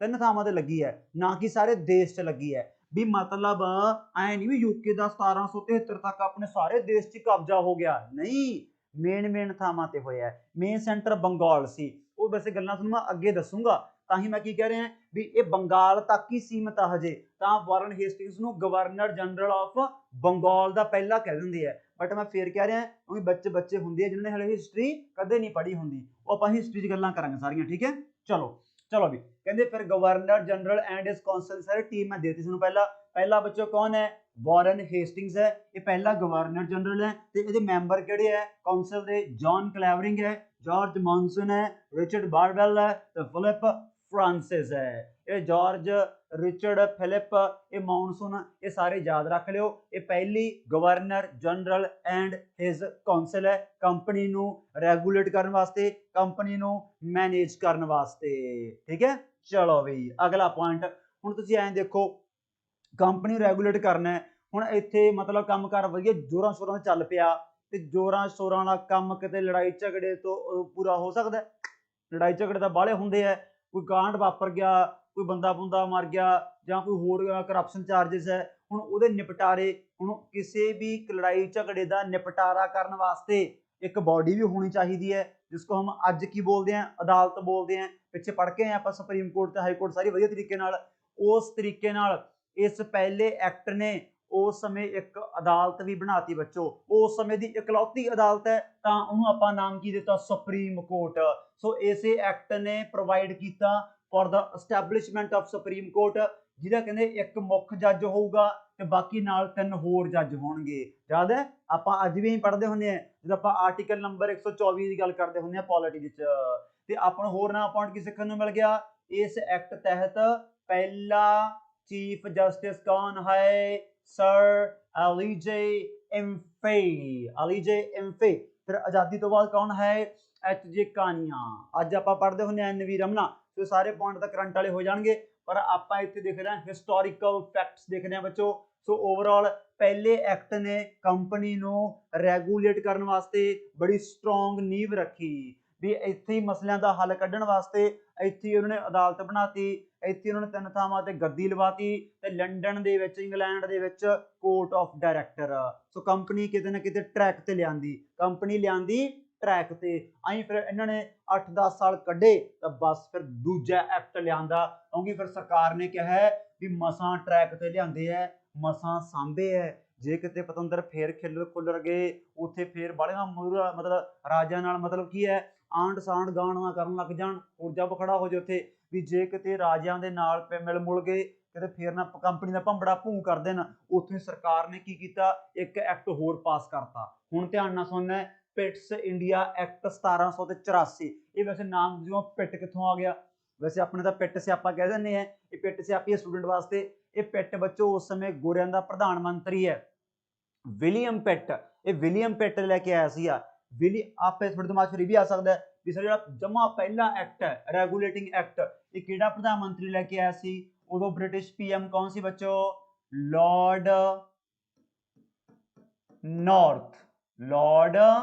3 ਥਾਵਾਂ ਤੇ ਲੱਗੀ ਹੈ, ਨਾ ਕਿ ਸਾਰੇ ਦੇਸ਼ 'ਚ ਲੱਗੀ ਹੈ। ਵੀ ਮਤਲਬ ਐ ਨਹੀਂ ਵੀ ਯੂਕੇ ਦਾ 1773 ਤੱਕ ਆਪਣੇ ਸਾਰੇ ਦੇਸ਼ 'ਚ ਕਬਜ਼ਾ ਹੋ ਗਿਆ, ਨਹੀਂ, ਮੇਨ ਥਾਵਾਂ ਤੇ ਹੋਇਆ। ਮੇਨ ਸੈਂਟਰ ਬੰਗਾਲ ਸੀ, ਉਹ ਵੈਸੇ ਗੱਲਾਂ ਤੁਹਾਨੂੰ ਮੈਂ ਅੱਗੇ ਦੱਸੂਗਾ, ਤਾਂ ਹੀ ਮੈਂ ਕੀ ਕਹਿ ਰਿਹਾ ਵੀ ਇਹ ਬੰਗਾਲ ਤੱਕ ਹੀ ਸੀਮਤ ਆ ਹਜੇ। ਤਾਂ ਵਾਰਨ ਹੇਸਟਿੰਗਸ ਨੂੰ ਗਵਰਨਰ ਜਨਰਲ ਆਫ ਬੰਗਾਲ ਦਾ ਪਹਿਲਾ ਕਹਿ ਦਿੰਦੇ ਆ। ਬਟ ਮੈਂ ਫੇਰ ਕਹਿ ਰਿਹਾ ਕਿਉਂਕਿ ਬੱਚੇ ਹੁੰਦੇ ਆ ਜਿਨ੍ਹਾਂ ਨੇ ਹਲੇ ਹਿਸਟਰੀ ਕਦੇ ਨਹੀਂ ਪੜ੍ਹੀ ਹੁੰਦੀ, ਉਹ ਆਪਾਂ ਹਿਸਟਰੀ 'ਚ ਗੱਲਾਂ ਕਰਾਂਗੇ ਸਾਰੀਆਂ, ਠੀਕ ਹੈ। ਚਲੋ ਵੀ ਕਹਿੰਦੇ ਫਿਰ governor general and his council, ਸਾਰੇ ਟੀਮ ਮੈਂ ਦੇਤੀ ਤੁਹਾਨੂੰ ਪਹਿਲਾ ਬੱਚੋ ਕੌਣ ਹੈ, ਵਾਰਨ ਹੇਸਟਿੰਗਸ ਹੈ, ਇਹ ਪਹਿਲਾ ਗਵਰਨਰ ਜਨਰਲ ਹੈ। ਤੇ ਇਹਦੇ ਮੈਂਬਰ ਕਿਹੜੇ ਹੈ ਕਾਉਂਸਲ ਦੇ, ਜੌਨ ਕਲੈਵਰਿੰਗ ਹੈ, ਜਾਰਜ ਮੌਨਸਨ ਹੈ, ਰਿਚਰਡ ਬਾਰਵੈਲ ਹੈ ਤੇ ਫਿਲਿਪ ਫ੍ਰਾਂਸਿਸ ਹੈ। ਇਹ ਜਾਰਜ, ਰਿਚਰਡ, ਫਿਲਿਪ, ਇਹ ਮੌਨਸਨ, ਇਹ ਸਾਰੇ ਯਾਦ ਰੱਖ ਲਿਓ। ਇਹ ਪਹਿਲੀ governor general and his council ਹੈ, ਕੰਪਨੀ ਨੂੰ ਰੈਗੂਲੇਟ ਕਰਨ ਵਾਸਤੇ, ਕੰਪਨੀ ਨੂੰ ਮੈਨੇਜ ਕਰਨ ਵਾਸਤੇ, ਠੀਕ ਹੈ। ਚਲੋ ਵੀ ਅਗਲਾ ਪੁਆਇੰਟ, ਹੁਣ ਤੁਸੀਂ ਐਂ ਦੇਖੋ ਕੰਪਨੀ ਰੈਗੂਲੇਟ ਕਰਨਾ ਹੈ। ਹੁਣ ਇੱਥੇ ਮਤਲਬ ਕੰਮ ਕਾਰ ਵਧੀਆ ਜ਼ੋਰਾਂ ਸ਼ੋਰਾਂ ਦਾ ਚੱਲ ਪਿਆ, ਤੇ ਜ਼ੋਰਾਂ ਸ਼ੋਰਾਂ ਵਾਲਾ ਕੰਮ ਕਿਤੇ ਲੜਾਈ ਝਗੜੇ ਤੋਂ ਪੂਰਾ ਹੋ ਸਕਦਾ, ਲੜਾਈ ਝਗੜੇ ਤਾਂ ਬਾਹਲੇ ਹੁੰਦੇ ਆ, ਕੋਈ ਕਾਂਡ ਵਾਪਰ ਗਿਆ, ਕੋਈ ਬੰਦਾ ਮਰ ਗਿਆ, ਜਾਂ ਕੋਈ ਹੋਰ ਕਰਪਸ਼ਨ ਚਾਰजेस ਹੈ, ਹੁਣ ਉਹਦੇ ਨਿਪਟਾਰੇ, ਹੁਣ ਕਿਸੇ ਵੀ ਲੜਾਈ ਝਗੜੇ ਦਾ ਨਿਪਟਾਰਾ ਕਰਨ ਵਾਸਤੇ ਇੱਕ ਬਾਡੀ ਵੀ ਹੋਣੀ ਚਾਹੀਦੀ ਹੈ, ਜਿਸ को हम ਅੱਜ ਕੀ ਬੋਲਦੇ ਆ, ਅਦਾਲਤ ਬੋਲਦੇ ਆ। ਪਿੱਛੇ ਪੜ੍ਹ ਕੇ ਆਏ ਆਪਾਂ ਸੁਪਰੀਮ ਕੋਰਟ ਤੇ ਹਾਈ ਕੋਰਟ ਸਾਰੀ ਵਧੀਆ ਤਰੀਕੇ ਨਾਲ। ਉਸ ਤਰੀਕੇ ਨਾਲ ਇਸ ਪਹਿਲੇ ਐਕਟ ਨੇ ਉਸ ਸਮੇਂ ਇੱਕ ਅਦਾਲਤ ਵੀ ਬਣਾਤੀ ਬੱਚੋ, ਉਸ ਸਮੇਂ ਦੀ ਇਕਲੌਤੀ ਅਦਾਲਤ ਹੈ, ਤਾਂ ਉਹਨੂੰ ਆਪਾਂ ਨਾਮ ਕੀ ਦਿੱਤਾ, ਸੁਪਰੀਮ ਕੋਰਟ। ਸੋ ਇਸੇ ਐਕਟ ਨੇ ਪ੍ਰੋਵਾਈਡ ਕੀਤਾ for the establishment of supreme court, ਜਿਹਦਾ ਕਹਿੰਦੇ ਇੱਕ ਮੁੱਖ ਜੱਜ ਹੋਊਗਾ ਤੇ ਬਾਕੀ ਨਾਲ 3 ਹੋਰ ਜੱਜ ਹੋਣਗੇ। ਯਾਦ ਹੈ, ਆਪਾਂ ਅੱਜ ਵੀ ਪੜ੍ਹਦੇ ਹੁੰਦੇ ਆ ਜਦੋਂ ਆਪਾਂ ਆਰਟੀਕਲ ਨੰਬਰ 124 ਦੀ ਗੱਲ ਕਰਦੇ ਹੁੰਦੇ ਆ ਪੋਲਿਟੀ ਵਿੱਚ। ਤੇ ਆਪਾਂ ਨੂੰ ਹੋਰ ਨਵਾਂ ਪੁਆਇੰਟ ਕੀ ਸਿੱਖਣ ਨੂੰ ਮਿਲ ਗਿਆ, ਇਸ ਐਕਟ ਤਹਿਤ ਪਹਿਲਾ ਚੀਫ ਜਸਟਿਸ ਕੌਣ ਹੈ, ਸਰ ਅਲੀਜੇ ਇੰਫੇ। ਅਲੀਜੇ ਇੰਫੇ। ਫਿਰ ਆਜ਼ਾਦੀ ਤੋਂ ਬਾਅਦ ਕੌਣ ਹੈ, ਐਚ.ਜੇ. ਕਾਨੀਆ। ਅੱਜ ਆਪਾਂ ਪੜ੍ਹਦੇ ਹੁੰਦੇ ਆ ਐਨ.ਵੀ. ਰਮਨਾ। ਤੇ ਸਾਰੇ ਪੁਆਇੰਟ ਤਾਂ ਕਰੰਟ ਵਾਲੇ ਹੋ ਜਾਣਗੇ, ਪਰ ਆਪਾਂ ਇੱਥੇ ਦੇਖ ਰਹੇ ਹਾਂ ਹਿਸਟੋਰੀਕਲ ਫੈਕਟਸ ਦੇਖ ਰਹੇ ਹਾਂ ਬੱਚੋ। ਸੋ ਓਵਰਆਲ ਪਹਿਲੇ ਐਕਟ ਨੇ ਕੰਪਨੀ ਨੂੰ ਰੈਗੂਲੇਟ ਕਰਨ ਵਾਸਤੇ ਬੜੀ ਸਟਰੋਂਗ ਨੀਂਹ ਰੱਖੀ, ਵੀ ਇੱਥੇ ਹੀ ਮਸਲਿਆਂ ਦਾ ਹੱਲ ਕੱਢਣ ਵਾਸਤੇ ਇੱਥੇ ਹੀ ਉਹਨਾਂ ਨੇ ਅਦਾਲਤ ਬਣਾਤੀ, ਇੱਥੇ ਉਹਨਾਂ ਨੇ 3 ਥਾਵਾਂ ਤੇ ਗੱਦੀ ਲਵਾਤੀ, ਤੇ ਲੰਡਨ ਦੇ ਵਿੱਚ ਇੰਗਲੈਂਡ ਦੇ ਵਿੱਚ court of director. So company ਕਿਤੇ ਨਾ ਕਿਤੇ ਟਰੈਕ ਤੇ ਲਿਆਂਦੀ, ਕੰਪਨੀ ਲਿਆਂਦੀ ਟਰੈਕ ਤੇ। ਆਈ ਫਿਰ ਇਹਨਾਂ ਨੇ 8-10 ਸਾਲ ਕੱਢੇ ਤਾਂ ਬਸ ਫਿਰ ਦੂਜਾ ਐਕਟ ਲਿਆਂਦਾ, ਕਿਉਂਕਿ ਫਿਰ ਸਰਕਾਰ ਨੇ ਕਿਹਾ ਵੀ ਮਸਾਂ ਟਰੈਕ ਤੇ ਲਿਆਂਦੇ ਐ, ਮਸਾਂ ਸਾਂਭੇ ਐ, ਜੇ ਕਿਤੇ ਪਤੰਦਰ ਫੇਰ ਖੁੱਲਰ ਗਏ ਉੱਥੇ ਫੇਰ ਬਾਲਿਆਂ ਮੂਹਰਾ ਮਤਲਬ ਰਾਜਿਆਂ ਨਾਲ ਮਤਲਬ ਕੀ ਹੈ, ਆਂਢ ਸਾਂਢ ਗਾਣਾ ਕਰਨ ਲੱਗ ਜਾਣ, ਜੱਬ ਖੜਾ ਹੋ ਜਾਏ ਉੱਥੇ, ਵੀ ਜੇ ਕਿਤੇ ਰਾਜਿਆਂ ਦੇ ਨਾਲ ਮਿਲ ਮੁਲ ਗਏ ਕਿਤੇ ਫੇਰ ਨਾ ਕੰਪਨੀ ਦਾ ਭੰਬੜਾ ਭੂ ਕਰ ਦੇਣ। ਉੱਥੇ ਸਰਕਾਰ ਨੇ ਕੀ ਕੀਤਾ, ਇੱਕ ਐਕਟ ਹੋਰ ਪਾਸ ਕਰਤਾ। ਹੁਣ ਧਿਆਨ ਨਾਲ ਸੁਣਨਾ, ਪਿਟਸ ਇੰਡੀਆ ਐਕਟ 1784। ਇਹ ਵੈਸੇ ਨਾਮ ਜਿਉਂ ਪਿੱਟ ਕਿੱਥੋਂ ਆ ਗਿਆ, ਵੈਸੇ ਆਪਣੇ ਤਾਂ ਪਿੱਟ ਸਿਆਪਾ ਕਹਿ ਦਿੰਦੇ ਆ, ਇਹ ਪਿੱਟ ਸਿਆਪੀ ਹੈ ਸਟੂਡੈਂਟ ਵਾਸਤੇ। ਇਹ ਪਿੱਟ ਬੱਚੋ ਉਸ ਸਮੇਂ ਗੋਰਿਆਂ ਦਾ ਪ੍ਰਧਾਨ ਮੰਤਰੀ ਹੈ ਵਿਲੀਅਮ ਪਿੱਟ। ਇਹ ਵਿਲੀਅਮ ਪਿੱਟ ਲੈ ਕੇ ਆਇਆ ਸੀ। ਆਪੇ ਤੁਹਾਡੇ ਦਿਮਾਗ 'ਚ ਵੀ ਆ ਸਕਦਾ ਵੀ ਸਰ ਜਿਹੜਾ ਜਮਾ ਪਹਿਲਾ ਐਕਟ ਹੈ ਰੈਗੂਲੇਟਿੰਗ ਐਕਟ, ਇਹ ਕਿਹੜਾ ਪ੍ਰਧਾਨ ਮੰਤਰੀ ਲੈ ਕੇ ਆਇਆ ਸੀ? ਉਦੋਂ ਬ੍ਰਿਟਿਸ਼ ਪੀਐਮ ਕੌਣ ਸੀ ਬੱਚੋ? Lord north. Lord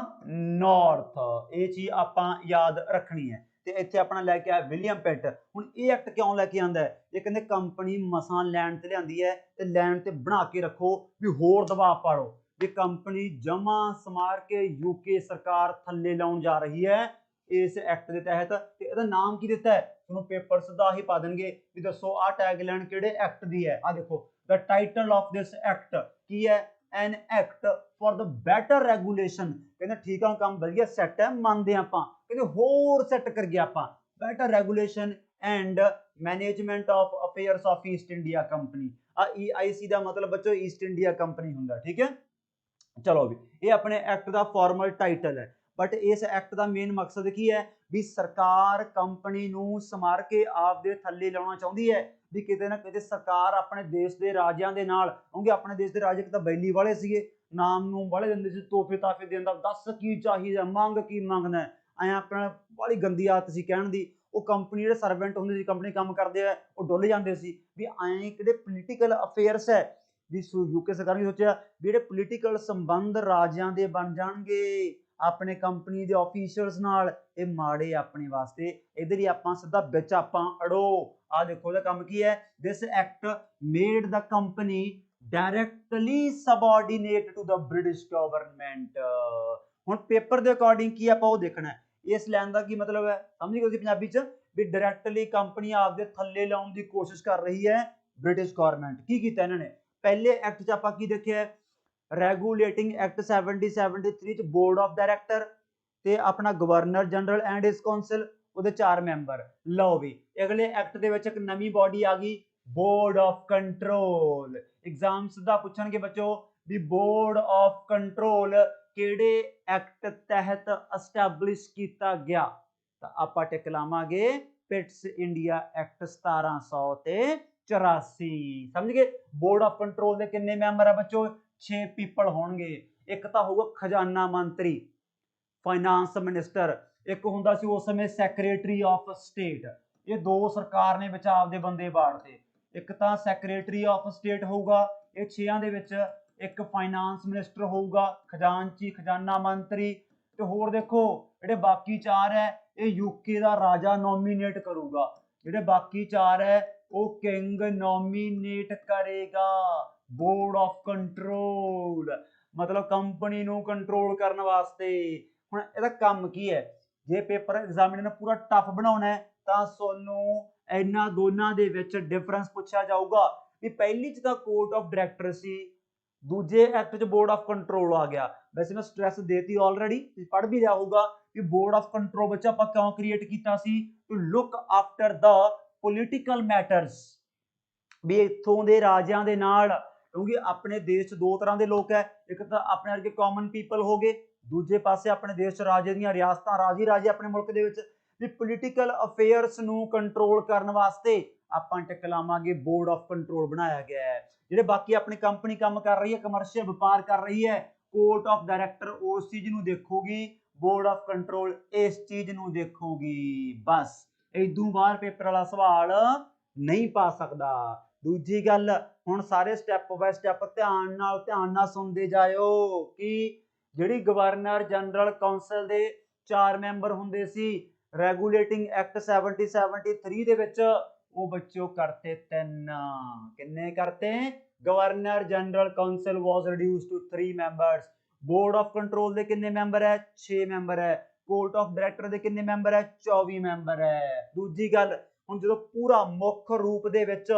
north. ਇਹ ਚੀਜ਼ ਆਪਾਂ ਯਾਦ ਰੱਖਣੀ ਹੈ। ਤੇ ਇੱਥੇ ਆਪਣਾ ਲੈ ਕੇ ਆਇਆ ਵਿਲੀਅਮ ਪਿੱਟ। ਹੁਣ ਇਹ ਐਕਟ ਕਿਉਂ ਲੈ ਕੇ ਆਂਦਾ ਹੈ? ਇਹ ਕਹਿੰਦੇ ਕੰਪਨੀ ਮਸਾਂ ਲੈਣ ਤੇ ਲਿਆਂਦੀ ਹੈ ਤੇ ਲੈਣ ਤੇ ਬਣਾ ਕੇ ਰੱਖੋ ਵੀ ਹੋਰ ਦਬਾਅ ਪਾੜੋ, ਵੀ ਕੰਪਨੀ ਜਮਾ ਸਮਾਰ ਕੇ ਯੂਕੇ ਸਰਕਾਰ ਥੱਲੇ ਲਾਉਣ ਜਾ ਰਹੀ ਹੈ ਇਸ ਐਕਟ ਦੇ ਤਹਿਤ। ਤੇ ਇਹਦਾ ਨਾਮ ਕੀ ਦਿੱਤਾ ਹੈ? ਤੁਹਾਨੂੰ ਪੇਪਰ ਸਿੱਧਾ ਹੀ ਪਾ ਦੇਣਗੇ ਵੀ ਦੱਸੋ ਆਹ ਟੈਗਲਾਈਨ ਕਿਹੜੇ ਐਕਟ ਦੀ ਹੈ। ਆ ਦੇਖੋ, ਦ ਟਾਈਟਲ ਆਫ ਦਿਸ ਐਕਟ ਕੀ ਹੈ? ਐਨ act for the better regulation. ਕਹਿੰਦੇ ਠੀਕ ਆ, ਕੰਮ ਵਧੀਆ ਸੈੱਟ ਹੈ, ਮੰਨਦੇ ਆਪਾਂ, ਕਹਿੰਦੇ ਹੋਰ ਸੈੱਟ ਕਰ ਗਿਆ ਆਪਾਂ, better regulation and management of affairs of East India company. ਆ EIC ਦਾ ਮਤਲਬ ਬੱਚੋ ਈਸਟ ਇੰਡੀਆ ਕੰਪਨੀ ਹੁੰਦਾ, ਠੀਕ ਹੈ। ਚਲੋ ਵੀ ਇਹ ਆਪਣੇ ਐਕਟ ਦਾ ਫਾਰਮਲ ਟਾਈਟਲ ਹੈ, ਬਟ ਇਸ ਐਕਟ ਦਾ ਮੇਨ ਮਕਸਦ ਕੀ ਹੈ? ਵੀ ਸਰਕਾਰ ਕੰਪਨੀ ਨੂੰ ਸਮਾਰ ਕੇ ਆਪਦੇ ਥੱਲੇ ਲਾਉਣਾ ਚਾਹੁੰਦੀ ਹੈ, ਵੀ ਕਿਤੇ ਨਾ ਕਿਤੇ ਸਰਕਾਰ ਆਪਣੇ ਦੇਸ਼ ਦੇ ਰਾਜਿਆਂ ਦੇ ਨਾਲ, ਕਿਉਂਕਿ ਆਪਣੇ ਦੇਸ਼ ਦੇ ਰਾਜੇ ਤਾਂ ਬੈਲੀ ਵਾਲੇ ਸੀਗੇ, ਨਾਮ ਨੂੰ ਵਾਲੇ ਦਿੰਦੇ ਸੀ, ਤੋਹਫੇ ਤਾਫੇ ਦੇਣ ਦਾ, ਦੱਸ ਕੀ ਚਾਹੀਦਾ, ਮੰਗ ਕੀ ਮੰਗਣਾ, ਐ ਆਪਣਾ ਬੜੀ ਗੰਦੀ ਆਦਤ ਸੀ ਕਹਿਣ ਦੀ। ਉਹ ਕੰਪਨੀ ਜਿਹੜੇ ਸਰਵੈਂਟ ਹੁੰਦੇ ਸੀ, ਕੰਪਨੀ ਕੰਮ ਕਰਦੇ ਆ, ਉਹ ਡੁੱਲ ਜਾਂਦੇ ਸੀ ਵੀ ਐਂ ਕਿਹੜੇ ਪੋਲੀਟੀਕਲ ਅਫੇਅਰਸ ਹੈ, ਵੀ ਯੂਕੇ ਸਰਕਾਰ ਨੇ ਸੋਚਿਆ ਵੀ ਜਿਹੜੇ ਪੋਲੀਟੀਕਲ ਸੰਬੰਧ ਰਾਜਿਆਂ ਦੇ ਬਣ ਜਾਣਗੇ ਆਪਣੇ ਕੰਪਨੀ ਦੇ ਆਫੀਸ਼ੀਅਲਸ ਨਾਲ, ਇਹ ਮਾੜੇ ਆਪਣੇ ਵਾਸਤੇ। ਇਧਰ ਹੀ ਆਪਾਂ ਸਿੱਧਾ ਵਿੱਚ ਆਪਾਂ ਅੜੋ। ਆ ਦੇਖੋ ਉਹਦਾ ਕੰਮ ਕੀ ਹੈ? This act made the company directly subordinate to the British government. ਹੁਣ ਪੇਪਰ ਦੇ ਅਕੋਰਡਿੰਗ ਕੀ ਆਪਾਂ ਉਹ ਦੇਖਣਾ। ਇਸ ਲਾਈਨ ਦਾ ਕੀ ਮਤਲਬ ਹੈ ਸਮਝ ਗਏ ਤੁਸੀਂ ਪੰਜਾਬੀ ਚ? ਵੀ ਡਾਇਰੈਕਟਲੀ ਕੰਪਨੀ ਆਪਦੇ ਥੱਲੇ ਲਾਉਣ ਦੀ ਕੋਸ਼ਿਸ਼ ਕਰ ਰਹੀ ਹੈ ਬ੍ਰਿਟਿਸ਼ ਗਵਰਨਮੈਂਟ। ਕੀ ਕੀਤਾ ਇਹਨਾਂ ਨੇ? ਪਹਿਲੇ ਐਕਟ ਚ ਆਪਾਂ ਕੀ ਦੇਖਿਆ? ਰੈਗੂਲੇਟਿੰਗ ਐਕਟ 1773 ਚ ਬੋਰਡ ਆਫ ਡਾਇਰੈਕਟਰ ਤੇ ਆਪਣਾ governor general and his council, ਉਹਦੇ 4 ਮੈਂਬਰ। ਲਓ ਵੀ ਅਗਲੇ ਐਕਟ ਦੇ ਵਿੱਚ ਇੱਕ ਨਵੀਂ ਬੋਡੀ ਆ ਗਈ, ਬੋਰਡ ਆਫ ਕੰਟਰੋਲ। ਐਗਜ਼ਾਮ ਸਿੱਧਾ ਪੁੱਛਣਗੇ ਬੱਚੋ ਵੀ ਬੋਰਡ ਆਫ ਕੰਟਰੋਲ ਕਿਹੜੇ ਐਕਟ ਤਹਿਤ ਐਸਟੈਬਲਿਸ਼ ਕੀਤਾ ਗਿਆ? ਤਾਂ ਆਪਾਂ ਟਿਕ ਲਾਵਾਂਗੇ ਪਿਟਸ ਇੰਡੀਆ ਐਕਟ 1784। ਸਮਝ ਗਏ? ਬੋਰਡ ਆਫ ਕੰਟਰੋਲ ਦੇ ਕਿੰਨੇ ਮੈਂਬਰ ਆ ਬੱਚੋ? 6 ਪੀਪਲ ਹੋਣਗੇ। ਇੱਕ ਤਾਂ ਹੋਊਗਾ ਖਜ਼ਾਨਾ ਮੰਤਰੀ, ਫਾਈਨਾਂਸ ਮਿਨਿਸਟਰ, ਇੱਕ ਹੁੰਦਾ ਸੀ ਉਸ ਸਮੇਂ ਸੈਕਟਰੀ ਆਫ ਸਟੇਟ। ਇਹ 2 ਸਰਕਾਰ ਨੇ ਵਿੱਚ ਆਪਦੇ ਬੰਦੇ ਬਾੜਤੇ। ਇੱਕ ਤਾਂ ਸੈਕਟਰੀ ਆਫ ਸਟੇਟ ਹੋਊਗਾ, ਇਹ 6 ਦੇ ਵਿੱਚ, ਇੱਕ ਫਾਈਨਾਂਸ ਮਿਨਿਸਟਰ ਹੋਊਗਾ, ਖਜ਼ਾਨਚੀ, ਖਜ਼ਾਨਾ ਮੰਤਰੀ, ਤੇ ਹੋਰ ਦੇਖੋ ਜਿਹੜੇ ਬਾਕੀ 4 ਹੈ ਇਹ ਯੂਕੇ ਦਾ ਰਾਜਾ ਨੋਮੀਨੇਟ ਕਰੂਗਾ। ਜਿਹੜੇ ਬਾਕੀ 4 ਹੈ ਉਹ ਕਿੰਗ ਨੋਮੀਨੇਟ ਕਰੇਗਾ। ਬੋਰਡ ਆਫ ਕੰਟਰੋਲ ਮਤਲਬ ਕੰਪਨੀ ਨੂੰ ਕੰਟਰੋਲ ਕਰਨ ਵਾਸਤੇ। ਹੁਣ ਇਹਦਾ ਕੰਮ ਕੀ ਹੈ? ਜੇ ਪੇਪਰ ਐਗਜ਼ਾਮੀਨਰ ਨੇ ਪੂਰਾ ਟਫ ਬਣਾਉਣਾ ਤਾਂ ਤੁਹਾਨੂੰ ਇਹਨਾਂ ਦੋਨਾਂ ਦੇ ਵਿੱਚ ਡਿਫਰੈਂਸ ਪੁੱਛਿਆ ਜਾਊਗਾ। ਵੀ ਪਹਿਲੀ ਚ ਤਾਂ ਕੋਰਟ ਆਫ ਡਾਇਰੈਕਟਰ ਸੀ, ਦੂਜੇ ਐਕਟ 'ਚ ਬੋਰਡ ਆਫ ਕੰਟਰੋਲ ਆ ਗਿਆ। ਵੈਸੇ ਮੈਂ ਸਟ੍ਰੈਸ ਦੇਤੀ ਆਲਰੇਡੀ, ਤੁਸੀਂ ਪੜ੍ਹ ਵੀ ਲਿਆ ਹੋਊਗਾ ਕਿ ਬੋਰਡ ਆਫ ਕੰਟਰੋਲ ਬੱਚਾ ਆਪਾਂ ਕਿਉਂ ਕ੍ਰੀਏਟ ਕੀਤਾ ਸੀ, to look after the political matters, ਵੀ ਇੱਥੋਂ ਦੇ ਰਾਜਿਆਂ ਦੇ ਨਾਲ, ਕਿਉਂਕਿ ਆਪਣੇ ਦੇਸ਼ 'ਚ ਦੋ ਤਰ੍ਹਾਂ ਦੇ ਲੋਕ ਹੈ, ਇੱਕ ਤਾਂ ਆਪਣੇ ਵਰਗੇ ਕਾਮਨ ਪੀਪਲ ਹੋ ਗਏ, ਦੂਜੇ ਪਾਸੇ ਆਪਣੇ ਦੇਸ਼ 'ਚ ਰਾਜੇ ਦੀਆਂ ਰਿਆਸਤਾਂ, ਰਾਜੇ ਆਪਣੇ ਮੁਲਕ ਦੇ ਵਿੱਚ, ਵੀ ਪੋਲੀਟੀਕਲ ਅਫੇਅਰਸ ਨੂੰ ਕੰਟਰੋਲ ਕਰਨ ਵਾਸਤੇ ਆਪਾਂ ਟਕਲਾਵਾਂਗੇ ਬੋਰਡ ਆਫ ਕੰਟਰੋਲ ਬਣਾਇਆ ਗਿਆ ਹੈ। ਜਿਹੜੇ ਬਾਕੀ ਆਪਣੀ ਕੰਪਨੀ ਕੰਮ ਕਰ ਰਹੀ ਹੈ, ਕਮਰਸ਼ੀਅਲ ਵਪਾਰ ਕਰ ਰਹੀ ਹੈ, ਕੋਰਟ ਆਫ ਡਾਇਰੈਕਟਰ ਉਸ ਚੀਜ਼ ਨੂੰ ਦੇਖੂਗੀ, ਬੋਰਡ ਆਫ ਕੰਟਰੋਲ ਇਸ ਚੀਜ਼ ਨੂੰ ਦੇਖੂਗੀ। ਬਸ ਇਦੋਂ ਬਾਹਰ ਪੇਪਰ ਵਾਲਾ ਸਵਾਲ ਨਹੀਂ ਪਾ ਸਕਦਾ। ਦੂਜੀ ਗੱਲ, ਹੁਣ ਸਾਰੇ ਸਟੈਪ ਬਾਏ ਸਟੈਪ ਧਿਆਨ ਨਾਲ ਸੁਣਦੇ ਜਾਇਓ ਕਿ ਜਿਹੜੀ ਗਵਰਨਰ ਜਨਰਲ ਕਾਉਂਸਲ ਦੇ 4 ਮੈਂਬਰ ਹੁੰਦੇ ਸੀ ਰੈਗੂਲੇਟਿੰਗ ਐਕਟ 1773 ਦੇ ਵਿੱਚ, ਉਹ ਬੱਚਿਓ ਕਰਤੇ 3। ਕਿੰਨੇ ਕਰਤੇ? Governor general council was reduced to 3 members. Board of control ਦੇ ਕਿੰਨੇ ਮੈਂਬਰ ਹੈ? 6 ਮੈਂਬਰ ਹੈ। ਕੋਰਟ ਆਫ ਡਾਇਰੈਕਟਰ ਦੇ ਕਿੰਨੇ ਮੈਂਬਰ ਹੈ? 24 ਮੈਂਬਰ ਹੈ। ਦੂਜੀ ਗੱਲ, ਹੁਣ ਜਦੋਂ ਪੂਰਾ ਮੁੱਖ ਰੂਪ ਦੇ ਵਿੱਚ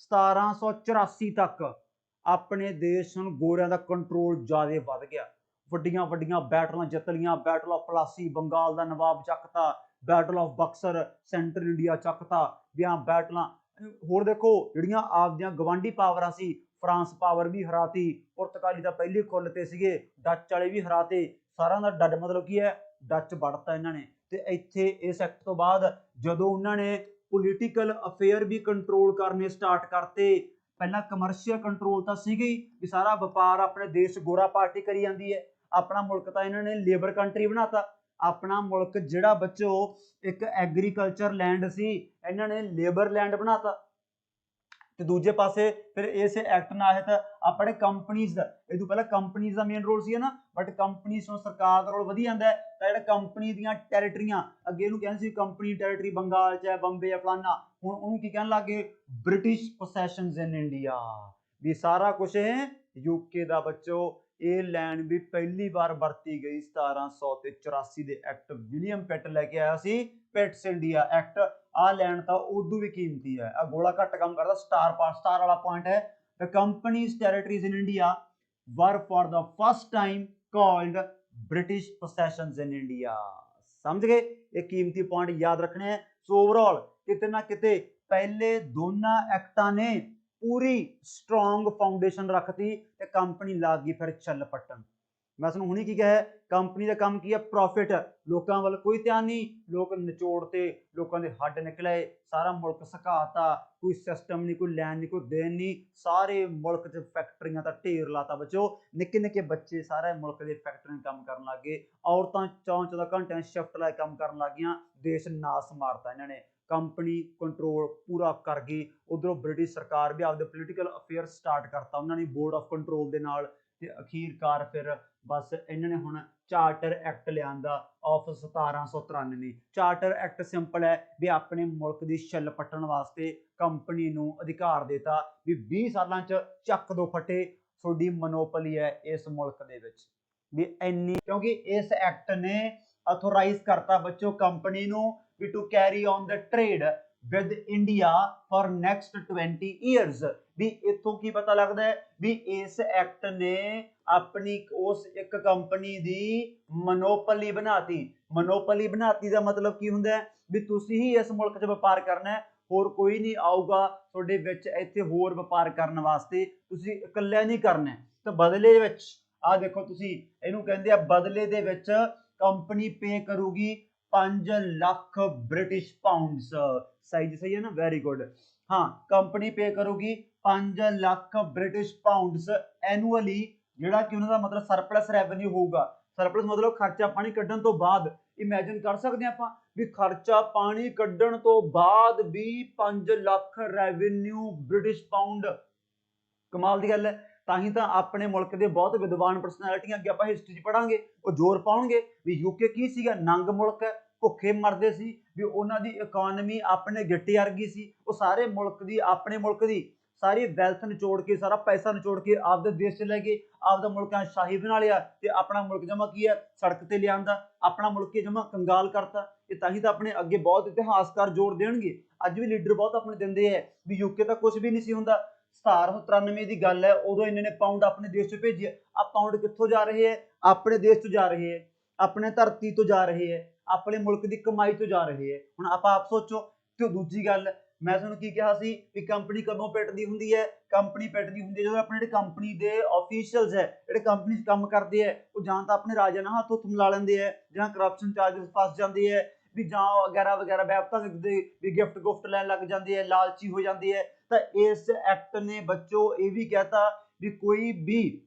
1784 ਤੱਕ ਆਪਣੇ ਦੇਸ਼ ਨੂੰ ਗੋਰਿਆਂ ਦਾ ਕੰਟਰੋਲ ਜ਼ਿਆਦਾ ਵੱਧ ਗਿਆ, ਵੱਡੀਆਂ ਵੱਡੀਆਂ ਬੈਟਲਾਂ ਜਿੱਤ ਲਈਆਂ, ਬੈਟਲ ਆਫ ਪਲਾਸੀ ਬੰਗਾਲ ਦਾ ਨਵਾਬ ਚੱਕਤਾ, battle of Buxar central India ਚੱਕਤਾ, ਵਿਆਹ ਬੈਟਲਾਂ। ਹੋਰ ਦੇਖੋ ਜਿਹੜੀਆਂ ਆਪਦੀਆਂ ਗਵਾਂਢੀ ਪਾਵਰਾਂ ਸੀ, ਫਰਾਂਸ ਪਾਵਰ ਵੀ ਹਰਾਤੀ, ਪੁਰਤਗਾਲੀ ਤਾਂ ਪਹਿਲੇ ਖੁੱਲ ਤੇ ਸੀਗੇ, ਡੱਚ ਵਾਲੇ ਵੀ ਹਰਾਤੇ, ਸਾਰਿਆਂ ਦਾ ਡੱਡ ਮਤਲਬ ਕੀ ਹੈ? ਡੱਚ ਵੜਤਾ ਇਹਨਾਂ ਨੇ। ਤੇ ਇੱਥੇ ਇਸ ਐਕਟ ਤੋਂ ਬਾਅਦ ਜਦੋਂ ਉਹਨਾਂ ਨੇ ਪੋਲੀਟੀਕਲ ਅਫੇਅਰ ਵੀ ਕੰਟਰੋਲ ਕਰਨੇ ਸਟਾਰਟ ਕਰਤੇ, ਪਹਿਲਾਂ ਕਮਰਸ਼ੀਅਲ ਕੰਟਰੋਲ ਤਾਂ ਸੀਗੀ ਵੀ ਸਾਰਾ ਵਪਾਰ ਆਪਣੇ ਦੇਸ਼ ਗੋਰਾ ਪਾਰਟੀ ਕਰੀ ਜਾਂਦੀ ਹੈ, ਆਪਣਾ ਮੁਲਕ ਤਾਂ ਇਹਨਾਂ ਨੇ ਲੇਬਰ ਕੰਟਰੀ ਬਣਾਤਾ, ਆਪਣਾ ਮੁਲਕ ਜਿਹੜਾ ਬੱਚੋ ਇੱਕ ਐਗਰੀਕਲਚਰ ਲੈਂਡ ਸੀ ਇਹਨਾਂ ਨੇ ਲੇਬਰ ਲੈਂਡ ਬਣਾਤਾ। ਤੇ ਦੂਜੇ ਪਾਸੇ ਫਿਰ ਇਸ ਐਕਟ ਨਾਲ ਆਪਣੇ ਕੰਪਨੀਜ਼ ਦਾ, ਇਹ ਤੋਂ ਪਹਿਲਾਂ ਕੰਪਨੀਜ਼ ਦਾ ਮੇਨ ਰੋਲ ਸੀ ਨਾ, ਬਟ ਕੰਪਨੀਜ਼ ਨੂੰ ਸਰਕਾਰ ਦਾ ਰੋਲ ਵਧੀ ਜਾਂਦਾ ਹੈ, ਤਾਂ ਜਿਹੜਾ ਕੰਪਨੀ ਦੀਆਂ ਟੈਰੀਟਰੀਆਂ, ਅੱਗੇ ਇਹਨੂੰ ਕਹਿੰਦੇ ਸੀ ਕੰਪਨੀ ਟੈਰੀਟਰੀ ਬੰਗਾਲ 'ਚ ਹੈ, ਬੰਬੇ ਹੈ, ਫਲਾਨਾ, ਹੁਣ ਉਹਨੂੰ ਕੀ ਕਹਿਣ ਲੱਗ ਗਏ? ਬ੍ਰਿਟਿਸ਼ ਪੋਸੈਸ਼ਨਸ ਇਨ ਇੰਡੀਆ, ਵੀ ਸਾਰਾ ਕੁਝ ਯੂਕੇ ਦਾ ਬੱਚੋ। ਇਹ ਲੈਂਡ ਵੀ ਪਹਿਲੀ ਵਾਰ ਵਰਤੀ ਗਈ 1784 ਦੇ ਐਕਟ, ਵਿਲੀਅਮ ਪਿਟ ਲੈ ਕੇ ਆਇਆ ਸੀ ਪਿਟਸ ਇੰਡੀਆ ਐਕਟ। ਆਹ ਲੈਂਡ ਤਾਂ ਉਦੋਂ ਵੀ ਕੀਮਤੀ ਹੈ, ਆ ਗੋਲਾ ਘੱਟ ਕੰਮ ਕਰਦਾ, ਸਟਾਰ ਵਾਲਾ ਪੁਆਇੰਟ ਹੈ। The company's territories in India were for the first time called British possessions in India। ਸਮਝ ਗਏ? ਇਹ ਕੀਮਤੀ ਪੁਆਇੰਟ ਯਾਦ ਰੱਖਣੇ ਹੈ। ਸੋ ਓਵਰਆਲ ਕਿਤੇ ਨਾ ਕਿਤੇ ਪਹਿਲੇ ਦੋਨਾਂ ਐਕਟਾਂ ਨੇ ਪੂਰੀ ਸਟਰੋਂਗ ਫਾਊਂਡੇਸ਼ਨ ਰੱਖਤੀ ਤੇ ਕੰਪਨੀ ਲੱਗ ਗਈ ਫਿਰ ਚੱਲ ਪੱਟਣ। ਮੈਂ ਤੁਹਾਨੂੰ ਹੁਣੀ ਕੀ ਕਿਹਾ, ਕੰਪਨੀ ਦਾ ਕੰਮ ਕੀ ਹੈ? ਪ੍ਰੋਫਿਟ। ਲੋਕਾਂ ਵੱਲ ਕੋਈ ਧਿਆਨ ਨਹੀਂ, ਲੋਕ ਨਿਚੋੜਤੇ, ਲੋਕਾਂ ਦੇ ਹੱਡ ਨਿਕਲੇ, ਸਾਰਾ ਮੁਲਕ ਸੁਕਾਤਾ, ਕੋਈ ਸਿਸਟਮ ਨਹੀਂ, ਕੋਈ ਲੈਣ ਨਹੀਂ, ਕੋਈ ਦੇਣ ਨਹੀਂ, ਸਾਰੇ ਮੁਲਕ 'ਚ ਫੈਕਟਰੀਆਂ ਦਾ ਢੇਰ ਲਾਤਾ ਬੱਚੋ। ਨਿੱਕੇ ਨਿੱਕੇ ਬੱਚੇ ਸਾਰੇ ਮੁਲਕ ਦੇ ਫੈਕਟਰੀਆਂ ਕੰਮ ਕਰਨ ਲੱਗ ਗਏ, ਔਰਤਾਂ 14 ਘੰਟਿਆਂ ਸ਼ਿਫਟ ਲੈ ਕੰਮ ਕਰਨ ਲੱਗ ਗਈਆਂ, ਦੇਸ਼ ਨਾਸ ਮਾਰਤਾ ਇਹਨਾਂ ਨੇ। ਕੰਪਨੀ ਕੰਟਰੋਲ ਪੂਰਾ ਕਰ ਗਈ। ਉਧਰੋਂ ਬ੍ਰਿਟਿਸ਼ ਸਰਕਾਰ ਵੀ ਆਪਦੇ ਪੋਲੀਟੀਕਲ ਅਫੇਅਰ ਸਟਾਰਟ ਕਰਤਾ ਉਹਨਾਂ ਨੇ ਬੋਰਡ ਆਫ ਕੰਟਰੋਲ ਦੇ ਨਾਲ। ਤੇ ਅਖੀਰਕਾਰ ਫਿਰ ਬਸ ਇਹਨਾਂ ਨੇ ਹੁਣ ਚਾਰਟਰ ਐਕਟ ਲਿਆਂਦਾ ਆਫ 1793। ਚਾਰਟਰ ਐਕਟ ਸਿੰਪਲ ਹੈ ਵੀ ਆਪਣੇ ਮੁਲਕ ਦੀ ਛਿੱਲ ਪੱਟਣ ਵਾਸਤੇ ਕੰਪਨੀ ਨੂੰ ਅਧਿਕਾਰ ਦਿੱਤਾ ਵੀ 20 ਸਾਲਾਂ 'ਚ ਚੱਕ ਦੋ ਫੱਟੇ, ਤੁਹਾਡੀ ਮੋਨੋਪੋਲੀ ਹੈ ਇਸ ਮੁਲਕ ਦੇ ਵਿੱਚ ਵੀ ਇੰਨੀ, ਕਿਉਂਕਿ ਇਸ ਐਕਟ ਨੇ ਅਥੋਰਾਈਜ਼ ਕਰਤਾ ਬੱਚੋ ਕੰਪਨੀ ਨੂੰ ਵੀ to carry on the trade with India for next 20 years. ਵੀ ਇੱਥੋਂ ਕੀ ਪਤਾ ਲੱਗਦਾ ਹੈ ਵੀ ਇਸ ਐਕਟ ਨੇ ਆਪਣੀ ਉਸ ਇੱਕ ਕੰਪਨੀ ਦੀ ਮੋਨੋਪੋਲੀ ਬਣਾਤੀ। ਮੋਨੋਪੋਲੀ ਬਣਾਤੀ ਦਾ ਮਤਲਬ ਕੀ ਹੁੰਦਾ ਹੈ ਵੀ ਤੁਸੀਂ ਹੀ ਇਸ ਮੁਲਕ 'ਚ ਵਪਾਰ ਕਰਨਾ ਹੈ, ਹੋਰ ਕੋਈ ਨਹੀਂ ਆਊਗਾ ਤੁਹਾਡੇ ਵਿੱਚ ਇੱਥੇ ਹੋਰ ਵਪਾਰ ਕਰਨ ਵਾਸਤੇ, ਤੁਸੀਂ ਇਕੱਲੇ ਨਹੀਂ ਕਰਨਾ। ਤਾਂ ਬਦਲੇ ਵਿੱਚ ਆਹ ਦੇਖੋ ਤੁਸੀਂ, ਇਹਨੂੰ ਕਹਿੰਦੇ ਆ ਬਦਲੇ ਦੇ ਵਿੱਚ ਕੰਪਨੀ ਪੇ ਕਰੂਗੀ 5 ਲੱਖ ਬ੍ਰਿਟਿਸ਼ ਪਾਉਂਡਸ। ਸਹੀ ਹੈ ਨਾ? Very good. ਹਾਂ, ਕੰਪਨੀ ਪੇ ਕਰੂਗੀ 5 ਲੱਖ ਬ੍ਰਿਟਿਸ਼ ਪਾਉਂਡਸ ਐਨੂਅਲੀ, ਜਿਹੜਾ ਕਿ ਉਹਨਾਂ ਦਾ ਮਤਲਬ ਸਰਪਲਸ ਰੈਵਨਿਊ ਹੋਊਗਾ। ਸਰਪਲਸ ਮਤਲਬ ਖਰਚਾ ਪਾਣੀ ਕੱਢਣ ਤੋਂ ਬਾਅਦ। ਇਮੇਜਿਨ ਕਰ ਸਕਦੇ ਹਾਂ ਆਪਾਂ ਵੀ ਖਰਚਾ ਪਾਣੀ ਕੱਢਣ ਤੋਂ ਬਾਅਦ ਵੀ 5 ਲੱਖ ਰੈਵਨਿਊ ਬ੍ਰਿਟਿਸ਼ ਪਾਉਂਡ। ਕਮਾਲ ਦੀ ਗੱਲ ਹੈ। ਤਾਂ ਹੀ ਤਾਂ ਆਪਣੇ ਮੁਲਕ ਦੇ ਬਹੁਤ ਵਿਦਵਾਨ ਪਰਸਨੈਲਿਟੀਆਂ ਅੱਗੇ ਆਪਾਂ ਹਿਸਟਰੀ 'ਚ ਪੜਾਂਗੇ, ਉਹ ਜ਼ੋਰ ਪਾਉਣਗੇ ਵੀ ਯੂਕੇ ਕੀ ਸੀਗਾ? ਨੰਗ ਮੁਲਕ ਹੈ, ਭੁੱਖੇ ਮਰਦੇ ਸੀ, ਵੀ ਉਹਨਾਂ ਦੀ ਇਕਨੋਮੀ ਆਪਣੇ ਗਿੱਟੇ ਵਰਗੀ ਸੀ। ਉਹ ਸਾਰੇ ਮੁਲਕ ਦੀ, ਆਪਣੇ ਮੁਲਕ ਦੀ ਸਾਰੀ ਵੈਲਥ ਨਿਚੋੜ ਕੇ, ਸਾਰਾ ਪੈਸਾ ਨਿਚੋੜ ਕੇ ਆਪਦੇ ਦੇਸ਼ 'ਚ ਲੈ ਗਏ, ਆਪਦਾ ਮੁਲਕਾਂ ਸ਼ਾਹੀ ਬਣਾ ਲਿਆ ਤੇ ਆਪਣਾ ਮੁਲਕ ਜਮਾ ਕੀ ਹੈ ਸੜਕ ਤੇ ਲਿਆਂਦਾ, ਆਪਣਾ ਮੁਲਕ ਜਮਾ ਕੰਗਾਲ ਕਰਤਾ। ਇਹ ਤਾਂ ਹੀ ਤਾਂ ਆਪਣੇ ਅੱਗੇ ਬਹੁਤ ਇਤਿਹਾਸਕਾਰ ਜ਼ੋਰ ਦੇਣਗੇ। ਅੱਜ ਵੀ ਲੀਡਰ ਬਹੁਤ ਆਪਣੇ ਦਿੰਦੇ ਹੈ ਵੀ ਯੂਕੇ ਤਾਂ ਕੁਝ ਵੀ ਨਹੀਂ ਸੀ ਹੁੰਦਾ, 1793 ਦੀ ਗੱਲ ਹੈ, ਉਦੋਂ ਇਹਨਾਂ ਨੇ ਪਾਉਂਡ ਆਪਣੇ ਦੇਸ਼ 'ਚ ਭੇਜੇ। ਆ ਪਾਉਂਡ ਕਿੱਥੋਂ ਜਾ ਰਹੇ ਹੈ? ਆਪਣੇ ਦੇਸ਼ 'ਚ ਜਾ ਰਹੇ ਹੈ, ਆਪਣੇ ਧਰਤੀ ਤੋਂ ਜਾ ਰਹੇ ਹੈ, ਆਪਣੇ ਮੁਲਕ ਦੀ ਕਮਾਈ ਤੋਂ ਜਾ ਰਹੇ ਹੈ। ਹੁਣ ਆਪਾਂ ਆਪ ਸੋਚੋ। ਤੇ ਦੂਜੀ ਗੱਲ, ਮੈਂ ਤੁਹਾਨੂੰ ਕੀ ਕਿਹਾ ਸੀ ਵੀ ਕੰਪਨੀ ਕਦੋਂ ਪਿੱਟਦੀ ਹੁੰਦੀ ਹੈ? ਕੰਪਨੀ ਪਿੱਟਦੀ ਹੁੰਦੀ ਹੈ ਜਦੋਂ ਆਪਣੇ ਜਿਹੜੇ ਕੰਪਨੀ ਦੇ ਆਫੀਸ਼ੀਅਲਸ ਹੈ, ਜਿਹੜੇ ਕੰਪਨੀ 'ਚ ਕੰਮ ਕਰਦੇ ਹੈ, ਉਹ ਜਾਂ ਤਾਂ ਆਪਣੇ ਰਾਜੇ ਨਾਲ ਹੱਥ ਹੁੱਥ ਮਿਲਾ ਲੈਂਦੇ ਹੈ, ਜਾਂ ਕਰਪਸ਼ਨ ਚਾਰजेस ਫਸ ਜਾਂਦੇ ਹੈ, ਵੀ ਜਾਂ ਵਗੈਰਾ ਵਗੈਰਾ ਵਹਿਬਤਾਂ ਦੇ ਵੀ ਗਿਫਟ ਗੁਫਟ ਲੈਣ ਲੱਗ ਜਾਂਦੇ ਹੈ, ਲਾਲਚੀ ਹੋ ਜਾਂਦੇ ਹੈ। ਤਾਂ ਇਸ ਐਕਟ ਨੇ ਬੱਚੋ ਇਹ ਵੀ ਕਹਿਤਾ ਵੀ ਕੋਈ ਵੀ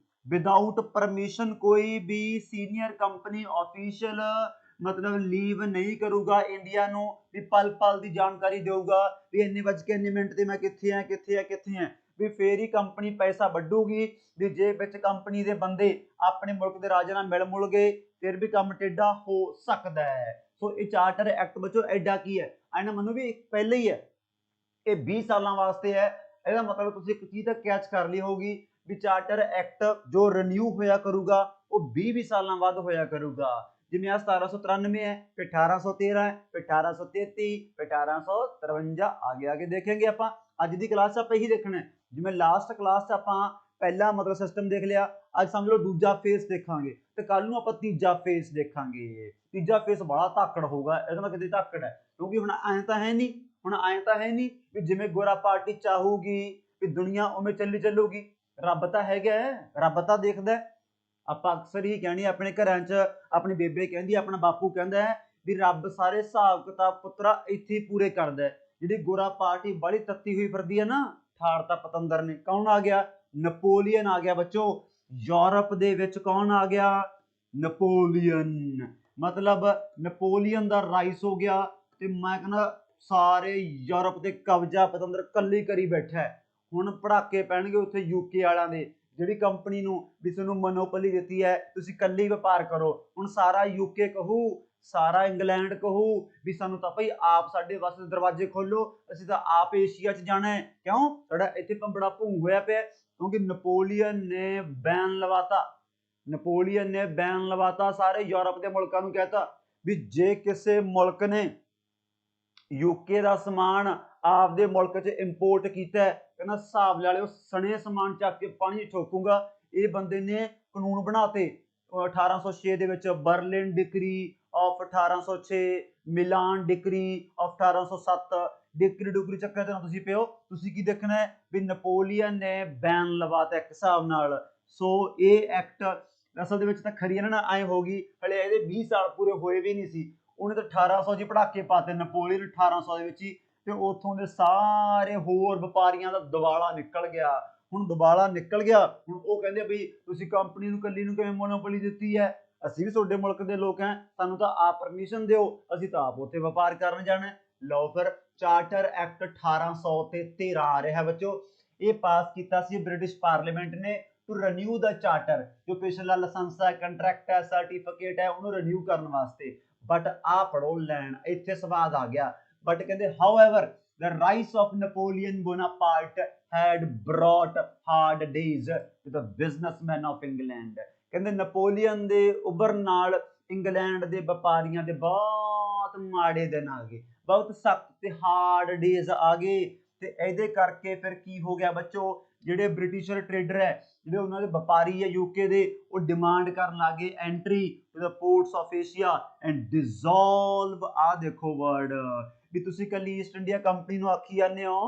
ਵਿਦਾਊਟ ਪਰਮਿਸ਼ਨ ਕੋਈ ਵੀ ਸੀਨੀਅਰ ਕੰਪਨੀ ਆਫੀਸ਼ੀਅਲ ਮਤਲਬ ਲੀਵ ਨਹੀਂ ਕਰੂਗਾ ਇੰਡੀਆ ਨੂੰ, ਵੀ ਪਲ ਪਲ ਦੀ ਜਾਣਕਾਰੀ ਦੇਊਗਾ ਵੀ ਇੰਨੇ ਵੱਜ ਕੇ ਇੰਨੇ ਮਿੰਟ ਤੇ ਮੈਂ ਕਿੱਥੇ ਆ ਕਿੱਥੇ ਆ ਕਿੱਥੇ ਆ, ਵੀ ਫੇਰ ਹੀ ਕੰਪਨੀ ਪੈਸਾ ਵੱਢੂਗੀ। ਵੀ ਜੇ ਵਿੱਚ ਕੰਪਨੀ ਦੇ ਬੰਦੇ ਆਪਣੇ ਮੁਲਕ ਦੇ ਰਾਜੇ ਨਾਲ ਮਿਲ ਮੁਲ ਗਏ ਫਿਰ ਵੀ ਕੰਮ ਟੇਢਾ ਹੋ ਸਕਦਾ ਹੈ। ਸੋ ਇਹ ਚਾਰਟਰ ਐਕਟ ਬੱਚੋ ਐਡਾ ਕੀ ਹੈ? ਇਹਨਾਂ ਮੈਨੂੰ ਵੀ ਪਹਿਲੇ ਹੀ ਹੈ, ਇਹ 20 ਸਾਲਾਂ ਵਾਸਤੇ ਹੈ। ਇਹਦਾ ਮਤਲਬ ਤੁਸੀਂ ਇੱਕ ਚੀਜ਼ ਤਾਂ ਕੈਚ ਕਰ ਲਈ ਹੋਊਗੀ ਵੀ ਚਾਰਟਰ ਐਕਟ ਜੋ ਰੀਨਿਊ ਹੋਇਆ ਕਰੂਗਾ ਉਹ 20 ਸਾਲਾਂ ਬਾਅਦ ਹੋਇਆ ਕਰੂਗਾ। ਜਿਵੇਂ ਆ 1793 ਹੈ, ਫਿਰ 1813 ਹੈ, ਫਿਰ 1833, ਫਿਰ 1853 ਆगे देखेंगे ਆਪਾਂ। ਅੱਜ ਦੀ ਕਲਾਸ 'ਚ ਆਪਾਂ ਇਹੀ ਦੇਖਣਾ ਹੈ। ਜਿਵੇਂ ਲਾਸਟ ਕਲਾਸ 'ਚ ਆਪਾਂ ਪਹਿਲਾ ਮਤਲਬ ਸਿਸਟਮ ਦੇਖ ਲਿਆ, ਅੱਜ ਸਮਝ ਲਓ ਦੂਜਾ ਫੇਸ ਦੇਖਾਂਗੇ, ਤੇ ਕੱਲ ਨੂੰ ਆਪਾਂ ਤੀਜਾ ਫੇਸ ਦੇਖਾਂਗੇ। ਤੀਜਾ ਫੇਸ ਬੜਾ ਧਾਕੜ ਹੋਊਗਾ, ਇਹਦਾ ਕਿਤੇ ਧਾਕੜ ਹੈ, ਕਿਉਂਕਿ ਹੁਣ ਐਂ ਤਾਂ ਹੈ ਨਹੀਂ, ਵੀ ਜਿਵੇਂ ਗੋਰਾ ਪਾਰਟੀ ਚਾਹੂਗੀ ਵੀ ਦੁਨੀਆ ਉਵੇਂ ਚੱਲੂਗੀ। ਰੱਬ ਤਾਂ ਹੈਗਾ, ਰੱਬ ਤਾਂ ਦੇਖਦਾ। ਆਪਾਂ ਅਕਸਰ ਹੀ ਕਹਿਣੀ ਆਪਣੇ ਘਰਾਂ 'ਚ, ਆਪਣੀ ਬੇਬੇ ਕਹਿੰਦੀ, ਆਪਣਾ ਬਾਪੂ ਕਹਿੰਦਾ ਹੈ ਵੀ ਰੱਬ ਸਾਰੇ ਹਿਸਾਬ ਕਿਤਾਬ ਪੁੱਤਰਾ ਇੱਥੇ ਹੀ ਪੂਰੇ ਕਰਦਾ। ਜਿਹੜੀ ਗੋਰਾ ਪਾਰਟੀ ਬੜੀ ਤੱਤੀ ਹੋਈ ਫਿਰਦੀ ਹੈ ਨਾ, ਠਾੜਤਾ ਪਤੰਦਰ ਨੇ। ਕੌਣ ਆ ਗਿਆ? ਨਪੋਲੀਅਨ ਆ ਗਿਆ ਬੱਚੋ। ਯੂਰਪ ਦੇ ਵਿੱਚ ਕੌਣ ਆ ਗਿਆ? ਨਪੋਲੀਅਨ। ਮਤਲਬ ਨਪੋਲੀਅਨ ਦਾ ਰਾਈਸ ਹੋ ਗਿਆ, ਤੇ ਮੈਂ ਕਹਿੰਦਾ ਸਾਰੇ ਯੂਰਪ ਦੇ ਕਬਜ਼ਾ ਪਤੰਦਰ ਕੱਲੀ ਕਰੀ ਬੈਠਾ ਹੈ। ਹੁਣ ਪੜਾਕੇ ਪੈਣਗੇ ਉੱਥੇ ਯੂਕੇ ਵਾਲਿਆਂ ਦੇ, ਜਿਹੜੀ ਕੰਪਨੀ ਨੂੰ ਵੀ ਤੁਹਾਨੂੰ ਮੋਨੋਪੋਲੀ ਦਿੱਤੀ ਹੈ, ਤੁਸੀਂ ਕੱਲੀ ਵਪਾਰ ਕਰੋ। ਹੁਣ ਸਾਰਾ ਯੂਕੇ ਕਹੂ, ਸਾਰਾ ਇੰਗਲੈਂਡ ਕਹੂ ਵੀ ਸਾਨੂੰ ਤਾਂ ਭਾਈ ਆਪ ਸਾਡੇ ਵਾਸਤੇ ਦਰਵਾਜ਼ੇ ਖੋਲੋ, ਅਸੀਂ ਤਾਂ ਆਪ ਏਸ਼ੀਆ 'ਚ ਜਾਣਾ ਹੈ। ਕਿਉਂ? ਸਾਡਾ ਇੱਥੇ ਭੰਬੜਾ ਭੂੰ ਹੋਇਆ ਪਿਆ, ਕਿਉਂਕਿ ਨਪੋਲੀਅਨ ਨੇ ਬੈਨ ਲਵਾਤਾ ਸਾਰੇ ਯੂਰਪ ਦੇ ਮੁਲਕਾਂ ਨੂੰ। ਕਹਿਤਾ ਵੀ ਜੇ ਕਿਸੇ ਮੁਲਕ ਨੇ ਯੂਕੇ ਦਾ ਸਮਾਨ ਆਪਦੇ ਮੁਲਕ 'ਚ ਇੰਪੋਰਟ ਕੀਤਾ, ਕਹਿੰਦਾ ਹਿਸਾਬ ਲਾ ਲਿਓ, ਸਣੇ ਸਮਾਨ ਚੱਕ ਕੇ ਪਾਣੀ 'ਚ ਠੋਕੂਗਾ। ਇਹ ਬੰਦੇ ਨੇ ਕਾਨੂੰਨ ਬਣਾਤੇ 1806 ਦੇ ਵਿੱਚ, Berlin decree of 1806, Milan decree of 1807। Decree ਚੱਕਰ ਤੇ ਨਾ ਤੁਸੀਂ ਪਿਓ, ਤੁਸੀਂ ਕੀ ਦੇਖਣਾ ਹੈ ਵੀ ਨਪੋਲੀਅਨ ਨੇ ਬੈਨ ਲਵਾਤਾ ਇੱਕ ਹਿਸਾਬ ਨਾਲ। ਸੋ ਇਹ ਐਕਟ ਅਸਲ ਦੇ ਵਿੱਚ ਤਾਂ ਖਰੀ ਇਹਨਾਂ ਨਾਲ ਐ ਹੋ ਗਈ, ਹਲੇ ਇਹਦੇ 20 ਸਾਲ ਪੂਰੇ ਹੋਏ ਵੀ ਨਹੀਂ ਸੀ, ਉਹਨੇ ਤਾਂ 1800 'ਚ ਪੜਾਕੇ ਪਾਤੇ ਨਪੋਲੀਅਨ, 1800 ਦੇ ਵਿੱਚ ਹੀ। ਤੇ ਉੱਥੋਂ ਦੇ ਸਾਰੇ ਹੋਰ ਵਪਾਰੀਆਂ ਦਾ ਦਿਵਾਲਾ ਨਿਕਲ ਗਿਆ। ਹੁਣ ਦਿਵਾਲਾ ਨਿਕਲ ਗਿਆ, ਹੁਣ ਉਹ ਕਹਿੰਦੇ ਵੀ ਤੁਸੀਂ ਕੰਪਨੀ ਨੂੰ ਕੱਲੀ ਨੂੰ ਕਿਵੇਂ ਮੋਨੋਪੋਲੀ ਦਿੱਤੀ ਹੈ? ਅਸੀਂ ਵੀ ਤੁਹਾਡੇ ਮੁਲਕ ਦੇ ਲੋਕ ਹਾਂ, ਸਾਨੂੰ ਤਾਂ ਆਪ ਪਰਮਿਸ਼ਨ ਦਿਓ, ਅਸੀਂ ਤਾਂ ਆਪ ਉੱਥੇ ਵਪਾਰ ਕਰਨ ਜਾਣਾ। ਲਓ ਫਿਰ ਚਾਰਟਰ ਐਕਟ 1813 ਆ ਰਿਹਾ ਬੱਚੋ। ਇਹ ਪਾਸ ਕੀਤਾ ਸੀ ਬ੍ਰਿਟਿਸ਼ ਪਾਰਲੀਮੈਂਟ ਨੇ ਟੂ ਰੀਨਿਊ ਦਾ ਚਾਰਟਰ, ਜੋ ਪਿਛਲਾ ਲਾਇਸੈਂਸ ਹੈ, ਕੰਟਰੈਕਟ ਹੈ, ਸਰਟੀਫਿਕੇਟ ਹੈ, ਉਹਨੂੰ ਰੀਨਿਊ ਕਰਨ ਵਾਸਤੇ। ਬਟ ਆ ਪੜੋ ਲੈਣ, ਇੱਥੇ ਸਵਾਦ ਆ ਗਿਆ। ਬਟ ਕਹਿੰਦੇ however the rise of Napoleon Bonaparte had brought hard days to the businessmen of England। ਕਹਿੰਦੇ ਨਪੋਲੀਅਨ ਦੇ ਉੱਭਰ ਨਾਲ ਇੰਗਲੈਂਡ ਦੇ ਵਪਾਰੀਆਂ ਦੇ ਬਹੁਤ ਮਾੜੇ ਦਿਨ ਆ ਗਏ, ਬਹੁਤ ਸਖਤ ਤੇ ਹਾਰਡ ਡੇਜ਼ ਆ ਗਏ। ਤੇ ਇਹਦੇ ਕਰਕੇ ਫਿਰ ਕੀ ਹੋ ਗਿਆ ਬੱਚੋ, ਜਿਹੜੇ ਬ੍ਰਿਟਿਸ਼ਰ ਟ੍ਰੇਡਰ ਹੈ, ਜਿਹੜੇ ਉਹਨਾਂ ਦੇ ਵਪਾਰੀ ਹੈ ਯੂਕੇ ਦੇ, ਉਹ ਡਿਮਾਂਡ ਕਰਨ ਲੱਗੇ entry to the ports of Asia and dissolve. ਆ ਦੇਖੋ ਵਰਡ, ਵੀ ਤੁਸੀਂ ਕੱਲੀ ਈਸਟ ਇੰਡੀਆ ਕੰਪਨੀ ਨੂੰ ਆਖੀ ਜਾਂਦੇ ਹੋ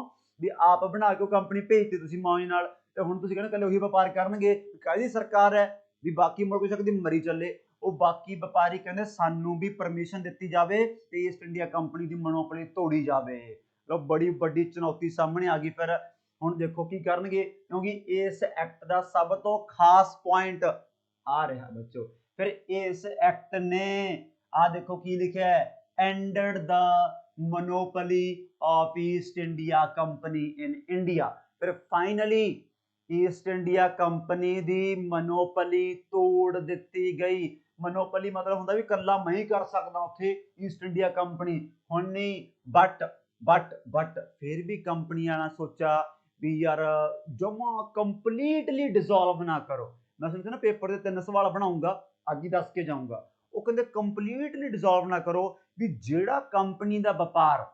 ਵੀ ਆਪ ਬਣਾ ਕੇ ਉਹ ਕੰਪਨੀ ਭੇਜਤੀ ਤੁਸੀਂ ਮੌਜ ਨਾਲ, ਤੇ ਹੁਣ ਤੁਸੀਂ ਕਹਿੰਦੇ ਕੱਲੇ ਉਹੀ ਵਪਾਰ ਕਰਨਗੇ। ਕਾਹਦੀ ਸਰਕਾਰ ਹੈ ਵੀ ਬਾਕੀ ਮੁਲਕ ਸਕਦੀ ਮਰੀ ਚੱਲੇ। ਉਹ ਬਾਕੀ ਵਪਾਰੀ ਕਹਿੰਦੇ ਸਾਨੂੰ ਵੀ ਪਰਮਿਸ਼ਨ ਦਿੱਤੀ ਜਾਵੇ ਤੇ ਈਸਟ ਇੰਡੀਆ ਕੰਪਨੀ ਦੀ ਮੋਨੋਪੋਲੀ ਤੋੜੀ ਜਾਵੇ। ਲੋ ਬੜੀ ਵੱਡੀ ਚੁਣੌਤੀ ਸਾਹਮਣੇ ਆ ਗਈ। ਫਿਰ ਹੁਣ ਦੇਖੋ ਕੀ ਕਰਨਗੇ, ਕਿਉਂਕਿ ਇਸ ਐਕਟ ਦਾ ਸਭ ਤੋਂ ਖਾਸ ਪੁਆਇੰਟ ਆ ਰਿਹਾ ਬੱਚੋ। ਫਿਰ ਇਸ ਐਕਟ ਨੇ ਆ ਦੇਖੋ ਕੀ ਲਿਖਿਆ ਹੈ, ended the monopoly of East India Company in India। ਫਿਰ ਫਾਈਨਲੀ ਈਸਟ ਇੰਡੀਆ ਕੰਪਨੀ ਦੀ ਮੋਨੋਪੋਲੀ ਤੋੜ ਦਿੱਤੀ ਗਈ। ਮੋਨੋਪੋਲੀ ਮਤਲਬ ਹੁੰਦਾ ਵੀ ਕੱਲਾ ਮੈਂ ਹੀ ਕਰ ਸਕਦਾ ਉੱਥੇ ਈਸਟ ਇੰਡੀਆ ਕੰਪਨੀ, ਹੁਣ ਨਹੀਂ। ਬਟ ਫਿਰ ਵੀ ਕੰਪਨੀ ਵਾਲਾ ਸੋਚਾ ਵੀ ਯਾਰ ਜਮਾ ਕੰਪਲੀਟਲੀ ਡਿਸੋਲਵ ਨਾ ਕਰੋ। ਮੈਂ ਸਮਝਦਾ ਨਾ ਪੇਪਰ ਦੇ 3 ਸਵਾਲ ਬਣਾਉਂਗਾ, ਅੱਜ ਹੀ ਦੱਸ ਕੇ ਜਾਊਂਗਾ। ਉਹ ਕਹਿੰਦੇ ਕੰਪਲੀਟਲੀ ਡਿਸੋਲਵ ਨਾ ਕਰੋ, ਵੀ ਜਿਹੜਾ ਕੰਪਨੀ ਦਾ ਵਪਾਰ,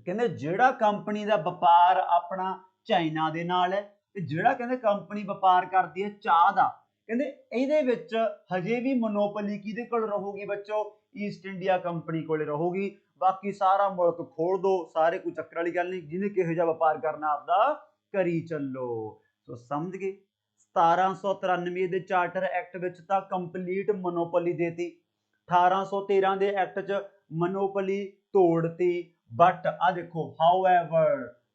ਕਹਿੰਦੇ ਜਿਹੜਾ ਕੰਪਨੀ ਦਾ ਵਪਾਰ ਆਪਣਾ ਚਾਈਨਾ ਦੇ ਨਾਲ ਹੈ ਤੇ ਜਿਹੜਾ ਕਹਿੰਦੇ ਕੰਪਨੀ ਵਪਾਰ ਕਰਦੀ ਹੈ ਚਾਹ ਦਾ, ਕਹਿੰਦੇ ਇਹਦੇ ਵਿੱਚ ਹਜੇ ਵੀ ਮੋਨੋਪੋਲੀ ਕਿਹਦੇ ਕੋਲ ਰਹੂਗੀ ਬੱਚੋ? ਈਸਟ ਇੰਡੀਆ ਕੰਪਨੀ ਕੋਲੇ ਰਹੂਗੀ। ਬਾਕੀ ਸਾਰਾ ਮੁਲਕ ਖੋਲ ਦੋ, ਸਾਰੇ ਕੋਈ ਚੱਕਰ ਵਾਲੀ ਗੱਲ ਨਹੀਂ, ਜਿਹਨੇ ਕਿਹੋ ਜਿਹਾ ਵਪਾਰ ਕਰਨਾ ਆਪਦਾ ਕਰੀ ਚੱਲੋ। ਸੋ ਸਮਝ ਗਏ? 1793 ਦੇ ਚਾਰਟਰ ਐਕਟ ਵਿੱਚ ਤਾਂ ਕੰਪਲੀਟ ਮੋਨੋਪੋਲੀ ਦੇਤੀ, 1813 ਦੇ ਐਕਟ 'ਚ ਮੋਨੋਪੋਲੀ ਤੋੜਤੀ, ਬਟ ਆ ਦੇਖੋ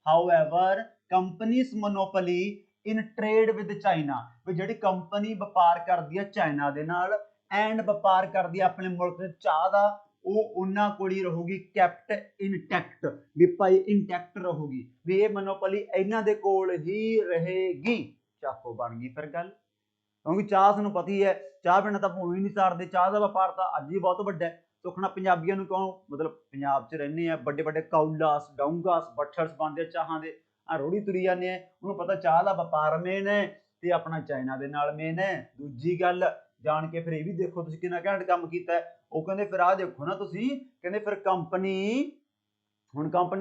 however companies monopoly in trade with China, ਵੀ ਜਿਹੜੀ ਕੰਪਨੀ ਵਪਾਰ ਕਰਦੀ ਹੈ ਚਾਈਨਾ ਦੇ ਨਾਲ ਐਂਡ ਵਪਾਰ ਕਰਦੀ ਹੈ ਆਪਣੇ ਮੁਲਕ ਦੇ ਚਾਹ ਦਾ, ਉਹ ਉਹਨਾਂ ਕੋਲ ਹੀ ਰਹੂਗੀ, ਕੈਪਟ ਇਨਟੈਕਟ, ਵੀ ਭਾਈ ਇੰਟੈਕਟ ਰਹੂਗੀ, ਵੀ ਇਹ ਮੋਨੋਪੋਲੀ ਇਹਨਾਂ ਦੇ ਕੋਲ ਹੀ ਰਹੇਗੀ। ਚਾਕੋ ਬਣ ਗਈ ਫਿਰ ਗੱਲ, ਕਿਉਂਕਿ ਚਾਹ ਤੁਹਾਨੂੰ ਪਤਾ ਹੀ ਹੈ, ਚਾਹ ਬਿਨਾਂ ਤਾਂ ਭੂਮੀ ਨਹੀਂ ਸਾਰਦੇ, ਚਾਹ ਦਾ ਵਪਾਰ ਤਾਂ ਅੱਜ ਵੀ ਬਹੁਤ ਵੱਡਾ ਹੈ। ਸੁਖਣਾ ਪੰਜਾਬੀਆਂ ਨੂੰ ਕਿਉਂ, ਮਤਲਬ ਪੰਜਾਬ 'ਚ ਰਹਿੰਦੇ ਆ, ਵੱਡੇ ਵੱਡੇ ਕੌਲਾਸ ਡੌਂਗਾਸ ਬੱਠਰਸ ਬਣਦੇ ਚਾਹਾਂ ਦੇ, ਆ ਰੋੜੀ ਤੁਰੀ ਜਾਂਦੇ ਆ, ਉਹਨੂੰ ਪਤਾ ਚਾਹ ਦਾ ਵਪਾਰ ਮੇਨ ਹੈ ਤੇ ਆਪਣਾ ਚਾਈਨਾ ਦੇ ਨਾਲ ਮੇਨ ਹੈ। ਦੂਜੀ ਗੱਲ ਜਾਣ ਕੇ ਫਿਰ ਇਹ ਵੀ ਦੇਖੋ ਤੁਸੀਂ ਕਿੰਨਾ ਘੈਂਟ ਕੰਮ ਕੀਤਾ, ਉਹ ਕਹਿੰਦੇ ਫਿਰ ਆਹ ਦੇਖੋ ਨਾ ਤੁਸੀਂ, ਕਹਿੰਦੇ ਫਿਰ ਕੰਪਨੀ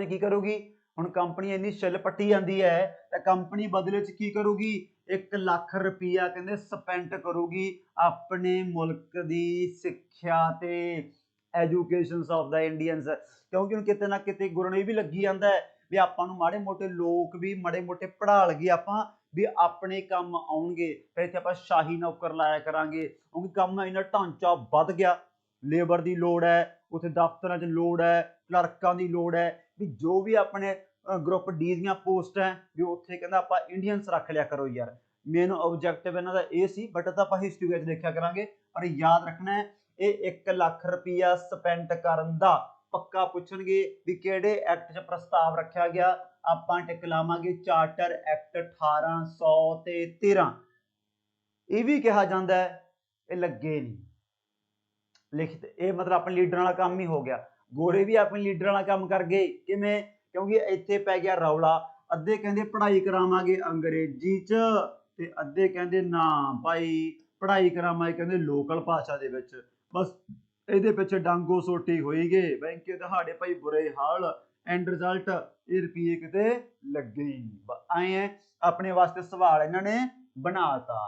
ਕੀ ਕਰੂਗੀ? ਹੁਣ ਕੰਪਨੀ ਇੰਨੀ ਛਿੱਲ ਪੱਟੀ ਜਾਂਦੀ ਹੈ ਤਾਂ ਕੰਪਨੀ ਬਦਲੇ 'ਚ ਕੀ ਕਰੂਗੀ? 1 ਲੱਖ ਰੁਪਈਆ ਕਹਿੰਦੇ ਸਪੈਂਡ ਕਰੂਗੀ ਆਪਣੇ ਮੁਲਕ ਦੀ ਸਿੱਖਿਆ ਤੇ ਐਜੂਕੇਸ਼ਨ ਆਫ ਦਾ ਇੰਡੀਅਨਸ, ਕਿਉਂਕਿ ਹੁਣ ਕਿਤੇ ਨਾ ਕਿਤੇ ਗੁਰੂ ਨੇ ਵੀ ਲੱਗੀ ਜਾਂਦਾ ਹੈ ਵੀ ਆਪਾਂ ਨੂੰ ਮਾੜੇ ਮੋਟੇ ਲੋਕ ਵੀ ਮਾੜੇ ਮੋਟੇ ਪੜ੍ਹਾ ਲਈਏ ਆਪਾਂ, ਵੀ ਆਪਣੇ ਕੰਮ ਆਉਣਗੇ, ਫਿਰ ਇੱਥੇ ਆਪਾਂ ਸ਼ਾਹੀ ਨੌਕਰ ਲਾਇਆ ਕਰਾਂਗੇ, ਕਿਉਂਕਿ ਕੰਮ ਇੰਨਾ ਢਾਂਚਾ ਵੱਧ ਗਿਆ, ਲੇਬਰ ਦੀ ਲੋੜ ਹੈ, ਉੱਥੇ ਦਫ਼ਤਰਾਂ 'ਚ ਲੋੜ ਹੈ, ਕਲਰਕਾਂ ਦੀ ਲੋੜ ਹੈ, ਵੀ ਜੋ ਵੀ ਆਪਣੇ ਗਰੁੱਪ ਡੀ ਦੀਆਂ ਪੋਸਟ ਹੈ ਵੀ ਉੱਥੇ ਕਹਿੰਦਾ ਆਪਾਂ ਇੰਡੀਅਨਸ ਰੱਖ ਲਿਆ ਕਰੋ ਯਾਰ। ਮੇਨ ਆਬਜੈਕਟਿਵ ਇਹਨਾਂ ਦਾ ਇਹ ਸੀ, ਬਟ ਤਾਂ ਆਪਾਂ ਹਿਸਟਰੀ ਵਿੱਚ ਦੇਖਿਆ ਕਰਾਂਗੇ, ਪਰ ਯਾਦ ਰੱਖਣਾ ਹੈ ਇਹ 1 ਲੱਖ ਰੁਪਈਆ ਸਪੈਂਡ ਕਰਨ ਦਾ ਪੱਕਾ ਪੁੱਛਣਗੇ ਵੀ ਕਿਹੜੇ ਐਕਟ 'ਚ ਪ੍ਰਸਤਾਵ ਰੱਖਿਆ ਗਿਆ, ਆਪਾਂ ਟਿਕ ਲਾਵਾਂਗੇ ਚਾਰਟਰ ਐਕਟ 1813। ਇਹ ਵੀ ਕਿਹਾ ਜਾਂਦਾ ਹੈ ਇਹ ਲੱਗੇ ਨਹੀਂ ਲਿਖਤ, ਇਹ ਮਤਲਬ ਆਪਣੇ ਲੀਡਰਾਂ ਵਾਲਾ ਕੰਮ ਹੀ ਹੋ ਗਿਆ, ਗੋਰੇ ਵੀ ਆਪਣੇ ਲੀਡਰਾਂ ਵਾਲਾ ਕੰਮ ਕਰ ਗਏ। ਕਿਵੇਂ? ਕਿਉਂਕਿ ਇੱਥੇ ਪੈ ਗਿਆ ਰੌਲਾ, ਅੱਧੇ ਕਹਿੰਦੇ ਪੜ੍ਹਾਈ ਕਰਾਵਾਂਗੇ ਅੰਗਰੇਜ਼ੀ 'ਚ ਤੇ ਅੱਧੇ ਕਹਿੰਦੇ ਨਾ ਭਾਈ ਪੜ੍ਹਾਈ ਕਰਾਵਾਂਗੇ ਕਹਿੰਦੇ ਲੋਕਲ ਭਾਸ਼ਾ ਦੇ ਵਿੱਚ। ਬਸ ਇਹਦੇ ਪਿੱਛੇ ਡਾਂਗੋ ਸੋਟੀ ਹੋਈ ਗਏ, ਬੈਂਕੇ ਦਿਹਾੜੇ ਭਾਈ ਬੁਰੇ ਹਾਲ, ਐਂਡ ਰਿਜ਼ਲਟ ਇਹ ਰੁਪਈਏ ਕਿਤੇ ਲੱਗੇ ਹੀ ਨਹੀਂ। ਆਏ ਹੈ ਆਪਣੇ ਵਾਸਤੇ ਸਵਾਲ ਇਹਨਾਂ ਨੇ ਬਣਾਤਾ।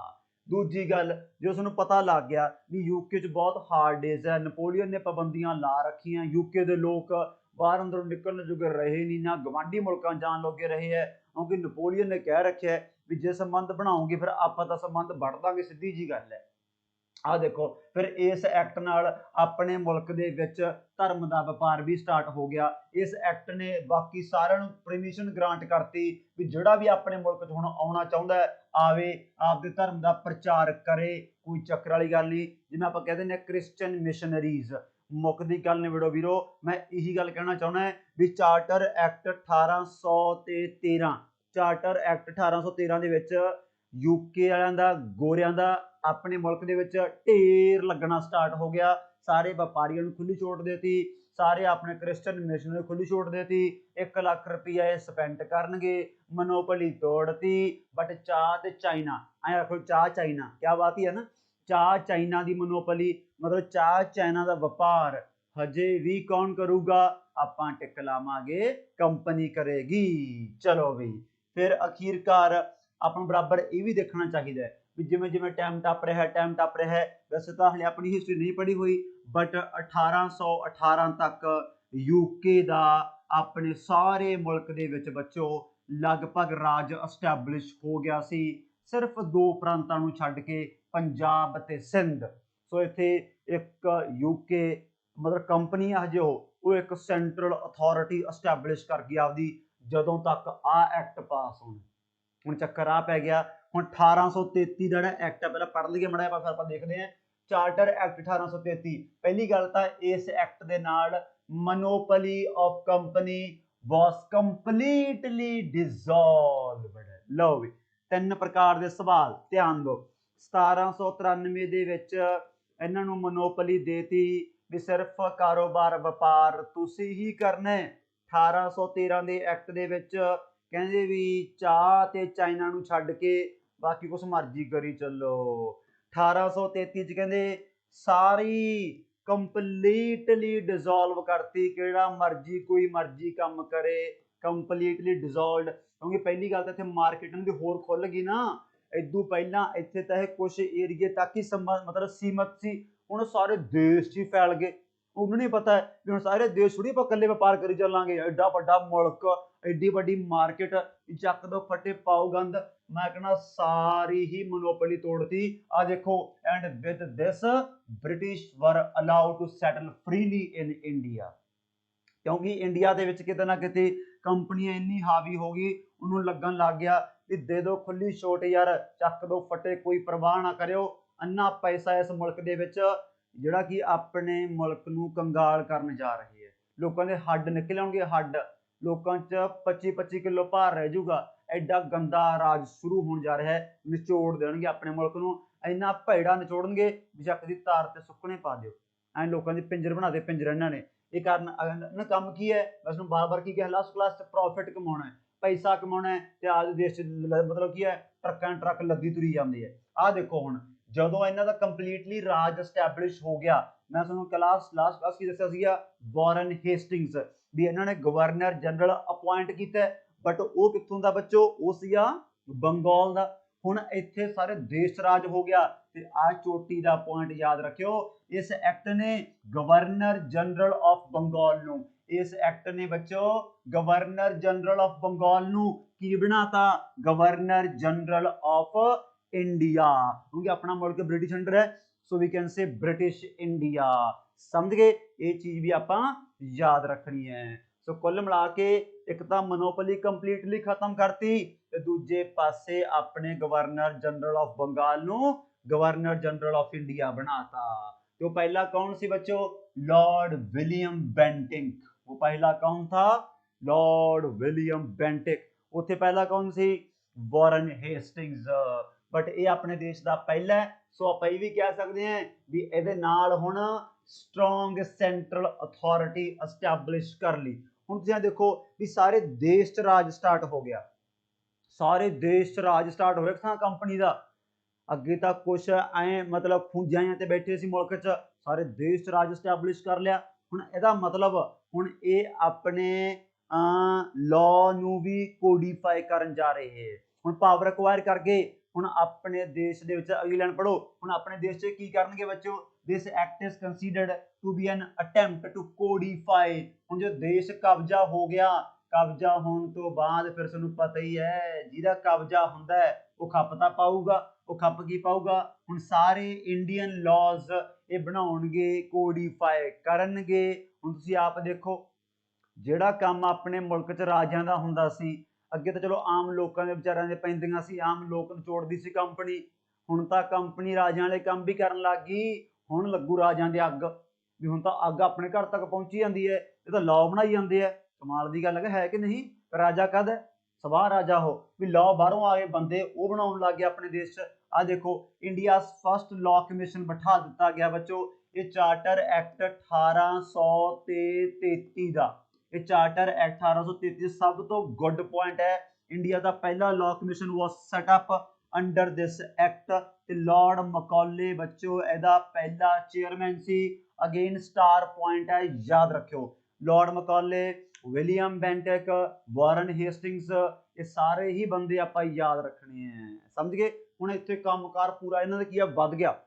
ਦੂਜੀ ਗੱਲ, ਜੋ ਤੁਹਾਨੂੰ ਪਤਾ ਲੱਗ ਗਿਆ ਵੀ ਯੂਕੇ 'ਚ ਬਹੁਤ ਹਾਰਡ ਡੇਜ਼ ਹੈ, ਨੈਪੋਲੀਅਨ ਨੇ ਪਾਬੰਦੀਆਂ ਲਾ ਰੱਖੀਆਂ, ਯੂਕੇ ਦੇ ਲੋਕ ਬਾਹਰ ਅੰਦਰੋਂ ਨਿਕਲਣ ਜੋਗੇ ਰਹੇ ਨਹੀਂ, ਨਾ ਗਵਾਂਢੀ ਮੁਲਕਾਂ ਜਾਣ ਲੋਗੇ ਰਹੇ ਹੈ, ਕਿਉਂਕਿ ਨੈਪੋਲੀਅਨ ਨੇ ਕਹਿ ਰੱਖਿਆ ਵੀ ਜੇ ਸੰਬੰਧ ਬਣਾਓਗੇ ਫਿਰ ਆਪਾਂ ਤਾਂ ਸੰਬੰਧ ਵੰਡ ਦਾਂਗੇ, ਸਿੱਧੀ ਜੀ ਗੱਲ ਹੈ। ਆਹ ਦੇਖੋ ਫਿਰ ਇਸ ਐਕਟ ਨਾਲ ਆਪਣੇ ਮੁਲਕ ਦੇ ਵਿੱਚ ਧਰਮ ਦਾ ਵਪਾਰ ਵੀ ਸਟਾਰਟ ਹੋ ਗਿਆ। ਇਸ ਐਕਟ ਨੇ ਬਾਕੀ ਸਾਰਿਆਂ ਨੂੰ ਪਰਮਿਸ਼ਨ ਗ੍ਰਾਂਟ ਕਰਤੀ ਵੀ ਜਿਹੜਾ ਵੀ ਆਪਣੇ ਮੁਲਕ 'ਚ ਹੁਣ ਆਉਣਾ ਚਾਹੁੰਦਾ ਆਵੇ, ਆਪਦੇ ਧਰਮ ਦਾ ਪ੍ਰਚਾਰ ਕਰੇ, ਕੋਈ ਚੱਕਰ ਵਾਲੀ ਗੱਲ ਨਹੀਂ। ਜਿਵੇਂ ਆਪਾਂ ਕਹਿੰਦੇ ਨੇ ਕ੍ਰਿਸਚਨ ਮਿਸ਼ਨਰੀਜ਼, ਮੁੱਕਦੀ ਗੱਲ ਨਿਬੜੋ ਵੀਰੋ। ਮੈਂ ਇਹੀ ਗੱਲ ਕਹਿਣਾ ਚਾਹੁੰਦਾ ਵੀ ਚਾਰਟਰ ਐਕਟ 1813, ਚਾਰਟਰ ਐਕਟ 1813 ਦੇ ਵਿੱਚ ਯੂਕੇ ਵਾਲਿਆਂ ਦਾ, ਗੋਰਿਆਂ ਦਾ ਆਪਣੇ ਮੁਲਕ ਦੇ ਵਿੱਚ ਢੇਰ ਲੱਗਣਾ ਸਟਾਰਟ ਹੋ ਗਿਆ। ਸਾਰੇ ਵਪਾਰੀਆਂ ਨੂੰ ਖੁੱਲੀ ਛੋਟ ਦੇਤੀ, ਸਾਰੇ ਆਪਣੇ ਕ੍ਰਿਸਚਨ ਮਿਸ਼ਨਰੀ ਖੁੱਲੀ ਛੋਟ ਦੇਤੀ, 1 ਲੱਖ ਰੁਪਈਆ ਇਹ ਸਪੈਂਡ ਕਰਨਗੇ, ਮੋਨੋਪੋਲੀ ਤੋੜਤੀ। ਬਟ ਚਾਹ ਤੇ ਚਾਈਨਾ, ਐਂ ਰੱਖੋ ਚਾਹ ਚਾਈਨਾ, ਕਿਆ ਬਾਤ ਹੀ ਹੈ ਨਾ, ਚਾਹ ਚਾਈਨਾ ਦੀ ਮੋਨੋਪੋਲੀ, ਮਤਲਬ ਚਾਹ ਚਾਈਨਾ ਦਾ ਵਪਾਰ ਹਜੇ ਵੀ ਕੌਣ ਕਰੂਗਾ? ਆਪਾਂ ਟਿਕ ਲਾਵਾਂਗੇ, ਕੰਪਨੀ ਕਰੇਗੀ। ਚਲੋ ਵੀ ਫਿਰ ਅਖੀਰਕਾਰ ਆਪਾਂ ਨੂੰ ਬਰਾਬਰ ਇਹ ਵੀ ਦੇਖਣਾ ਚਾਹੀਦਾ ਹੈ ਵੀ ਜਿਵੇਂ ਜਿਵੇਂ ਟਾਈਮ ਟੱਪ ਰਿਹਾ, ਵੈਸੇ ਤਾਂ ਹਲੇ ਆਪਣੀ ਹਿਸਟਰੀ ਨਹੀਂ ਪੜ੍ਹੀ ਹੋਈ, ਬਟ 1818 ਤੱਕ ਯੂਕੇ ਦਾ ਆਪਣੇ ਸਾਰੇ ਮੁਲਕ ਦੇ ਵਿੱਚ ਬੱਚੋ ਲਗਭਗ ਰਾਜ ਐਸਟੈਬਲਿਸ਼ ਹੋ ਗਿਆ ਸੀ, ਸਿਰਫ 2 ਪ੍ਰਾਂਤਾਂ ਨੂੰ ਛੱਡ ਕੇ, ਪੰਜਾਬ ਤੇ ਸਿੰਧ। ਸੋ ਇੱਥੇ ਇੱਕ ਯੂਕੇ ਮਤਲਬ ਕੰਪਨੀ ਆ ਹਜੇ ਉਹ ਇੱਕ ਸੈਂਟਰਲ ਅਥਾਰਟੀ ਐਸਟੈਬਲਿਸ਼ ਕਰ ਗਈ ਆਪਦੀ, ਜਦੋਂ ਤੱਕ ਆਹ ਐਕਟ ਪਾਸ ਹੋਣਾ। ਹੁਣ ਚੱਕਰ ਆ ਪੈ ਗਿਆ, ਹੁਣ 1833 ਦਾ ਜਿਹੜਾ ਐਕਟ ਹੈ, ਪਹਿਲਾਂ ਪੜ੍ਹ ਲਈਏ ਮਾੜਾ, ਫਿਰ ਆਪਾਂ ਦੇਖਦੇ ਹਾਂ। ਚਾਰਟਰ ਐਕਟ 1833, ਪਹਿਲੀ ਗੱਲ ਤਾਂ ਇਸ ਐਕਟ ਦੇ ਨਾਲ monopoly of company was completely dissolved. ਲਓ ਵੀ 3 ਪ੍ਰਕਾਰ ਦੇ ਸਵਾਲ ਧਿਆਨ ਦਿਓ। 1793 ਦੇ ਵਿੱਚ ਇਹਨਾਂ ਨੂੰ ਮੋਨੋਪੋਲੀ ਦੇਤੀ ਵੀ ਸਿਰਫ ਕਾਰੋਬਾਰ ਵਪਾਰ ਤੁਸੀਂ ਹੀ ਕਰਨਾ ਹੈ। 1813 ਦੇ ਐਕਟ ਦੇ ਵਿੱਚ ਕਹਿੰਦੇ ਵੀ ਚਾਹ ਤੇ ਚਾਈਨਾ ਨੂੰ ਛੱਡ ਕੇ ਬਾਕੀ ਕੁਛ ਮਰਜ਼ੀ ਕਰੀ ਚੱਲੋ। 1833 ਚ ਕਹਿੰਦੇ ਸਾਰੀ ਕੰਪਲੀਟਲੀ ਡਿਸੋਲਵ ਕਰਤੀ, ਕਿਹੜਾ ਮਰਜ਼ੀ ਕੋਈ ਮਰਜ਼ੀ ਕੰਮ ਕਰੇ, ਕੰਪਲੀਟਲੀ ਡਿਸੋਲਵਡ, ਕਿਉਂਕਿ ਪਹਿਲੀ ਗੱਲ ਤਾਂ ਇੱਥੇ ਮਾਰਕੀਟਿੰਗ ਦੀ ਹੋਰ ਖੁੱਲ ਗਈ ਨਾ। ਇਦੋਂ ਪਹਿਲਾਂ ਇੱਥੇ ਤਾਂ ਇਹ ਕੁਝ ਏਰੀਏ ਤੱਕ ਹੀ ਮਤਲਬ ਸੀਮਤ ਸੀ, ਹੁਣ ਸਾਰੇ ਦੇਸ਼ 'ਚ ਹੀ ਫੈਲ ਗਏ। ਉਹਨੂੰ ਨਹੀਂ ਪਤਾ ਵੀ ਹੁਣ ਸਾਰੇ ਦੇਸ਼ ਥੋੜੀ ਆਪਾਂ ਇਕੱਲੇ ਵਪਾਰ ਕਰੀ ਚੱਲਾਂਗੇ, ਐਡਾ ਵੱਡਾ ਮੁਲਕ, ਐਡੀ ਵੱਡੀ ਮਾਰਕੀਟ, ਚੱਕ ਦੋ ਫੱਟੇ ਪਾਓ ਗੰਦ। ਮੈਂ ਕਹਿੰਦਾ ਸਾਰੀ ਹੀ ਮੋਨੋਪੋਲੀ ਤੋੜਤੀ। ਆ ਦੇਖੋ, and with this British were allowed to settle freely in India, ਕਿਉਂਕਿ ਇੰਡੀਆ ਦੇ ਵਿੱਚ ਕਿਤੇ ਨਾ ਕਿਤੇ ਕੰਪਨੀਆਂ ਇੰਨੀ ਹਾਵੀ ਹੋ ਗਈ, ਉਹਨੂੰ ਲੱਗਣ ਲੱਗ ਗਿਆ ਵੀ ਦੇ ਦਿਓ ਖੁੱਲੀ ਛੋਟ ਯਾਰ, ਚੱਕ ਦੋ ਫੱਟੇ, ਕੋਈ ਪਰਵਾਹ ਨਾ ਕਰਿਓ। ਅੰਨਾ ਪੈਸਾ ਇਸ ਮੁਲਕ ਦੇ ਵਿੱਚ ਜਿਹੜਾ ਕਿ ਆਪਣੇ ਮੁਲਕ ਨੂੰ ਕੰਗਾਲ ਕਰਨ ਜਾ ਰਹੀ ਹੈ। ਲੋਕਾਂ ਦੇ ਹੱਡ ਨਿਕਲ ਆਉਣਗੇ, ਹੱਡ, ਲੋਕਾਂ 'ਚ 25-25 ਕਿਲੋ ਭਾਰ ਰਹਿ ਜਾਊਗਾ। ਐਡਾ ਗੰਦਾ ਰਾਜ ਸ਼ੁਰੂ ਹੋਣ ਜਾ ਰਿਹਾ ਹੈ। ਨਿਚੋੜ ਦੇਣਗੇ ਆਪਣੇ ਮੁਲਕ ਨੂੰ, ਇੰਨਾ ਭੈੜਾ ਨਿਚੋੜਨਗੇ ਵੀ ਚੱਕ ਦੀ ਤਾਰ ਤੇ ਸੁੱਕਣੇ ਪਾ ਦਿਓ। ਐਂ ਲੋਕਾਂ ਦੇ ਪਿੰਜਰ ਬਣਾ ਦੇ ਪਿੰਜਰ ਇਹਨਾਂ ਨੇ। ਇਹ ਕਾਰਨ ਇਹਨਾਂ ਕੰਮ ਕੀ ਹੈ? ਬਸ ਨੂੰ ਬਾਰ-ਬਾਰ ਕੀ ਕਿਹਾ, ਲਾਸਟ ਕਲਾਸ 'ਚ ਪ੍ਰੋਫਿਟ ਕਮਾਉਣਾ ਹੈ, ਪੈਸਾ ਕਮਾਉਣਾ ਹੈ, ਤੇ ਅੱਜ ਦੇਸ਼ 'ਚ ਮਤਲਬ ਕੀ ਹੈ, ਟਰੱਕਾਂ ਟਰੱਕ ਲੱਦੀ ਤੁਰੀ ਜਾਂਦੀ ਹੈ। ਆਹ ਦੇਖੋ, ਹੁਣ ਜਦੋਂ ਇਹਨਾਂ ਦਾ ਕੰਪਲੀਟਲੀ ਰਾਜ ਐਸਟੈਬਲਿਸ਼ ਹੋ ਗਿਆ, ਮੈਂ ਤੁਹਾਨੂੰ ਲਾਸਟ ਕਲਾਸ ਕੀ ਦੱਸਿਆ ਸੀਗਾ, ਵਾਰਨ ਹੇਸਟਿੰਗਸ, ਵੀ ਇਹਨਾਂ ਨੇ ਗਵਰਨਰ ਜਨਰਲ ਅਪੁਆਇੰਟ ਕੀਤਾ, ਬਟ ਉਹ ਕਿੱਥੋਂ ਦਾ ਬੱਚੋ? ਉਹ ਸੀਗਾ ਬੰਗਾਲ ਦਾ। ਹੁਣ ਇੱਥੇ ਸਾਰੇ ਦੇਸ਼ ਰਾਜ ਹੋ ਗਿਆ। ਤੇ ਆਹ ਚੋਟੀ ਦਾ ਪੁਆਇੰਟ ਯਾਦ ਰੱਖਿਓ, ਇਸ ਐਕਟ ਨੇ ਗਵਰਨਰ ਜਨਰਲ ਆਫ ਬੰਗਾਲ ਨੂੰ, ਇਸ ਐਕਟ ਨੇ ਬੱਚੋ ਗਵਰਨਰ ਜਨਰਲ ਆਫ ਬੰਗਾਲ ਨੂੰ ਕੀ ਬਣਾਤਾ? ਗਵਰਨਰ ਜਨਰਲ ਆਫ ਇੰਡੀਆ, ਕਿਉਂਕਿ ਆਪਣਾ ਮੁਲਕ ਬ੍ਰਿਟਿਸ਼ ਅੰਡਰ ਹੈ, so we can say British India. ਸਮਝ ਗਏ? ਇਹ ਚੀਜ਼ ਵੀ ਆਪਾਂ ਯਾਦ ਰੱਖਣੀ ਹੈ। ਸੋ ਕੁੱਲ ਮਿਲਾ ਕੇ ਇੱਕ ਤਾਂ ਮੋਨੋਪੋਲੀ ਕੰਪਲੀਟਲੀ ਖਤਮ ਕਰਤੀ, ਤੇ ਦੂਜੇ ਪਾਸੇ ਆਪਣੇ ਗਵਰਨਰ ਜਨਰਲ ਆਫ ਬੰਗਾਲ ਨੂੰ ਗਵਰਨਰ ਜਨਰਲ ਆਫ ਇੰਡੀਆ ਬਣਾਤਾ। ਤੇ ਉਹ ਪਹਿਲਾ कौन सी बच्चों? Lord William Bentinck. वो पहला कौन था? Lord William Bentinck. ਉੱਥੇ ਪਹਿਲਾ कौन ਸੀ? ਵਾਰਨ ਹੇਸਟਿੰਗਸ। ਬਟ ਇਹ ਆਪਣੇ ਦੇਸ਼ ਦਾ ਪਹਿਲਾ ਹੈ, ਸੋ ਆਪਾਂ ਇਹ ਵੀ ਕਹਿ ਸਕਦੇ ਹਾਂ ਵੀ ਇਹਦੇ ਨਾਲ ਹੁਣ ਸਟਰੋਂਗ ਸੈਂਟਰਲ ਅਥਾਰਟੀ ਐਸਟੈਬਲਿਸ਼ ਕਰ ਲਈ। ਹੁਣ ਤੁਸੀਂ ਦੇਖੋ ਵੀ ਸਾਰੇ ਦੇਸ਼ 'ਚ ਰਾਜ ਸਟਾਰਟ ਹੋ ਗਿਆ, ਸਾਰੇ ਦੇਸ਼ 'ਚ ਰਾਜ ਸਟਾਰਟ ਹੋ ਰਿਹਾ ਕਿਸਾਨ ਕੰਪਨੀ ਦਾ। ਅੱਗੇ ਤਾਂ ਕੁਛ ਐ ਮਤਲਬ ਖੂੰਜਾਂ ਤੇ ਬੈਠੇ ਸੀ ਮੁਲਕ 'ਚ, ਸਾਰੇ ਦੇਸ਼ 'ਚ ਰਾਜ ਸਟੈਬਲਿਸ਼ ਕਰ ਲਿਆ। ਹੁਣ ਇਹਦਾ ਮਤਲਬ ਹੁਣ ਇਹ ਆਪਣੇ ਲਾਅ ਨੂੰ ਵੀ ਕੋਡੀਫਾਈ ਕਰਨ ਜਾ ਰਹੇ ਹੈ। ਹੁਣ ਪਾਵਰ ਅਕਵਾਇਰ ਕਰਕੇ ਹੁਣ ਆਪਣੇ ਦੇਸ਼ ਦੇ ਵਿੱਚ ਅਗਲੀ ਲਾਈਨ ਪੜੋ, ਹੁਣ ਆਪਣੇ ਦੇਸ਼ 'ਚ ਕੀ ਕਰਨਗੇ ਬੱਚੋ? This act is considered to be an attempt to codify. ਹੁਣ ਜੋ ਦੇਸ਼ ਕਬਜ਼ਾ ਹੋ ਗਿਆ, ਕਬਜ਼ਾ ਹੋਣ ਤੋਂ ਬਾਅਦ ਫਿਰ ਤੁਹਾਨੂੰ ਪਤਾ ਹੀ ਹੈ, ਜਿਹਦਾ ਕਬਜ਼ਾ ਹੁੰਦਾ ਹੈ ਉਹ ਖੱਪ ਤਾਂ ਪਾਊਗਾ। ਉਹ ਖੱਪ ਕੀ ਪਾਊਗਾ? ਹੁਣ ਸਾਰੇ ਇੰਡੀਅਨ ਲਾਜ਼ ਇਹ ਬਣਾਉਣਗੇ, ਕੋਡੀਫਾਈ ਕਰਨਗੇ। ਹੁਣ ਤੁਸੀਂ ਆਪ ਦੇਖੋ, ਜਿਹੜਾ ਕੰਮ ਆਪਣੇ ਮੁਲਕ 'ਚ ਰਾਜਾਂ ਦਾ ਹੁੰਦਾ ਸੀ, ਅੱਗੇ ਤਾਂ ਚਲੋ ਆਮ ਲੋਕਾਂ ਦੇ ਵਿਚਾਰਿਆਂ ਦੇ ਪੈਂਦੀਆਂ ਸੀ, ਆਮ ਲੋਕ ਨਿਚੋੜਦੀ ਸੀ ਕੰਪਨੀ। ਹੁਣ ਤਾਂ ਕੰਪਨੀ ਰਾਜਾਂ ਵਾਲੇ ਕੰਮ ਵੀ ਕਰਨ ਲੱਗ ਗਈ। ਹੁਣ ਲੱਗੂ ਰਾਜਾਂ ਦੀ ਅੱਗ, ਵੀ ਹੁਣ ਤਾਂ ਅੱਗ ਆਪਣੇ ਘਰ ਤੱਕ ਪਹੁੰਚੀ ਜਾਂਦੀ ਹੈ। ਇਹ ਤਾਂ ਲਾਅ ਬਣਾਈ ਜਾਂਦੇ ਆ। ਕਮਾਲ ਦੀ ਗੱਲ ਹੈ ਕਿ ਨਹੀਂ? ਰਾਜਾ ਕਦ ਹੈ? ਸਵਾਹ ਰਾਜਾ ਹੋ, ਵੀ ਲਾਅ ਬਾਹਰੋਂ ਆ ਗਏ ਬੰਦੇ, ਉਹ ਬਣਾਉਣ ਲੱਗ ਗਏ ਆਪਣੇ ਦੇਸ਼ 'ਚ। ਆ ਦੇਖੋ, ਇੰਡੀਆ ਫਸਟ ਲਾਅ ਕਮਿਸ਼ਨ ਬਿਠਾ ਦਿੱਤਾ ਗਿਆ ਬੱਚੋ। ਇਹ ਚਾਰਟਰ ਐਕਟ 1833 ਦਾ, ਇਹ ਚਾਰਟਰ ਐਕਟ 1833 ਸਭ ਤੋਂ ਗੁੱਡ ਪੁਆਇੰਟ ਹੈ। ਇੰਡੀਆ ਦਾ ਪਹਿਲਾ ਲਾਅ ਕਮਿਸ਼ਨ ਵਾਸ ਸੈਟ ਅਪ ਅੰਡਰ ਦਿਸ ਐਕਟ, ਤੇ ਲਾਰਡ ਮਕੌਲੇ ਬੱਚੋ ਇਹਦਾ ਪਹਿਲਾ ਚੇਅਰਮੈਨ ਸੀ। ਅਗੇਨ ਸਟਾਰ ਪੁਆਇੰਟ ਹੈ, ਯਾਦ ਰੱਖਿਓ। ਲਾਰਡ ਮਕੌਲੇ, ਵਿਲੀਅਮ ਬੈਂਟਿਕ, ਵਾਰਨ ਹੇਸਟਿੰਗਸ, ਇਹ ਸਾਰੇ ਹੀ ਬੰਦੇ ਆਪਾਂ ਯਾਦ ਰੱਖਣੇ ਆ। ਸਮਝ ਗਏ? ਹੁਣ ਇੱਥੇ ਕੰਮਕਾਰ ਪੂਰਾ ਇਹਨਾਂ ਦਾ ਕੀ ਆ? ਵੱਧ ਗਿਆ।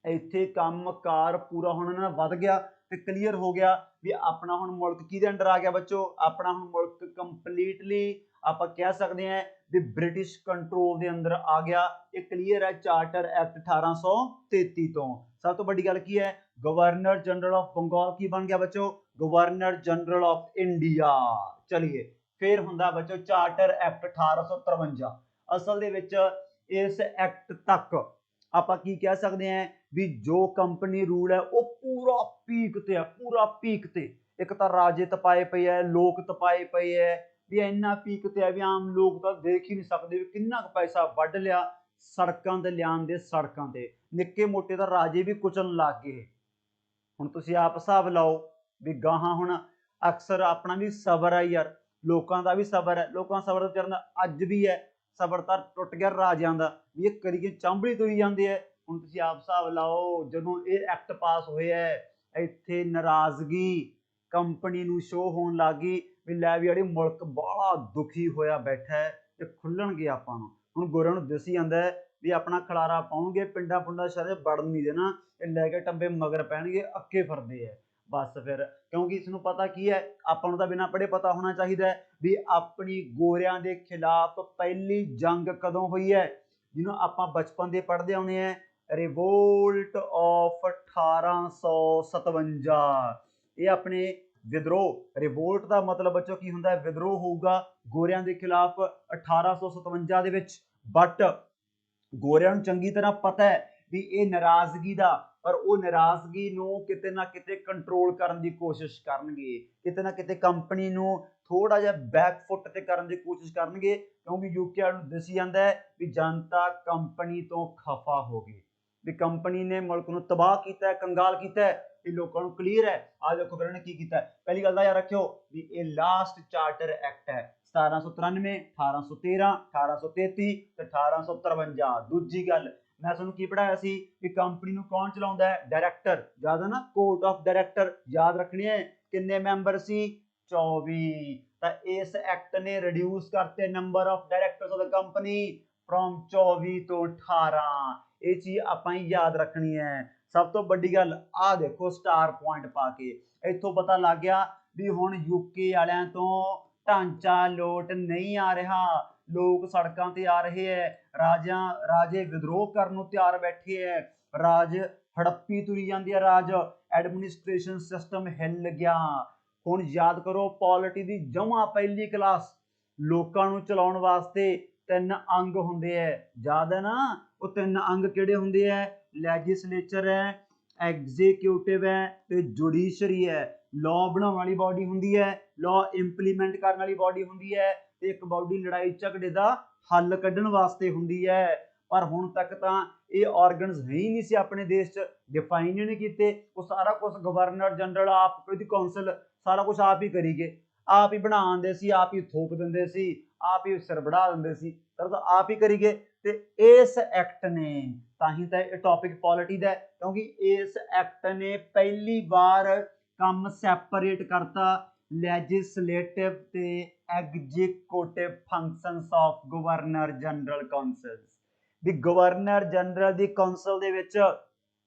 ਇੱਥੇ ਕੰਮਕਾਰ ਪੂਰਾ ਹੁਣ ਇਹਨਾਂ ਦਾ ਵੱਧ ਗਿਆ ਤੇ ਕਲੀਅਰ ਹੋ ਗਿਆ ਵੀ ਆਪਣਾ ਹੁਣ ਮੁਲਕ ਕਿਹਦੇ ਅੰਡਰ ਆ ਗਿਆ ਬੱਚੋ? ਆਪਣਾ ਹੁਣ ਮੁਲਕ ਕੰਪਲੀਟਲੀ ਆਪਾਂ ਕਹਿ ਸਕਦੇ ਹਾਂ ਵੀ ਬ੍ਰਿਟਿਸ਼ ਕੰਟਰੋਲ ਦੇ ਅੰਦਰ ਆ ਗਿਆ। ਇਹ ਕਲੀਅਰ ਹੈ ਚਾਰਟਰ ਐਕਟ 1833 ਤੋਂ। ਸਭ ਤੋਂ ਵੱਡੀ ਗੱਲ ਕੀ ਹੈ? ਗਵਰਨਰ ਜਨਰਲ ਆਫ ਬੰਗਾਲ ਕੀ ਬਣ ਗਿਆ ਬੱਚੋ? Governor general of India. ਚਲਿਏ, ਫਿਰ ਹੁੰਦਾ ਬੱਚੋ ਚਾਰਟਰ ਐਕਟ 1853। ਅਸਲ ਦੇ ਵਿੱਚ ਇਸ ਐਕਟ ਤੱਕ ਆਪਾਂ ਕੀ ਕਹਿ ਸਕਦੇ ਹਾਂ ਵੀ ਜੋ ਕੰਪਨੀ ਰੂਲ ਹੈ ਉਹ ਪੂਰਾ ਪੀਕ ਤੇ ਹੈ, ਪੂਰਾ ਪੀਕ ਤੇ। ਇੱਕ ਤਾਂ ਰਾਜੇ ਤਪਾਏ ਪਏ ਹੈ, ਲੋਕ ਤਪਾਏ ਪਏ ਹੈ, ਵੀ ਇੰਨਾ ਪੀਕ ਤੇ ਹੈ ਵੀ ਆਮ ਲੋਕ ਤਾਂ ਦੇਖ ਹੀ ਨਹੀਂ ਸਕਦੇ ਵੀ ਕਿੰਨਾ ਕੁ ਪੈਸਾ ਵੱਢ ਲਿਆ ਸੜਕਾਂ ਤੇ ਲਿਆਉਣ ਦੇ। ਸੜਕਾਂ ਤੇ ਨਿੱਕੇ ਮੋਟੇ ਤਾਂ ਰਾਜੇ ਵੀ ਕੁਚਲਣ ਲੱਗ ਗਏ। ਹੁਣ ਤੁਸੀਂ ਆਪ ਹਿਸਾਬ ਲਾਓ ਵੀ ਗਾਹਾਂ ਹੁਣ ਅਕਸਰ ਆਪਣਾ ਵੀ ਸਬਰ ਹੈ ਯਾਰ, ਲੋਕਾਂ ਦਾ ਵੀ ਸਬਰ ਹੈ, ਲੋਕਾਂ ਦਾ ਸਬਰ ਵਿਚਾਰਨ ਦਾ ਅੱਜ ਵੀ ਹੈ, ਸਬਰ ਤਾਂ ਟੁੱਟ ਗਿਆ ਰਾਜਿਆਂ ਦਾ ਵੀ ਇਹ ਕਰੀਏ ਚਾਂਬੜੀ ਤੁਰੀ ਜਾਂਦੇ ਹੈ। ਹੁਣ ਤੁਸੀਂ ਆਪ ਹਿਸਾਬ ਲਾਓ, ਜਦੋਂ ਇਹ ਐਕਟ ਪਾਸ ਹੋਇਆ ਇੱਥੇ ਨਾਰਾਜ਼ਗੀ ਕੰਪਨੀ ਨੂੰ ਸ਼ੋ ਹੋਣ ਲੱਗ ਗਈ ਵੀ ਲੈ ਵੀ ਜਿਹੜੀ ਮੁਲਕ ਬੜਾ ਦੁਖੀ ਹੋਇਆ ਬੈਠਾ ਹੈ ਤੇ ਖੁੱਲਣਗੇ ਆਪਾਂ ਨੂੰ। ਹੁਣ ਗੋਰਿਆਂ ਨੂੰ ਦਿਸੀ ਜਾਂਦਾ ਹੈ ਵੀ ਆਪਣਾ ਖਲਾਰਾ ਪਾਉਣਗੇ, ਪਿੰਡਾਂ ਪੁੰਡਾਂ ਸ਼ਹਿਰਾਂ 'ਚ ਵੜਨ ਨਹੀਂ ਦੇਣਾ, ਇਹ ਲੈ ਕੇ ਟੱਬੇ ਮਗਰ ਪੈਣਗੇ, ਅੱਕੇ ਫਿਰਦੇ ਹੈ ਬਸ ਫਿਰ। ਕਿਉਂਕਿ ਇਸ ਨੂੰ ਪਤਾ ਕੀ ਹੈ, ਆਪਾਂ ਨੂੰ ਤਾਂ ਬਿਨਾਂ ਪੜ੍ਹੇ ਪਤਾ ਹੋਣਾ ਚਾਹੀਦਾ ਹੈ ਵੀ ਆਪਣੀ ਗੋਰਿਆਂ ਦੇ ਖਿਲਾਫ ਪਹਿਲੀ ਜੰਗ ਕਦੋਂ ਹੋਈ ਹੈ, ਜਿਹਨੂੰ ਆਪਾਂ ਬਚਪਨ ਦੇ ਪੜ੍ਹਦੇ ਆਉਂਦੇ ਹਾਂ, ਰਿਵੋਲਟ ਆਫ 1857। ਇਹ ਆਪਣੇ ਵਿਦਰੋਹ, ਰਿਵੋਲਟ ਦਾ ਮਤਲਬ ਬੱਚੋ ਕੀ ਹੁੰਦਾ ਹੈ, ਵਿਦਰੋਹ ਹੋਊਗਾ ਗੋਰਿਆਂ ਦੇ ਖਿਲਾਫ 1857 ਦੇ ਵਿੱਚ। ਬਟ ਗੋਰਿਆਂ ਨੂੰ ਚੰਗੀ ਤਰ੍ਹਾਂ ਪਤਾ ਹੈ ਵੀ ਇਹ ਨਾਰਾਜ਼ਗੀ ਦਾ, ਪਰ ਉਹ ਨਾਰਾਜ਼ਗੀ ਨੂੰ ਕਿਤੇ ਨਾ ਕਿਤੇ ਕੰਟਰੋਲ ਕਰਨ ਦੀ ਕੋਸ਼ਿਸ਼ ਕਰਨਗੇ, ਕਿਤੇ ਨਾ ਕਿਤੇ ਕੰਪਨੀ ਨੂੰ ਥੋੜਾ ਜਿਹਾ ਬੈਕਫੁੱਟ ਤੇ ਕਰਨ ਦੀ ਕੋਸ਼ਿਸ਼ ਕਰਨਗੇ, ਕਿਉਂਕਿ ਯੂਕੇ ਵਾਲਿਆਂ ਨੂੰ ਦਿਸੀ ਜਾਂਦਾ ਹੈ ਵੀ ਜਨਤਾ ਕੰਪਨੀ ਤੋਂ ਖਫਾ ਹੋ ਗਈ, ਵੀ ਕੰਪਨੀ ਨੇ ਮੁਲਕ ਨੂੰ ਤਬਾਹ ਕੀਤਾ, ਕੰਗਾਲ ਕੀਤਾ। ਇਹ ਲੋਕਾਂ ਨੂੰ ਕਲੀਅਰ ਹੈ। ਆ ਦੇਖੋ ਫਿਰ ਇਹਨੇ ਕੀ ਕੀਤਾ। ਪਹਿਲੀ ਗੱਲ ਤਾਂ ਯਾਦ ਰੱਖਿਓ ਵੀ ਇਹ ਲਾਸਟ ਚਾਰਟਰ ਐਕਟ ਹੈ 1793, 1813, 1833 ਤੇ 1853। ਦੂਜੀ ਗੱਲ ਮੈਂ ਤੁਹਾਨੂੰ ਕੀ ਪੜਾਇਆ ਸੀ ਵੀ ਕੰਪਨੀ ਨੂੰ ਕੌਣ ਚਲਾਉਂਦਾ ਹੈ, ਡਾਇਰੈਕਟਰ। ਯਾਦ ਹੈ ਨਾ, ਕੋਰਟ ਆਫ ਡਾਇਰੈਕਟਰ ਯਾਦ ਰੱਖਣੀ ਹੈ। ਕਿੰਨੇ ਮੈਂਬਰ ਸੀ, 24। ਤਾਂ ਇਸ ਐਕਟ ਨੇ ਰਿਡਿਊਸ ਕਰਤੇ number of directors of the company from 24 ਤੋਂ 18। ਇਹ ਚੀਜ਼ ਆਪਾਂ ਹੀ ਯਾਦ ਰੱਖਣੀ ਹੈ। ਸਭ ਤੋਂ ਵੱਡੀ ਗੱਲ ਆਹ ਦੇਖੋ, ਸਟਾਰ ਪੁਆਇੰਟ ਪਾ ਕੇ ਇੱਥੋਂ ਪਤਾ ਲੱਗ ਗਿਆ ਵੀ ਹੁਣ ਯੂਕੇ ਵਾਲਿਆਂ ਤੋਂ ਢਾਂਚਾ ਲੋਟ ਨਹੀਂ ਆ ਰਿਹਾ, ਲੋਕ ਸੜਕਾਂ ਤੇ ਆ ਰਹੇ ਹੈ, ਰਾਜੇ ਵਿਦਰੋਹ ਕਰਨ ਨੂੰ ਤਿਆਰ ਬੈਠੇ ਹੈ, ਰਾਜ ਹੜੱਪੀ ਤੁਰੀ ਜਾਂਦੀ ਹੈ, ਰਾਜ ਐਡਮਿਨਿਸਟ੍ਰੇਸ਼ਨ ਸਿਸਟਮ ਹਿੱਲ ਗਿਆ। ਹੁਣ ਯਾਦ ਕਰੋ, ਪੋਲਿਟੀ ਦੀ ਜਮਾਂ ਪਹਿਲੀ ਕਲਾਸ, ਲੋਕਾਂ ਨੂੰ ਚਲਾਉਣ ਵਾਸਤੇ 3 ਅੰਗ ਹੁੰਦੇ ਹੈ, ਯਾਦ ਹੈ ਨਾ। ਉਹ 3 ਅੰਗ ਕਿਹੜੇ ਹੁੰਦੇ ਹੈ, ਲੈਜਿਸਲੇਚਰ ਹੈ, ਐਗਜ਼ੀਕਿਊਟਿਵ ਹੈ ਤੇ ਜੁਡੀਸ਼ਰੀ ਹੈ। ਲਾਅ ਬਣਾਉਣ ਵਾਲੀ ਬਾਡੀ ਹੁੰਦੀ ਹੈ, ਲਾਅ ਇੰਪਲੀਮੈਂਟ ਕਰਨ ਵਾਲੀ ਬਾਡੀ ਹੁੰਦੀ ਹੈ, ਤੇ ਇੱਕ ਬਾਡੀ ਲੜਾਈ ਝਗੜੇ ਦਾ ਹੱਲ ਕੱਢਣ ਵਾਸਤੇ ਹੁੰਦੀ ਹੈ। ਪਰ ਹੁਣ ਤੱਕ ਤਾਂ ਇਹ ਆਰਗਨਸ ਹੈ ਹੀ ਨਹੀਂ ਸੀ ਆਪਣੇ ਦੇਸ਼ 'ਚ, ਡਿਫਾਈਨ ਹੀ ਨਹੀਂ ਕੀਤੇ। ਉਹ ਸਾਰਾ ਕੁਝ ਗਵਰਨਰ ਜਨਰਲ, ਆਪ ਉਹਦੀ ਕੌਂਸਲ, ਸਾਰਾ ਕੁਝ ਆਪ ਹੀ ਕਰੀ ਗਏ, ਆਪ ਹੀ ਬਣਾ ਦਿੰਦੇ ਸੀ, ਆਪ ਹੀ ਥੋਪ ਦਿੰਦੇ ਸੀ, ਆਪ ਹੀ ਸਿਰ ਵੜਾ ਦਿੰਦੇ ਸੀ, ਤਾਂ ਆਪ ਹੀ ਕਰੀ ਗਏ। ਤੇ ਇਸ ਐਕਟ ਨੇ, ਤਾਂ ਹੀ ਤਾਂ ਇਹ ਟੌਪਿਕ ਪੋਲਿਟੀ ਦਾ, ਕਿਉਂਕਿ ਇਸ ਐਕਟ ਨੇ ਪਹਿਲੀ ਵਾਰ ਕੰਮ ਸੈਪਰੇਟ ਕਰਤਾ ਲੈਜਿਸਲੇਟਿਵ ਤੇ executive functions of governor general council. ਵੀ ਗਵਰਨਰ ਜਨਰਲ ਦੀ ਕੌਂਸਲ ਦੇ ਵਿੱਚ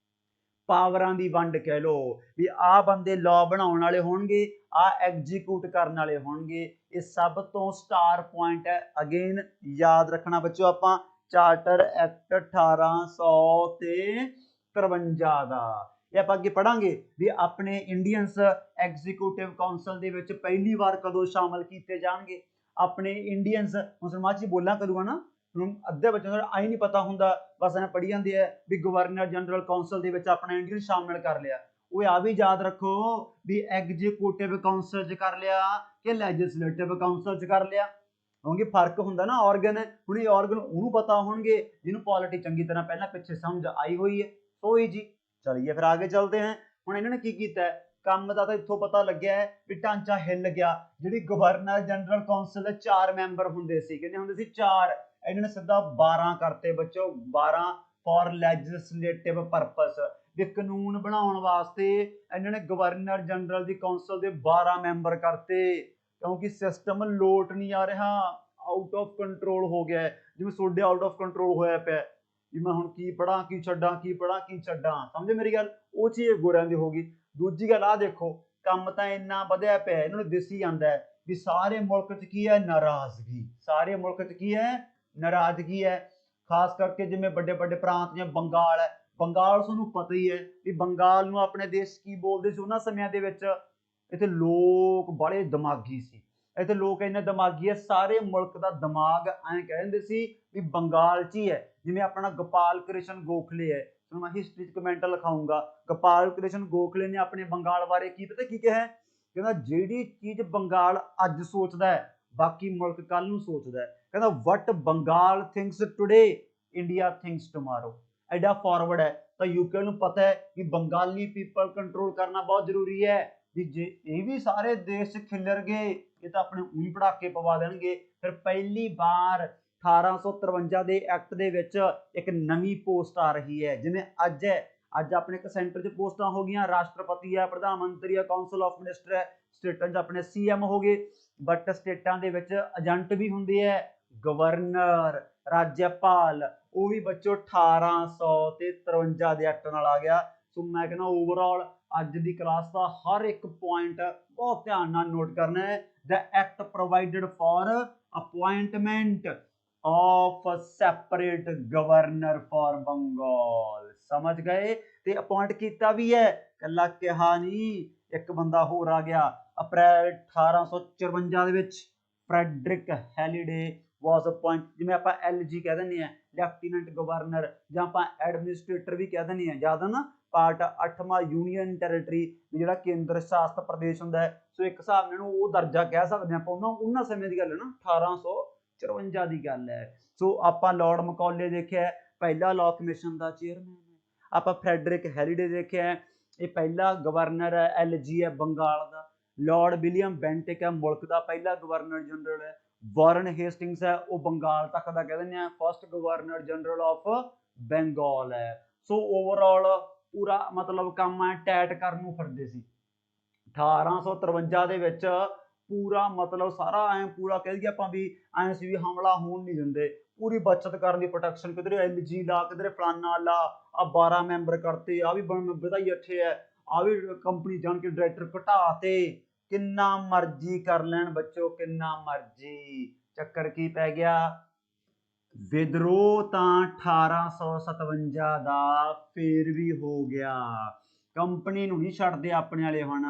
ਪਾਵਰਾਂ ਦੀ ਵੰਡ ਕਹਿ ਲਓ, ਵੀ ਆਹ ਬੰਦੇ ਲਾਅ ਬਣਾਉਣ ਵਾਲੇ ਹੋਣਗੇ, ਆਹ ਐਗਜ਼ੀਕਿਊਟ ਕਰਨ ਵਾਲੇ ਹੋਣਗੇ। ਇਹ ਸਭ ਤੋਂ ਸਟਾਰ ਪੁਆਇੰਟ ਹੈ। ਅਗੇਨ ਯਾਦ ਰੱਖਣਾ ਬੱਚਿਓ, ਆਪਾਂ ਚਾਰਟਰ ਐਕਟ 1853 ਦਾ ਇਹ ਆਪਾਂ ਅੱਗੇ ਪੜਾਂਗੇ ਵੀ ਆਪਣੇ ਇੰਡੀਅਨਸ ਐਗਜ਼ੀਕਿਊਟਿਵ ਕਾਉਂਸਲ ਦੇ ਵਿੱਚ ਪਹਿਲੀ ਵਾਰ ਕਦੋਂ ਸ਼ਾਮਲ ਕੀਤੇ ਜਾਣਗੇ। ਆਪਣੇ ਇੰਡੀਅਨਸ, ਮੁਸਲਮਾਨ ਚ ਬੋਲਾਂ ਕਰੂਗਾ ਨਾ, ਅੱਧੇ ਬੱਚਿਆਂ ਨੂੰ ਆਈ ਨਹੀਂ ਪਤਾ ਹੁੰਦਾ, ਬਸ ਐਂ ਪੜ੍ਹੀ ਜਾਂਦੇ ਆ ਵੀ ਗਵਰਨਰ ਜਨਰਲ ਕਾਉਂਸਲ ਦੇ ਵਿੱਚ ਆਪਣਾ ਇੰਡੀਅਨ ਸ਼ਾਮਲ ਕਰ ਲਿਆ। ਉਹ ਆ ਵੀ ਯਾਦ ਰੱਖੋ ਵੀ ਐਗਜ਼ੀਕਿਊਟਿਵ ਕਾਉਂਸਲ 'ਚ ਕਰ ਲਿਆ ਕਿ ਲੈਜਿਸਲੇਟਿਵ ਕਾਉਂਸਲ 'ਚ ਕਰ ਲਿਆ, ਕਿਉਂਕਿ ਫਰਕ ਹੁੰਦਾ ਨਾ ਆਰਗਨ। ਹੁਣ ਇਹ ਆਰਗਨ ਉਹਨੂੰ ਪਤਾ ਹੋਣਗੇ ਜਿਹਨੂੰ ਪੋਲਿਟੀ ਚੰਗੀ ਤਰ੍ਹਾਂ ਪਹਿਲਾਂ ਪਿੱਛੇ ਸਮਝ ਆਈ ਹੋਈ ਹੈ। ਸੋ ਜੀ ਚਲਿਏ ਫਿਰ ਆਗੇ ਚਲਦੇ हैं। ਹੁਣ ਇਹਨਾਂ ਨੇ ਕੀ ਕੀਤਾ ਹੈ, ਕੰਮ ਦਾ ਤਾਂ ਇੱਥੋਂ ਪਤਾ ਲੱਗਿਆ ਹੈ ਵੀ ਢਾਂਚਾ ਹਿੱਲ ਗਿਆ। ਜਿਹੜੀ ਗਵਰਨਰ ਜਨਰਲ ਕਾਉਂਸਲ ਦੇ 4 ਮੈਂਬਰ ਹੁੰਦੇ ਸੀ, ਕਿੰਨੇ ਹੁੰਦੇ ਸੀ, 4। ਇਹਨਾਂ ਨੇ ਸਿੱਧਾ 12 ਕਰਤੇ ਬੱਚੋ, 12 ਫॉर ਲੈਜਿਸਲੇਟਿਵ ਪਰਪਸ। ਵੀ ਕਾਨੂੰਨ ਬਣਾਉਣ ਵਾਸਤੇ ਇਹਨਾਂ ਨੇ ਗਵਰਨਰ ਜਨਰਲ ਦੀ ਕਾਉਂਸਲ ਦੇ 12 ਮੈਂਬਰ ਕਰਤੇ, ਕਿਉਂਕਿ ਸਿਸਟਮ ਲੋਟ ਨਹੀਂ ਆ ਰਿਹਾ, ਆਊਟ ਆਫ ਕੰਟਰੋਲ ਹੋ ਗਿਆ ਹੈ। ਜਿਵੇਂ ਤੁਹਾਡੇ ਆਊਟ ਆਫ ਕੰਟਰੋਲ ਹੋਇਆ ਪਿਆ ਵੀ ਮੈਂ ਹੁਣ ਕੀ ਪੜਾਂ ਕੀ ਛੱਡਾਂ, ਕੀ ਪੜਾਂ ਕੀ ਛੱਡਾਂ, ਸਮਝੇ ਮੇਰੀ ਗੱਲ। ਉਹ ਚੀਜ਼ ਗੋਰਿਆਂ ਦੀ ਹੋ ਗਈ। ਦੂਜੀ ਗੱਲ ਆਹ ਦੇਖੋ, ਕੰਮ ਤਾਂ ਇੰਨਾ ਵਧਿਆ ਪਿਆ, ਇਹਨਾਂ ਨੂੰ ਦਿਸੀ ਜਾਂਦਾ ਹੈ ਵੀ ਸਾਰੇ ਮੁਲਕ 'ਚ ਕੀ ਹੈ, ਨਾਰਾਜ਼ਗੀ। ਸਾਰੇ ਮੁਲਕ 'ਚ ਕੀ ਹੈ, ਨਾਰਾਜ਼ਗੀ ਹੈ। ਖਾਸ ਕਰਕੇ ਜਿਵੇਂ ਵੱਡੇ ਵੱਡੇ ਪ੍ਰਾਂਤ ਜਿਵੇਂ ਬੰਗਾਲ ਹੈ, ਬੰਗਾਲ ਤੁਹਾਨੂੰ ਪਤਾ ਹੀ ਹੈ ਵੀ ਬੰਗਾਲ ਨੂੰ ਆਪਣੇ ਦੇਸ਼ ਕੀ ਬੋਲਦੇ ਸੀ ਉਹਨਾਂ ਸਮਿਆਂ ਦੇ ਵਿੱਚ। ਇੱਥੇ ਲੋਕ ਬੜੇ ਦਿਮਾਗੀ ਸੀ, ਇੱਥੇ ਲੋਕ ਇੰਨੇ ਦਿਮਾਗੀ ਹੈ, ਸਾਰੇ ਮੁਲਕ ਦਾ ਦਿਮਾਗ ਐਂ ਕਹਿੰਦੇ ਸੀ ਵੀ ਬੰਗਾਲ 'ਚ ਹੀ ਹੈ। ਜਿਵੇਂ ਆਪਣਾ ਗੋਪਾਲ ਕ੍ਰਿਸ਼ਨ ਗੋਖਲੇ ਹੈ, ਤੁਹਾਨੂੰ ਮੈਂ ਹਿਸਟਰੀ 'ਚ ਕਮੈਂਟ ਲਿਖਾਊਂਗਾ। ਗੋਪਾਲ ਕ੍ਰਿਸ਼ਨ ਗੋਖਲੇ ਨੇ ਆਪਣੇ ਬੰਗਾਲ ਬਾਰੇ ਕੀ ਪਤਾ ਕੀ ਕਿਹਾ, ਕਹਿੰਦਾ ਜਿਹੜੀ ਚੀਜ਼ ਬੰਗਾਲ ਅੱਜ ਸੋਚਦਾ ਹੈ ਬਾਕੀ ਮੁਲਕ ਕੱਲ ਨੂੰ ਸੋਚਦਾ ਹੈ। ਕਹਿੰਦਾ what Bengal thinks today India thinks tomorrow. ਐਡਾ ਫਾਰਵਰਡ ਹੈ। ਤਾਂ ਯੂਕੇ ਨੂੰ ਪਤਾ ਹੈ ਕਿ ਬੰਗਾਲੀ ਪੀਪਲ ਕੰਟਰੋਲ ਕਰਨਾ ਬਹੁਤ ਜ਼ਰੂਰੀ ਹੈ, ਵੀ ਜੇ ਇਹ ਵੀ ਸਾਰੇ ਦੇਸ਼ 'ਚ ਖਿਲਰ ਗਏ ਇਹ ਤਾਂ ਆਪਣੇ ਉਹੀ ਪੜਾਕੇ ਪਵਾ ਦੇਣਗੇ। ਫਿਰ ਪਹਿਲੀ ਵਾਰ 1853 ਦੇ ਐਕਟ ਦੇ ਵਿੱਚ ਇੱਕ ਨਵੀਂ ਪੋਸਟ ਆ ਰਹੀ ਹੈ, ਜਿਵੇਂ ਅੱਜ ਹੈ। ਅੱਜ ਆਪਣੇ ਇੱਕ ਸੈਂਟਰ 'ਚ ਪੋਸਟਾਂ ਹੋ ਗਈਆਂ, ਰਾਸ਼ਟਰਪਤੀ ਹੈ, ਪ੍ਰਧਾਨ ਮੰਤਰੀ ਹੈ, ਕਾਉਂਸਲ ਆਫ ਮਿਨਿਸਟਰ ਹੈ, ਸਟੇਟਾਂ 'ਚ ਆਪਣੇ CM ਹੋ ਗਏ। ਬਟ ਸਟੇਟਾਂ ਦੇ ਵਿੱਚ ਏਜੰਟ ਵੀ ਹੁੰਦੇ ਹੈ, ਗਵਰਨਰ, ਰਾਜਪਾਲ, ਉਹ ਵੀ ਬੱਚੋ 1853 ਦੇ ਐਕਟ ਨਾਲ ਆ ਗਿਆ। ਸੋ ਮੈਂ ਕਹਿੰਦਾ ਓਵਰਆਲ ਅੱਜ ਦੀ ਕਲਾਸ ਦਾ ਹਰ ਇੱਕ ਪੁਆਇੰਟ ਬਹੁਤ ਧਿਆਨ ਨਾਲ ਨੋਟ ਕਰਨਾ ਹੈ। The act provided for appointment of separate governor for Bengal, समझ गए। ते अपॉइंट किया भी है, कला कहा नहीं, एक बंदा होर आ गया अप्रैल 1854 ਦੇ ਵਿੱਚ फ्रैडरिक हैलीडे वाज अपॉइंट, जिवें ਆਪਾਂ LG कह ਦਿੰਦੇ ਆ ਲੈਫਟੀਨੈਂਟ ਗਵਰਨਰ ਜਾਂ ਆਪਾਂ ਐਡਮਿਨਿਸਟ੍ਰੇਟਰ ਵੀ ਕਹਿ ਦਿੰਦੇ ਆ, ਯਾਦ ਆ ਨਾ ਪਾਰਟ 8ਵਾਂ ਯੂਨੀਅਨ ਟੈਰੀਟਰੀ ਜਿਹੜਾ ਕੇਂਦਰ ਸ਼ਾਸਿਤ ਪ੍ਰਦੇਸ਼ ਹੁੰਦਾ ਹੈ। ਸੋ ਇੱਕ ਹਿਸਾਬ ਨਾਲ ਉਹ ਦਰਜਾ ਕਹਿ ਸਕਦੇ ਆਪਾਂ, ਉਹਨਾਂ ਸਮੇਂ ਦੀ ਗੱਲ ਹੈ ਨਾ, 1854 ਦੀ ਗੱਲ ਹੈ। ਸੋ ਆਪਾਂ ਲਾਰਡ ਮਕੌਲੇ ਦੇਖਿਆ ਪਹਿਲਾ ਲਾਅ ਕਮਿਸ਼ਨ ਦਾ ਚੇਅਰਮੈਨ ਹੈ, ਆਪਾਂ ਫਰੈਡਰਿਕ ਹੈਲੀਡੇ ਦੇਖਿਆ ਇਹ ਪਹਿਲਾ ਗਵਰਨਰ ਹੈ, LG ਹੈ ਬੰਗਾਲ ਦਾ। ਲਾਰਡ ਵਿਲੀਅਮ ਬੈਂਟਿਕ ਹੈ ਮੁਲਕ ਦਾ ਪਹਿਲਾ ਗਵਰਨਰ ਜਨਰਲ ਹੈ। ਵਾਰਨ ਹੇਸਟਿੰਗਸ ਹੈ ਉਹ ਬੰਗਾਲ ਤੱਕ ਦਾ ਕਹਿ ਦਿੰਦੇ ਆ first governor general of Bengal ਹੈ। ਸੋ ਓਵਰਆਲ ਪੂਰਾ ਮਤਲਬ ਕੰਮ ਹੈ ਟੈਟ ਕਰਨ ਨੂੰ ਫਿਰਦੇ ਸੀ 1853 ਦੇ ਵਿੱਚ, ਪੂਰਾ ਮਤਲਬ ਸਾਰਾ ਐ ਪੂਰਾ ਕਹਿ ਦਈਏ ਆਪਾਂ ਵੀ ਐ ਸੀ ਵੀ ਹਮਲਾ ਹੋਣ ਨਹੀਂ ਦਿੰਦੇ, ਪੂਰੀ ਬਚਤ ਕਰਨ ਦੀ ਪ੍ਰੋਟੈਕਸ਼ਨ, ਕਿਧਰੇ LG ਲਾ, ਕਿਧਰੇ ਫਲਾਨਾ ਲਾ, ਆ 12 ਮੈਂਬਰ ਕਰਤੇ, ਆ ਵੀ ਵਧਾਈ ਅੱਠੇ ਹੈ, ਆ ਵੀ ਕੰਪਨੀ ਜਾਣ ਕੇ ਡਾਇਰੈਕਟਰ ਘਟਾਤੇ, ਕਿੰਨਾ ਮਰਜ਼ੀ ਕਰ ਲੈਣ ਬੱਚੋ, ਕਿੰਨਾ ਮਰਜ਼ੀ। ਚੱਕਰ ਕੀ ਪੈ ਗਿਆ, ਵਿਦਰੋਹ ਤਾਂ 1857 ਦਾ ਫੇਰ ਵੀ ਹੋ ਗਿਆ, ਕੰਪਨੀ ਨੂੰ ਨਹੀਂ ਛੱਡਦੇ ਆਪਣੇ ਵਾਲੇ ਹੁਣ,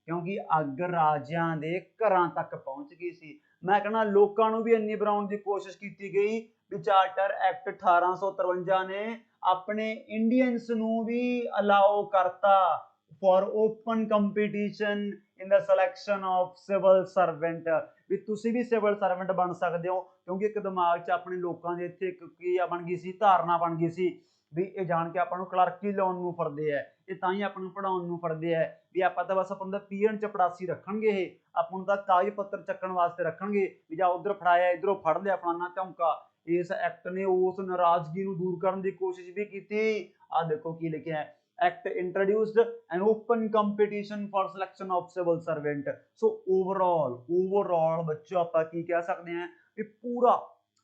ਕਿਉਂਕਿ ਅੱਗ ਰਾਜਿਆਂ ਦੇ ਘਰਾਂ ਤੱਕ ਪਹੁੰਚ ਗਈ ਸੀ। ਮੈਂ ਕਹਿੰਦਾ ਲੋਕਾਂ ਨੂੰ ਵੀ ਇੰਨੀ ਬਣਾਉਣ ਦੀ ਕੋਸ਼ਿਸ਼ ਕੀਤੀ ਗਈ ਵੀ ਚਾਰਟਰ ਐਕਟ 1853 ਨੇ ਆਪਣੇ ਇੰਡੀਅਨਸ ਨੂੰ ਵੀ ਅਲਾਓ ਕਰਤਾ for open competition in the selection of civil servant, भी तुसी भी सिविल सर्वेंट बन सकते हो, क्योंकि एक दिमाग च अपने लोगों के इत्थे की बन गई सी, धारणा बन गई सी भी ये जान के आपां नूं क्लर्की लाउण नूं फिरदे है, ये तां ही आपां नूं पढ़ाउण नूं फिरदे है भी आपां तां बस आपां दा पीएन चपड़ासी रखणगे, ये आपां नूं तां कागज पत्र चक्कण वास्ते रखणगे भी जा उधर फड़ाया इधरों फड़ लिया फलाना ढौंका। इस एक्ट ने उस नाराजगी नूं दूर करने की कोशिश भी की। आ देखो की लिखिया है, Act introduced an open competition for selection of civil servant। So overall बच्चों ਆਪਾਂ ਕੀ ਕਹਿ ਸਕਦੇ ਹਾਂ ਕਿ ਪੂਰਾ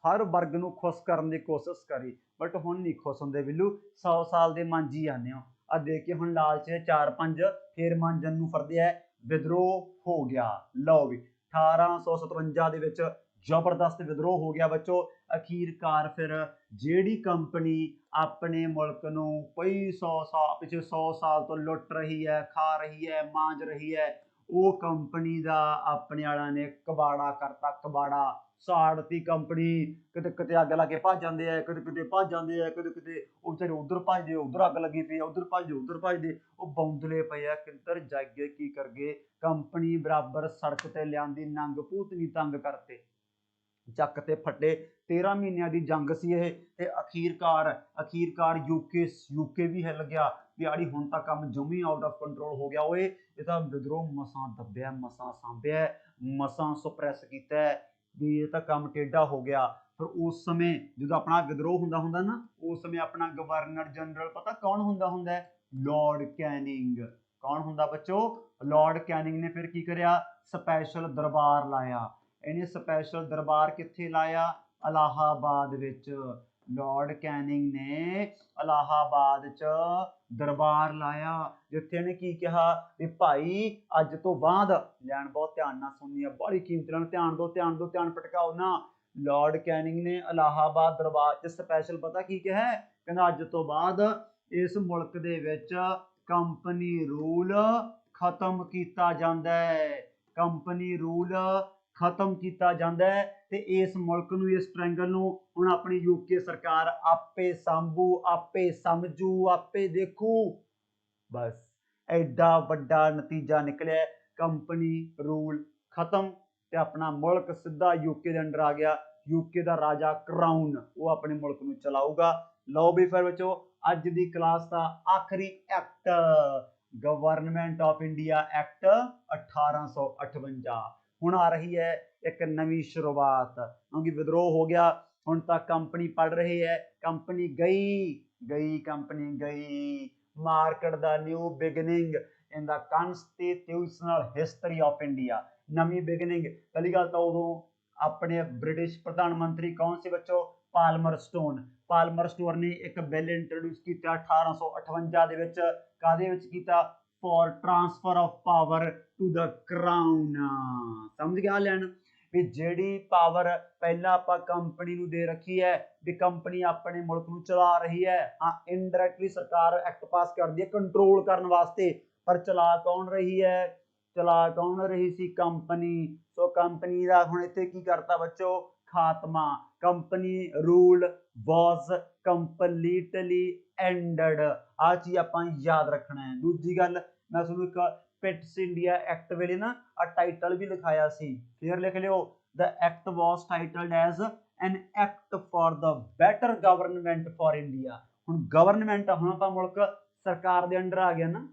ਹਰ ਵਰਗ ਨੂੰ ਖੁਸ਼ ਕਰਨ ਦੀ ਕੋਸ਼ਿਸ਼ ਕਰੀ, ਬਟ ਹੁਣ ਨਹੀਂ ਖੁਸ਼ ਹੁੰਦੇ ਬਿੱਲੂ, 100 ਸਾਲ ਦੇ ਮੰਜੀ ਜਾਂਦੇ ਹੋ। ਆ ਦੇਖ ਕੇ ਹੁਣ ਲਾਲਚ 4-5 ਫੇਰ ਮੰਜਨ ਨੂੰ ਫਰਦੇ ਹੈ, ਵਿਦਰੋਹ ਹੋ ਗਿਆ। ਲਓ ਵੀ 1857 ਦੇ ਵਿੱਚ ਜ਼ਬਰਦਸਤ ਵਿਦਰੋਹ ਹੋ ਗਿਆ ਬੱਚੋ। ਅਖੀਰਕਾਰ ਫਿਰ ਜਿਹੜੀ ਕੰਪਨੀ ਆਪਣੇ ਮੁਲਕ ਨੂੰ ਕਈ 100 ਸਾਲ ਪਿਛੇ 100 ਸਾਲ ਤੋਂ ਲੁੱਟ ਰਹੀ ਹੈ, ਖਾ ਰਹੀ ਹੈ, ਮਾਂਜ ਰਹੀ ਹੈ, ਉਹ ਕੰਪਨੀ ਦਾ ਆਪਣੇ ਵਾਲਿਆਂ ਨੇ ਕਬਾੜਾ ਕਰਤਾ, ਕਬਾੜਾ ਸਾੜਤੀ ਕੰਪਨੀ। ਕਿਤੇ ਕਿਤੇ ਅੱਗ ਲਾ ਕੇ ਭੱਜ ਜਾਂਦੇ ਆ, ਕਿਤੇ ਕਿਤੇ ਭੱਜ ਜਾਂਦੇ ਆ, ਕਿਤੇ ਕਿਤੇ ਉਹ ਵਿਚਾਰੇ ਉੱਧਰ ਭੱਜਦੇ, ਉੱਧਰ ਅੱਗ ਲੱਗੀ ਪਈ ਆ, ਉੱਧਰ ਭੱਜਦੇ, ਉੱਧਰ ਭੱਜਦੇ, ਉਹ ਬੌਂਦਲੇ ਪਏ ਆ, ਕਿੱਧਰ ਜਾਈਏ ਕੀ ਕਰਗੇ। ਕੰਪਨੀ ਬਰਾਬਰ ਸੜਕ ਤੇ ਲਿਆਂਦੀ, ਨੰਗ ਭੂਤਨੀ ਤੰਗ ਕਰਤੇ, ਚੱਕ ਤੇ ਫੱਟੇ। 13 ਮਹੀਨਿਆਂ ਦੀ ਜੰਗ ਸੀ ਇਹ, ਤੇ ਅਖੀਰਕਾਰ ਯੂਕੇ ਵੀ ਹਿੱਲ ਗਿਆ ਵੀ ਆੜੀ ਹੁਣ ਤਾਂ ਕੰਮ ਜਮੀ ਆਊਟ ਆਫ ਕੰਟਰੋਲ ਹੋ ਗਿਆ ਓਏ, ਇਹ ਤਾਂ ਵਿਦਰੋਹ ਮਸਾਂ ਦੱਬਿਆ, ਮਸਾਂ ਸਾਂਭਿਆ, ਮਸਾਂ ਸੁਪਰੈਸ ਕੀਤਾ ਵੀ ਇਹ ਤਾਂ ਕੰਮ ਟੇਢਾ ਹੋ ਗਿਆ। ਫਿਰ ਉਸ ਸਮੇਂ ਜਦੋਂ ਆਪਣਾ ਵਿਦਰੋਹ ਹੁੰਦਾ ਨਾ, ਉਸ ਸਮੇਂ ਆਪਣਾ ਗਵਰਨਰ ਜਨਰਲ ਪਤਾ ਕੌਣ ਹੁੰਦਾ ਹੈ, ਲਾਰਡ ਕੈਨਿੰਗ। ਕੌਣ ਹੁੰਦਾ ਬੱਚੋ, ਲਾਰਡ ਕੈਨਿੰਗ ਨੇ ਫਿਰ ਕੀ ਕਰਿਆ, ਸਪੈਸ਼ਲ ਦਰਬਾਰ ਲਾਇਆ। ਇਹਨੇ ਸਪੈਸ਼ਲ ਦਰਬਾਰ ਕਿੱਥੇ ਲਾਇਆ, ਇਲਾਹਾਬਾਦ ਵਿੱਚ। ਲਾਰਡ ਕੈਨਿੰਗ ਨੇ ਇਲਾਹਾਬਾਦ ਚ ਦਰਬਾਰ ਲਾਇਆ, ਜਿੱਥੇ ਇਹਨੇ ਕੀ ਕਿਹਾ ਵੀ ਭਾਈ ਅੱਜ ਤੋਂ ਬਾਅਦ, ਲੈਣ ਬਹੁਤ ਧਿਆਨ ਨਾਲ ਸੁਣਨੀ ਆ, ਬੜੀ ਕੀਮਤੀ ਨਾਲ ਧਿਆਨ ਦਿਓ, ਧਿਆਨ ਭਟਕਾਓ ਨਾ। ਲਾਰਡ ਕੈਨਿੰਗ ਨੇ ਇਲਾਹਾਬਾਦ ਦਰਬਾਰ ਚ ਸਪੈਸ਼ਲ ਪਤਾ ਕੀ ਕਿਹਾ, ਕਹਿੰਦਾ ਅੱਜ ਤੋਂ ਬਾਅਦ ਇਸ ਮੁਲਕ ਦੇ ਵਿੱਚ ਕੰਪਨੀ ਰੂਲ ਖਤਮ ਕੀਤਾ ਜਾਂਦਾ ਹੈ, ਕੰਪਨੀ ਰੂਲ ਖਤਮ ਕੀਤਾ ਜਾਂਦਾ ਹੈ, ਤੇ ਇਸ ਮੁਲਕ ਨੂੰ, ਇਸ ਟ੍ਰਾਇੰਗਲ ਨੂੰ ਹੁਣ ਆਪਣੀ ਯੂਕੇ ਸਰਕਾਰ ਆਪੇ ਸਾਂਭੂ, ਆਪੇ ਸਮਝੂ, ਆਪੇ ਦੇਖੂ। ਬਸ ਐਡਾ ਵੱਡਾ ਨਤੀਜਾ ਨਿਕਲਿਆ, ਕੰਪਨੀ ਰੂਲ ਖਤਮ ਤੇ ਆਪਣਾ ਮੁਲਕ ਸਿੱਧਾ ਯੂਕੇ ਦੇ ਅੰਡਰ ਆ ਗਿਆ। ਯੂਕੇ ਦਾ ਰਾਜਾ ਕਰਾਊਨ ਉਹ ਆਪਣੇ ਮੁਲਕ ਨੂੰ ਚਲਾਊਗਾ। ਲਓ ਵੀ ਫਿਰ ਬੱਚੋ ਅੱਜ ਦੀ ਕਲਾਸ ਦਾ ਆਖਰੀ act, government of India act 1858। ਹੁਣ ਆ ਰਹੀ ਹੈ ਇੱਕ ਨਵੀਂ ਸ਼ੁਰੂਆਤ, ਕਿਉਂਕਿ ਵਿਦਰੋਹ ਹੋ ਗਿਆ, ਹੁਣ ਤਾਂ ਕੰਪਨੀ ਪੜ ਰਹੀ ਹੈ, ਕੰਪਨੀ ਗਈ, ਕੰਪਨੀ ਗਈ, marked the new beginning in the constitutional history of India. ਨਵੀਂ ਬਿਗਨਿੰਗ, ਪਹਿਲੀ ਗੱਲ ਤਾਂ ਉਦੋਂ ਆਪਣੇ ਬ੍ਰਿਟਿਸ਼ ਪ੍ਰਧਾਨ ਮੰਤਰੀ ਕੌਣ ਸੀ ਬੱਚੋ? ਪਾਲਮਰ ਸਟੋਨ। ਪਾਲਮਰ ਸਟੋਨ ਨੇ ਇੱਕ ਬਿੱਲ ਇੰਟਰੋਡਿਊਸ ਕੀਤਾ 1858 ਦੇ ਵਿੱਚ। ਕਾਹਦੇ ਵਿੱਚ ਕੀਤਾ? For transfer of power to the crown. समझ गया ਲੈਣ ਵੀ ਜਿਹੜੀ ਪਾਵਰ ਪਹਿਲਾਂ ਆਪਾਂ ਕੰਪਨੀ ਨੂੰ ਦੇ ਰੱਖੀ ਹੈ, ਵੀ ਕੰਪਨੀ ਆਪਣੇ ਮੁਲਕ ਨੂੰ ਚਲਾ ਰਹੀ ਹੈ, ਹਾਂ ਇਨਡਾਇਰੈਕਟਲੀ ਸਰਕਾਰ ਐਕਟ ਪਾਸ ਕਰਦੀ ਹੈ ਕੰਟਰੋਲ ਕਰਨ ਵਾਸਤੇ, ਪਰ ਚਲਾ ਕੌਣ ਰਹੀ ਹੈ? ਚਲਾ ਕੌਣ ਰਹੀ ਸੀ? ਕੰਪਨੀ। ਸੋ ਕੰਪਨੀ ਦਾ ਹੁਣ ਇੱਥੇ ਕੀ ਕਰਤਾ ਬੱਚੋ? ਖਾਤਮਾ। ਕੰਪਨੀ ਰੂਲ ਵਾਜ਼ ਕੰਪਲੀਟਲੀ ਐਂਡਡ। ਆਹ ਚੀਜ਼ ਆਪਾਂ ਯਾਦ ਰੱਖਣਾ ਹੈ। ਦੂਜੀ ਗੱਲ, ਮੈਂ ਤੁਹਾਨੂੰ ਇੱਕ ਪਿਟਸ ਇੰਡੀਆ ਐਕਟ ਵੇਲੇ ਨਾ ਆ ਟਾਈਟਲ ਵੀ ਲਿਖਾਇਆ ਸੀ, ਫੇਰ ਲਿਖ ਲਿਓ। The act was titled as an act for the better government for India. ਹੁਣ ਗਵਰਨਮੈਂਟ, ਹੁਣ ਆਪਾਂ ਮੁਲਕ ਸਰਕਾਰ ਦੇ ਅੰਡਰ ਆ ਗਿਆ ਨਾ,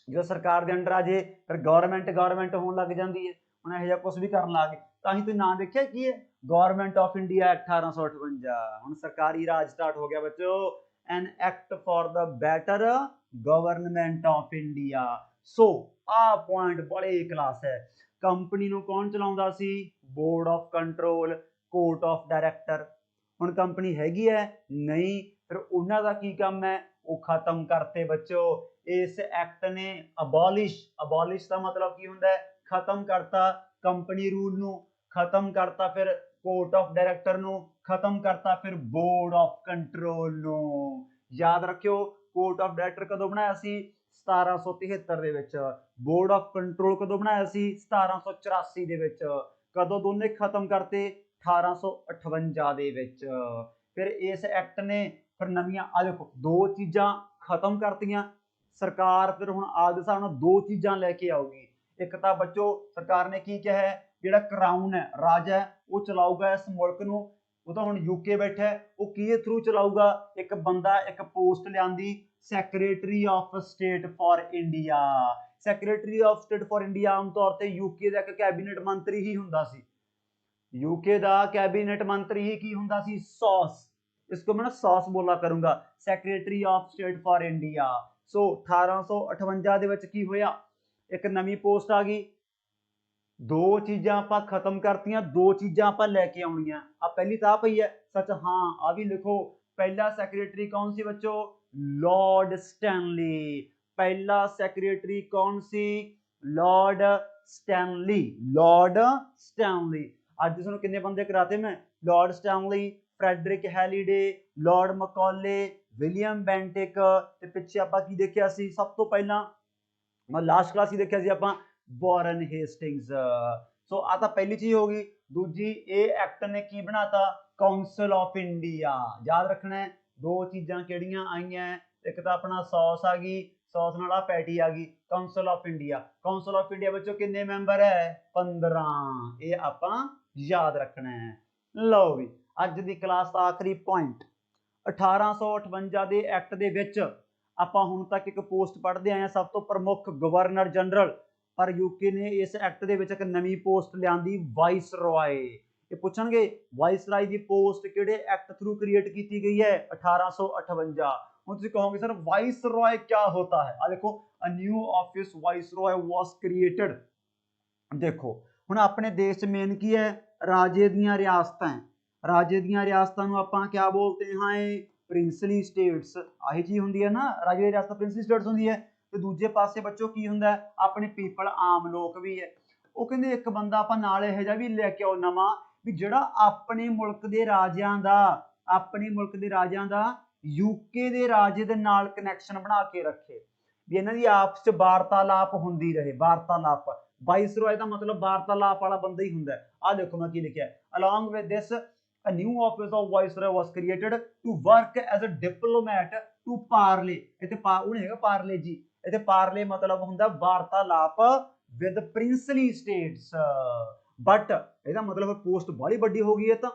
ਜਦੋਂ ਸਰਕਾਰ ਦੇ ਅੰਡਰ ਆ ਜੇ ਫਿਰ ਗਵਰਨਮੈਂਟ ਹੋਣ ਲੱਗ ਜਾਂਦੀ ਹੈ। ਹੁਣ ਇਹੋ ਜਿਹਾ ਕੁਝ ਵੀ ਕਰਨ ਲੱਗ ਗਏ, ਤਾਂ ਹੀ ਤੁਸੀਂ ਨਾਂ ਦੇਖਿਆ ਕੀ ਹੈ? Government of India 1858। ਹੁਣ ਸਰਕਾਰੀ ਰਾਜ ਸਟਾਰਟ ਹੋ ਗਿਆ ਬੱਚੋ। An act for the better government of India. So ਆਹ ਪੁਆਇੰਟ ਬੜੇ ਕਲਾਸ ਹੈ। ਕੰਪਨੀ ਨੂੰ ਕੌਣ ਚਲਾਉਂਦਾ ਸੀ? Board of control, court of director. ਹੁਣ ਕੰਪਨੀ ਹੈਗੀ ਹੈ? ਨਹੀਂ। ਫਿਰ ਉਹਨਾਂ ਦਾ ਕੀ ਕੰਮ ਹੈ? ਉਹ ਖਤਮ ਕਰਤੇ ਬੱਚੋ। ਇਸ ਐਕਟ ਨੇ ਅਬੋਲਿਸ਼ ਦਾ ਮਤਲਬ ਕੀ ਹੁੰਦਾ ਹੈ? ਖਤਮ ਕਰਤਾ ਕੰਪਨੀ ਰੂਲ ਨੂੰ, ਖਤਮ ਕਰਤਾ ਫਿਰ ਕੋਰਟ ਆਫ ਡਾਇਰੈਕਟਰ ਨੂੰ, ਖਤਮ ਕਰਤਾ ਫਿਰ ਬੋਰਡ ਆਫ ਕੰਟਰੋਲ ਨੂੰ। ਯਾਦ ਰੱਖਿਓ, ਕੋਰਟ ਆਫ ਡਾਇਰੈਕਟਰ ਕਦੋਂ ਬਣਾਇਆ ਸੀ? 1773 ਦੇ ਵਿੱਚ। ਬੋਰਡ ਆਫ ਕੰਟਰੋਲ ਕਦੋਂ ਬਣਾਇਆ ਸੀ? 1784 ਦੇ ਵਿੱਚ। ਕਦੋਂ ਦੋਨੇ ਖਤਮ ਕਰਤੇ? 1858 ਦੇ ਵਿੱਚ। ਫਿਰ ਇਸ ਐਕਟ ਨੇ ਫਿਰ ਨਵੀਆਂ, ਆ ਦੇਖੋ ਦੋ ਚੀਜ਼ਾਂ ਖਤਮ ਕਰਤੀਆਂ ਸਰਕਾਰ। ਫਿਰ ਹੁਣ ਆਪਦੇ ਹਿਸਾਬ ਨਾਲ ਦੋ ਚੀਜ਼ਾਂ ਲੈ ਕੇ ਆਊਗੀ। ਇੱਕ ਤਾਂ ਬੱਚੋ ਸਰਕਾਰ ਨੇ ਕੀ ਕਿਹਾ ਹੈ? ਜਿਹੜਾ ਕਰਾਊਨ ਹੈ, ਰਾਜਾ ਹੈ, ਉਹ ਚਲਾਊਗਾ ਇਸ ਮੁਲਕ ਨੂੰ। ਉਹ ਤਾਂ ਹੁਣ ਯੂਕੇ ਬੈਠਾ ਹੈ, ਉਹ ਕਿਹਦੇ ਥਰੂ ਚਲਾਊਗਾ? ਇੱਕ ਬੰਦਾ, ਇੱਕ ਪੋਸਟ ਲਿਆਂਦੀ, secretary of state for India. Secretary of state for India ਆਮ ਤੌਰ ਤੇ ਯੂਕੇ ਦਾ ਇੱਕ ਕੈਬਨਿਟ ਮੰਤਰੀ ਹੀ ਹੁੰਦਾ ਸੀ। यूके ਦਾ कैबिनेट मंत्री ही की ਹੁੰਦਾ ਸੀ? सॉस। इसको मैं ना सॉस बोला करूंगा। Secretary of state for India. So 1858 ਦੇ ਵਿੱਚ ਕੀ ਹੋਇਆ? ਇੱਕ ਨਵੀਂ ਪੋਸਟ ਆ ਗਈ। ਦੋ ਚੀਜ਼ਾਂ ਆਪਾਂ ਖਤਮ ਕਰਤੀਆਂ, ਦੋ ਚੀਜ਼ਾਂ ਆਪਾਂ ਲੈ ਕੇ ਆਉਣੀਆਂ। ਆ ਪਹਿਲੀ ਤਾਂ ਪਈ ਹੈ ਸੱਚ, ਹਾਂ ਆ ਵੀ ਲਿਖੋ। ਪਹਿਲਾ ਸੈਕਟਰੀ ਕੌਣ ਸੀ ਬੱਚੋ? ਲॉर्ड ਸਟੈਨਲੀ। ਪਹਿਲਾ ਸੈਕਟਰੀ ਕੌਣ ਸੀ? Lord Stanley. Lord Stanley. ਅੱਜ ਤੁਹਾਨੂੰ ਕਿੰਨੇ ਬੰਦੇ ਕਰਾਤੇ ਮੈਂ? Lord Stanley, Frederick Halliday, lord Macaulay, William Bentinck. ਤੇ ਪਿੱਛੇ ਆਪਾਂ ਕੀ ਦੇਖਿਆ ਸੀ? ਸਭ ਤੋਂ ਪਹਿਲਾਂ ਮੈਂ ਲਾਸਟ ਕਲਾਸ ਹੀ ਦੇਖਿਆ ਸੀ ਆਪਾਂ, ਵਾਰਨ ਹੇਸਟਿੰਗਸ। ਸੋ ਆ ਤਾਂ ਪਹਿਲੀ ਚੀਜ਼ ਹੋ ਗਈ। ਦੂਜੀ, ਇਹ ਐਕਟ ਨੇ ਕੀ ਬਣਾਤਾ? Council of India. ਯਾਦ ਰੱਖਣਾ ਹੈ, ਦੋ ਚੀਜ਼ਾਂ ਕਿਹੜੀਆਂ ਆਈਆਂ? ਇੱਕ ਤਾਂ ਆਪਣਾ ਸੌਸ ਆ ਗਈ, ਸੌਸ ਨਾਲ ਆ ਪੈਟੀ ਆ ਗਈ। Council of India. Council of India ਵਿੱਚੋਂ ਕਿੰਨੇ ਮੈਂਬਰ ਹੈ? 15। ਇਹ ਆਪਾਂ ਯਾਦ ਰੱਖਣਾ ਹੈ। ਲਓ ਵੀ, ਅੱਜ ਦੀ ਕਲਾਸ ਦਾ ਆਖਰੀ ਪੁਆਇੰਟ, 1858 ਦੇ ਐਕਟ ਦੇ ਵਿੱਚ ਆਪਾਂ ਹੁਣ ਤੱਕ ਇੱਕ ਪੋਸਟ ਪੜ੍ਹਦੇ ਆਏ ਹਾਂ, ਸਭ ਤੋਂ ਪ੍ਰਮੁੱਖ ਗਵਰਨਰ ਜਨਰਲ। ਪਰ ਯੂਕੇ ਨੇ ਇਸ ਐਕਟ ਦੇ ਵਿੱਚ ਇੱਕ ਨਵੀਂ ਪੋਸਟ ਲਿਆਂਦੀ, ਵਾਇਸਰॉय। ਇਹ ਪੁੱਛਣਗੇ ਵਾਇਸਰਾय ਦੀ ਪੋਸਟ ਕਿਹੜੇ ਐਕਟ ਥਰੂ ਕ੍ਰੀਏਟ ਕੀਤੀ ਗਈ ਹੈ? 1858। ਹੁਣ ਤੁਸੀਂ ਕਹੋਗੇ ਸਰ ਵਾਇਸਰॉय क्या होता है? ਆ ਦੇਖੋ, a new office viceroy was created। ਦੇਖੋ ਹੁਣ ਆਪਣੇ ਦੇਸ਼ 'ਚ ਮੇਨ ਕੀ ਹੈ? ਰਾਜੇ ਦੀਆਂ ਰਿਆਸਤਾਂ। ਰਾਜੇ ਦੀਆਂ ਰਿਆਸਤਾਂ ਨੂੰ ਆਪਾਂ ਕਿਆ ਬੋਲਦੇ ਹਾਂ? Princely states. ਆਹੀ ਚੀਜ਼ ਹੁੰਦੀ ਹੈ ਨਾ, ਰਾਜੇ ਦੀ ਰਿਆਸਤ ਪ੍ਰਿੰਸਲੀ ਸਟੇਟਸ ਹੁੰਦੀ ਹੈ। ਤੇ ਦੂਜੇ ਪਾਸੇ ਬੱਚੋ ਕੀ ਹੁੰਦਾ? ਆਪਣੇ ਪੀਪਲ, ਆਮ ਲੋਕ ਵੀ ਹੈ। ਉਹ ਕਹਿੰਦੇ ਇੱਕ ਬੰਦਾ ਆਪਾਂ ਨਾਲ ਇਹੋ ਜਿਹਾ ਵੀ ਲੈ ਕੇ ਆਓ ਨਵਾਂ, ਵੀ ਜਿਹੜਾ ਆਪਣੇ ਮੁਲਕ ਦੇ ਰਾਜਿਆਂ ਦਾ ਯੂਕੇ ਦੇ ਰਾਜੇ ਦੇ ਨਾਲ ਕਨੈਕਸ਼ਨ ਬਣਾ ਕੇ ਰੱਖੇ, ਵੀ ਇਹਨਾਂ ਦੀ ਆਪਸ 'ਚ ਵਾਰਤਾਲਾਪ ਹੁੰਦੀ ਰਹੇ। ਵਾਰਤਾਲਾਪ, ਵਾਇਸਰॉय ਦਾ ਮਤਲਬ ਵਾਰਤਾਲਾਪ ਵਾਲਾ ਬੰਦਾ ਹੀ ਹੁੰਦਾ। ਆਹ ਦੇਖੋ ਮੈਂ ਕੀ ਲਿਖਿਆ, along with this a new office of viceroy was created to work as a diplomat to parley। ਇੱਥੇ ਉਹ ਨਹੀਂ ਹੈਗਾ ਪਾਰਲੇ ਜੀ, ਇੱਥੇ ਪਾਰਲੇ ਮਤਲਬ ਹੁੰਦਾ ਵਾਰਤਾਲਾਪ with princely states। ਬਟ ਇਹਦਾ ਮਤਲਬ ਪੋਸਟ ਬੜੀ ਵੱਡੀ ਹੋ ਗਈ ਹੈ। ਤਾਂ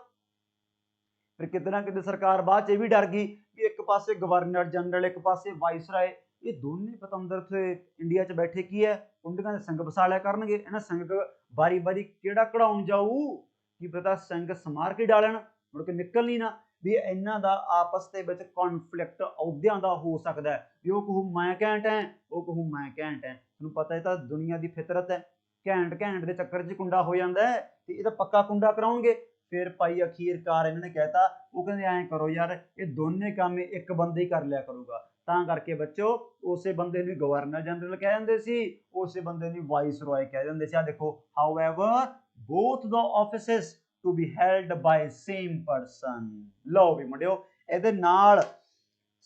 ਫਿਰ ਕਿਤੇ ਨਾ ਕਿਤੇ ਸਰਕਾਰ ਬਾਅਦ 'ਚ ਇਹ ਵੀ ਡਰ ਗਈ ਵੀ ਇੱਕ ਪਾਸੇ ਗਵਰਨਰ ਜਨਰਲ, ਇੱਕ ਪਾਸੇ ਵਾਇਸਰਾय, ਇਹ ਦੋਨੇ ਪਤੰਦਰ ਇੱਥੇ ਇੰਡੀਆ 'ਚ ਬੈਠੇ ਕੀ ਹੈ? ਕੁੰਡੀਆਂ ਦੇ ਸਿੰਘ ਵਸਾ ਲਿਆ ਕਰਨਗੇ। ਇਹਨਾਂ ਸਿੰਘ ਵਾਰੀ ਵਾਰੀ ਕਿਹੜਾ ਕਢਾਉਣ ਜਾਊ? ਕੀ ਪਤਾ ਸਿੰਘ ਸਮਾਰ ਕੇ ਡਾਲਣ, ਮੁੜ ਕੇ ਨਿਕਲ ਨਹੀਂ ਨਾ। ਵੀ ਇਹਨਾਂ ਦਾ ਆਪਸ ਦੇ ਵਿੱਚ ਕੌਨਫਲਿਕਟ ਅਹੁਦਿਆਂ ਦਾ ਹੋ ਸਕਦਾ ਹੈ, ਵੀ ਉਹ ਕਹੂ ਮੈਂ ਘੈਂਟ ਹੈ, ਉਹ ਕਹੂ ਮੈਂ ਘੈਂਟ ਹੈ। ਤੁਹਾਨੂੰ ਪਤਾ ਹੈ ਤਾਂ ਦੁਨੀਆ ਦੀ ਫਿਤਰਤ ਹੈ, ਘੈਂਟ ਘੈਂਟ ਦੇ ਚੱਕਰ 'ਚ ਕੁੰਡਾ ਹੋ ਜਾਂਦਾ ਹੈ, ਤੇ ਇਹ ਤਾਂ ਪੱਕਾ ਕੁੰਡਾ ਕਰਾਉਣਗੇ। ਫਿਰ ਭਾਈ ਅਖੀਰਕਾਰ ਇਹਨਾਂ ਨੇ ਕਹਿਤਾ, ਉਹ ਕਹਿੰਦੇ ਐਂ ਕਰੋ ਯਾਰ, ਇਹ ਦੋਨੇ ਕੰਮ ਇੱਕ ਬੰਦੇ ਹੀ ਕਰ ਲਿਆ ਕਰੂਗਾ। ਤਾਂ ਕਰਕੇ ਬੱਚੋ ਉਸੇ ਬੰਦੇ ਨੂੰ ਗਵਰਨਰ ਜਨਰਲ ਕਹਿ ਜਾਂਦੇ ਸੀ, ਉਸੇ ਬੰਦੇ ਨੂੰ ਵਾਇਸਰੋਏ ਕਹਿ ਜਾਂਦੇ ਸੀ। ਆ ਦੇਖੋ, however both the offices to be held by same person. ਲਓ ਵੀ ਮੁੰਡਿਓ, ਇਹਦੇ ਨਾਲ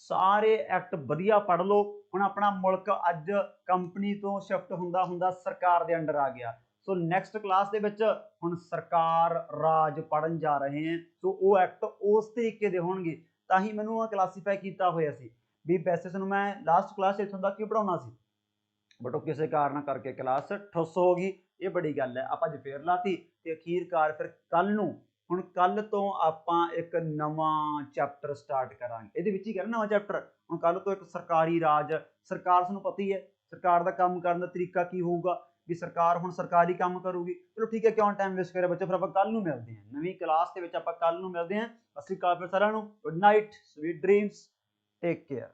ਸਾਰੇ ਐਕਟ ਵਧੀਆ ਪੜ੍ਹ ਲਓ। ਹੁਣ ਆਪਣਾ ਮੁਲਕ ਅੱਜ ਕੰਪਨੀ ਤੋਂ ਸ਼ਿਫਟ ਹੁੰਦਾ ਹੁੰਦਾ ਸਰਕਾਰ ਦੇ ਅੰਡਰ ਆ ਗਿਆ। ਸੋ ਨੈਕਸਟ ਕਲਾਸ ਦੇ ਵਿੱਚ ਹੁਣ ਸਰਕਾਰ ਰਾਜ ਪੜ੍ਹਨ ਜਾ ਰਹੇ ਹਾਂ। ਸੋ ਉਹ ਐਕਟ ਉਸ ਤਰੀਕੇ ਦੇ ਹੋਣਗੇ, ਤਾਂ ਹੀ ਮੈਨੂੰ ਕਲਾਸੀਫਾਈ ਕੀਤਾ ਹੋਇਆ ਸੀ ਵੀ ਵੈਸੇ ਤੁਹਾਨੂੰ ਮੈਂ ਲਾਸਟ ਕਲਾਸ ਇੱਥੋਂ ਤੱਕ ਹੀ ਪੜਾਉਣਾ ਸੀ, ਬਟ ਉਹ ਕਿਸੇ ਕਾਰਨ ਕਰਕੇ ਕਲਾਸ ਠੁੱਸ ਹੋ ਗਈ। ਇਹ ਬੜੀ ਗੱਲ ਹੈ, ਆਪਾਂ ਅੱਜ ਫੇਰ ਲਾਤੀ ਤੇ ਅਖੀਰਕਾਰ ਫਿਰ ਕੱਲ ਨੂੰ, ਹੁਣ ਕੱਲ ਤੋਂ ਆਪਾਂ ਇੱਕ ਨਵਾਂ ਚੈਪਟਰ ਸਟਾਰਟ ਕਰਾਂਗੇ। ਇਹਦੇ ਵਿੱਚ ਹੀ ਕਰਨਾ ਨਵਾਂ ਚੈਪਟਰ। ਹੁਣ ਕੱਲ ਤੋਂ ਇੱਕ ਸਰਕਾਰੀ ਰਾਜ, ਸਰਕਾਰ ਤੁਹਾਨੂੰ ਪਤਾ ਹੀ ਹੈ ਸਰਕਾਰ ਦਾ ਕੰਮ ਕਰਨ ਦਾ ਤਰੀਕਾ ਕੀ ਹੋਊਗਾ, ਵੀ ਸਰਕਾਰ ਹੁਣ ਸਰਕਾਰੀ ਕੰਮ ਕਰੂਗੀ। ਚਲੋ ਠੀਕ ਹੈ, ਕਿਉਂ ਟਾਈਮ ਵੇਸਟ ਕਰਿਆ ਬੱਚੇ, ਫਿਰ ਆਪਾਂ ਕੱਲ ਨੂੰ ਮਿਲਦੇ ਹਾਂ ਨਵੀਂ ਕਲਾਸ ਦੇ ਵਿੱਚ। ਆਪਾਂ ਕੱਲ ਨੂੰ ਮਿਲਦੇ ਹਾਂ। ਸਤਿ ਸ਼੍ਰੀ ਅਕਾਲ ਫਿਰ ਸਾਰਿਆਂ ਨੂੰ, good night, sweet dreams, take care.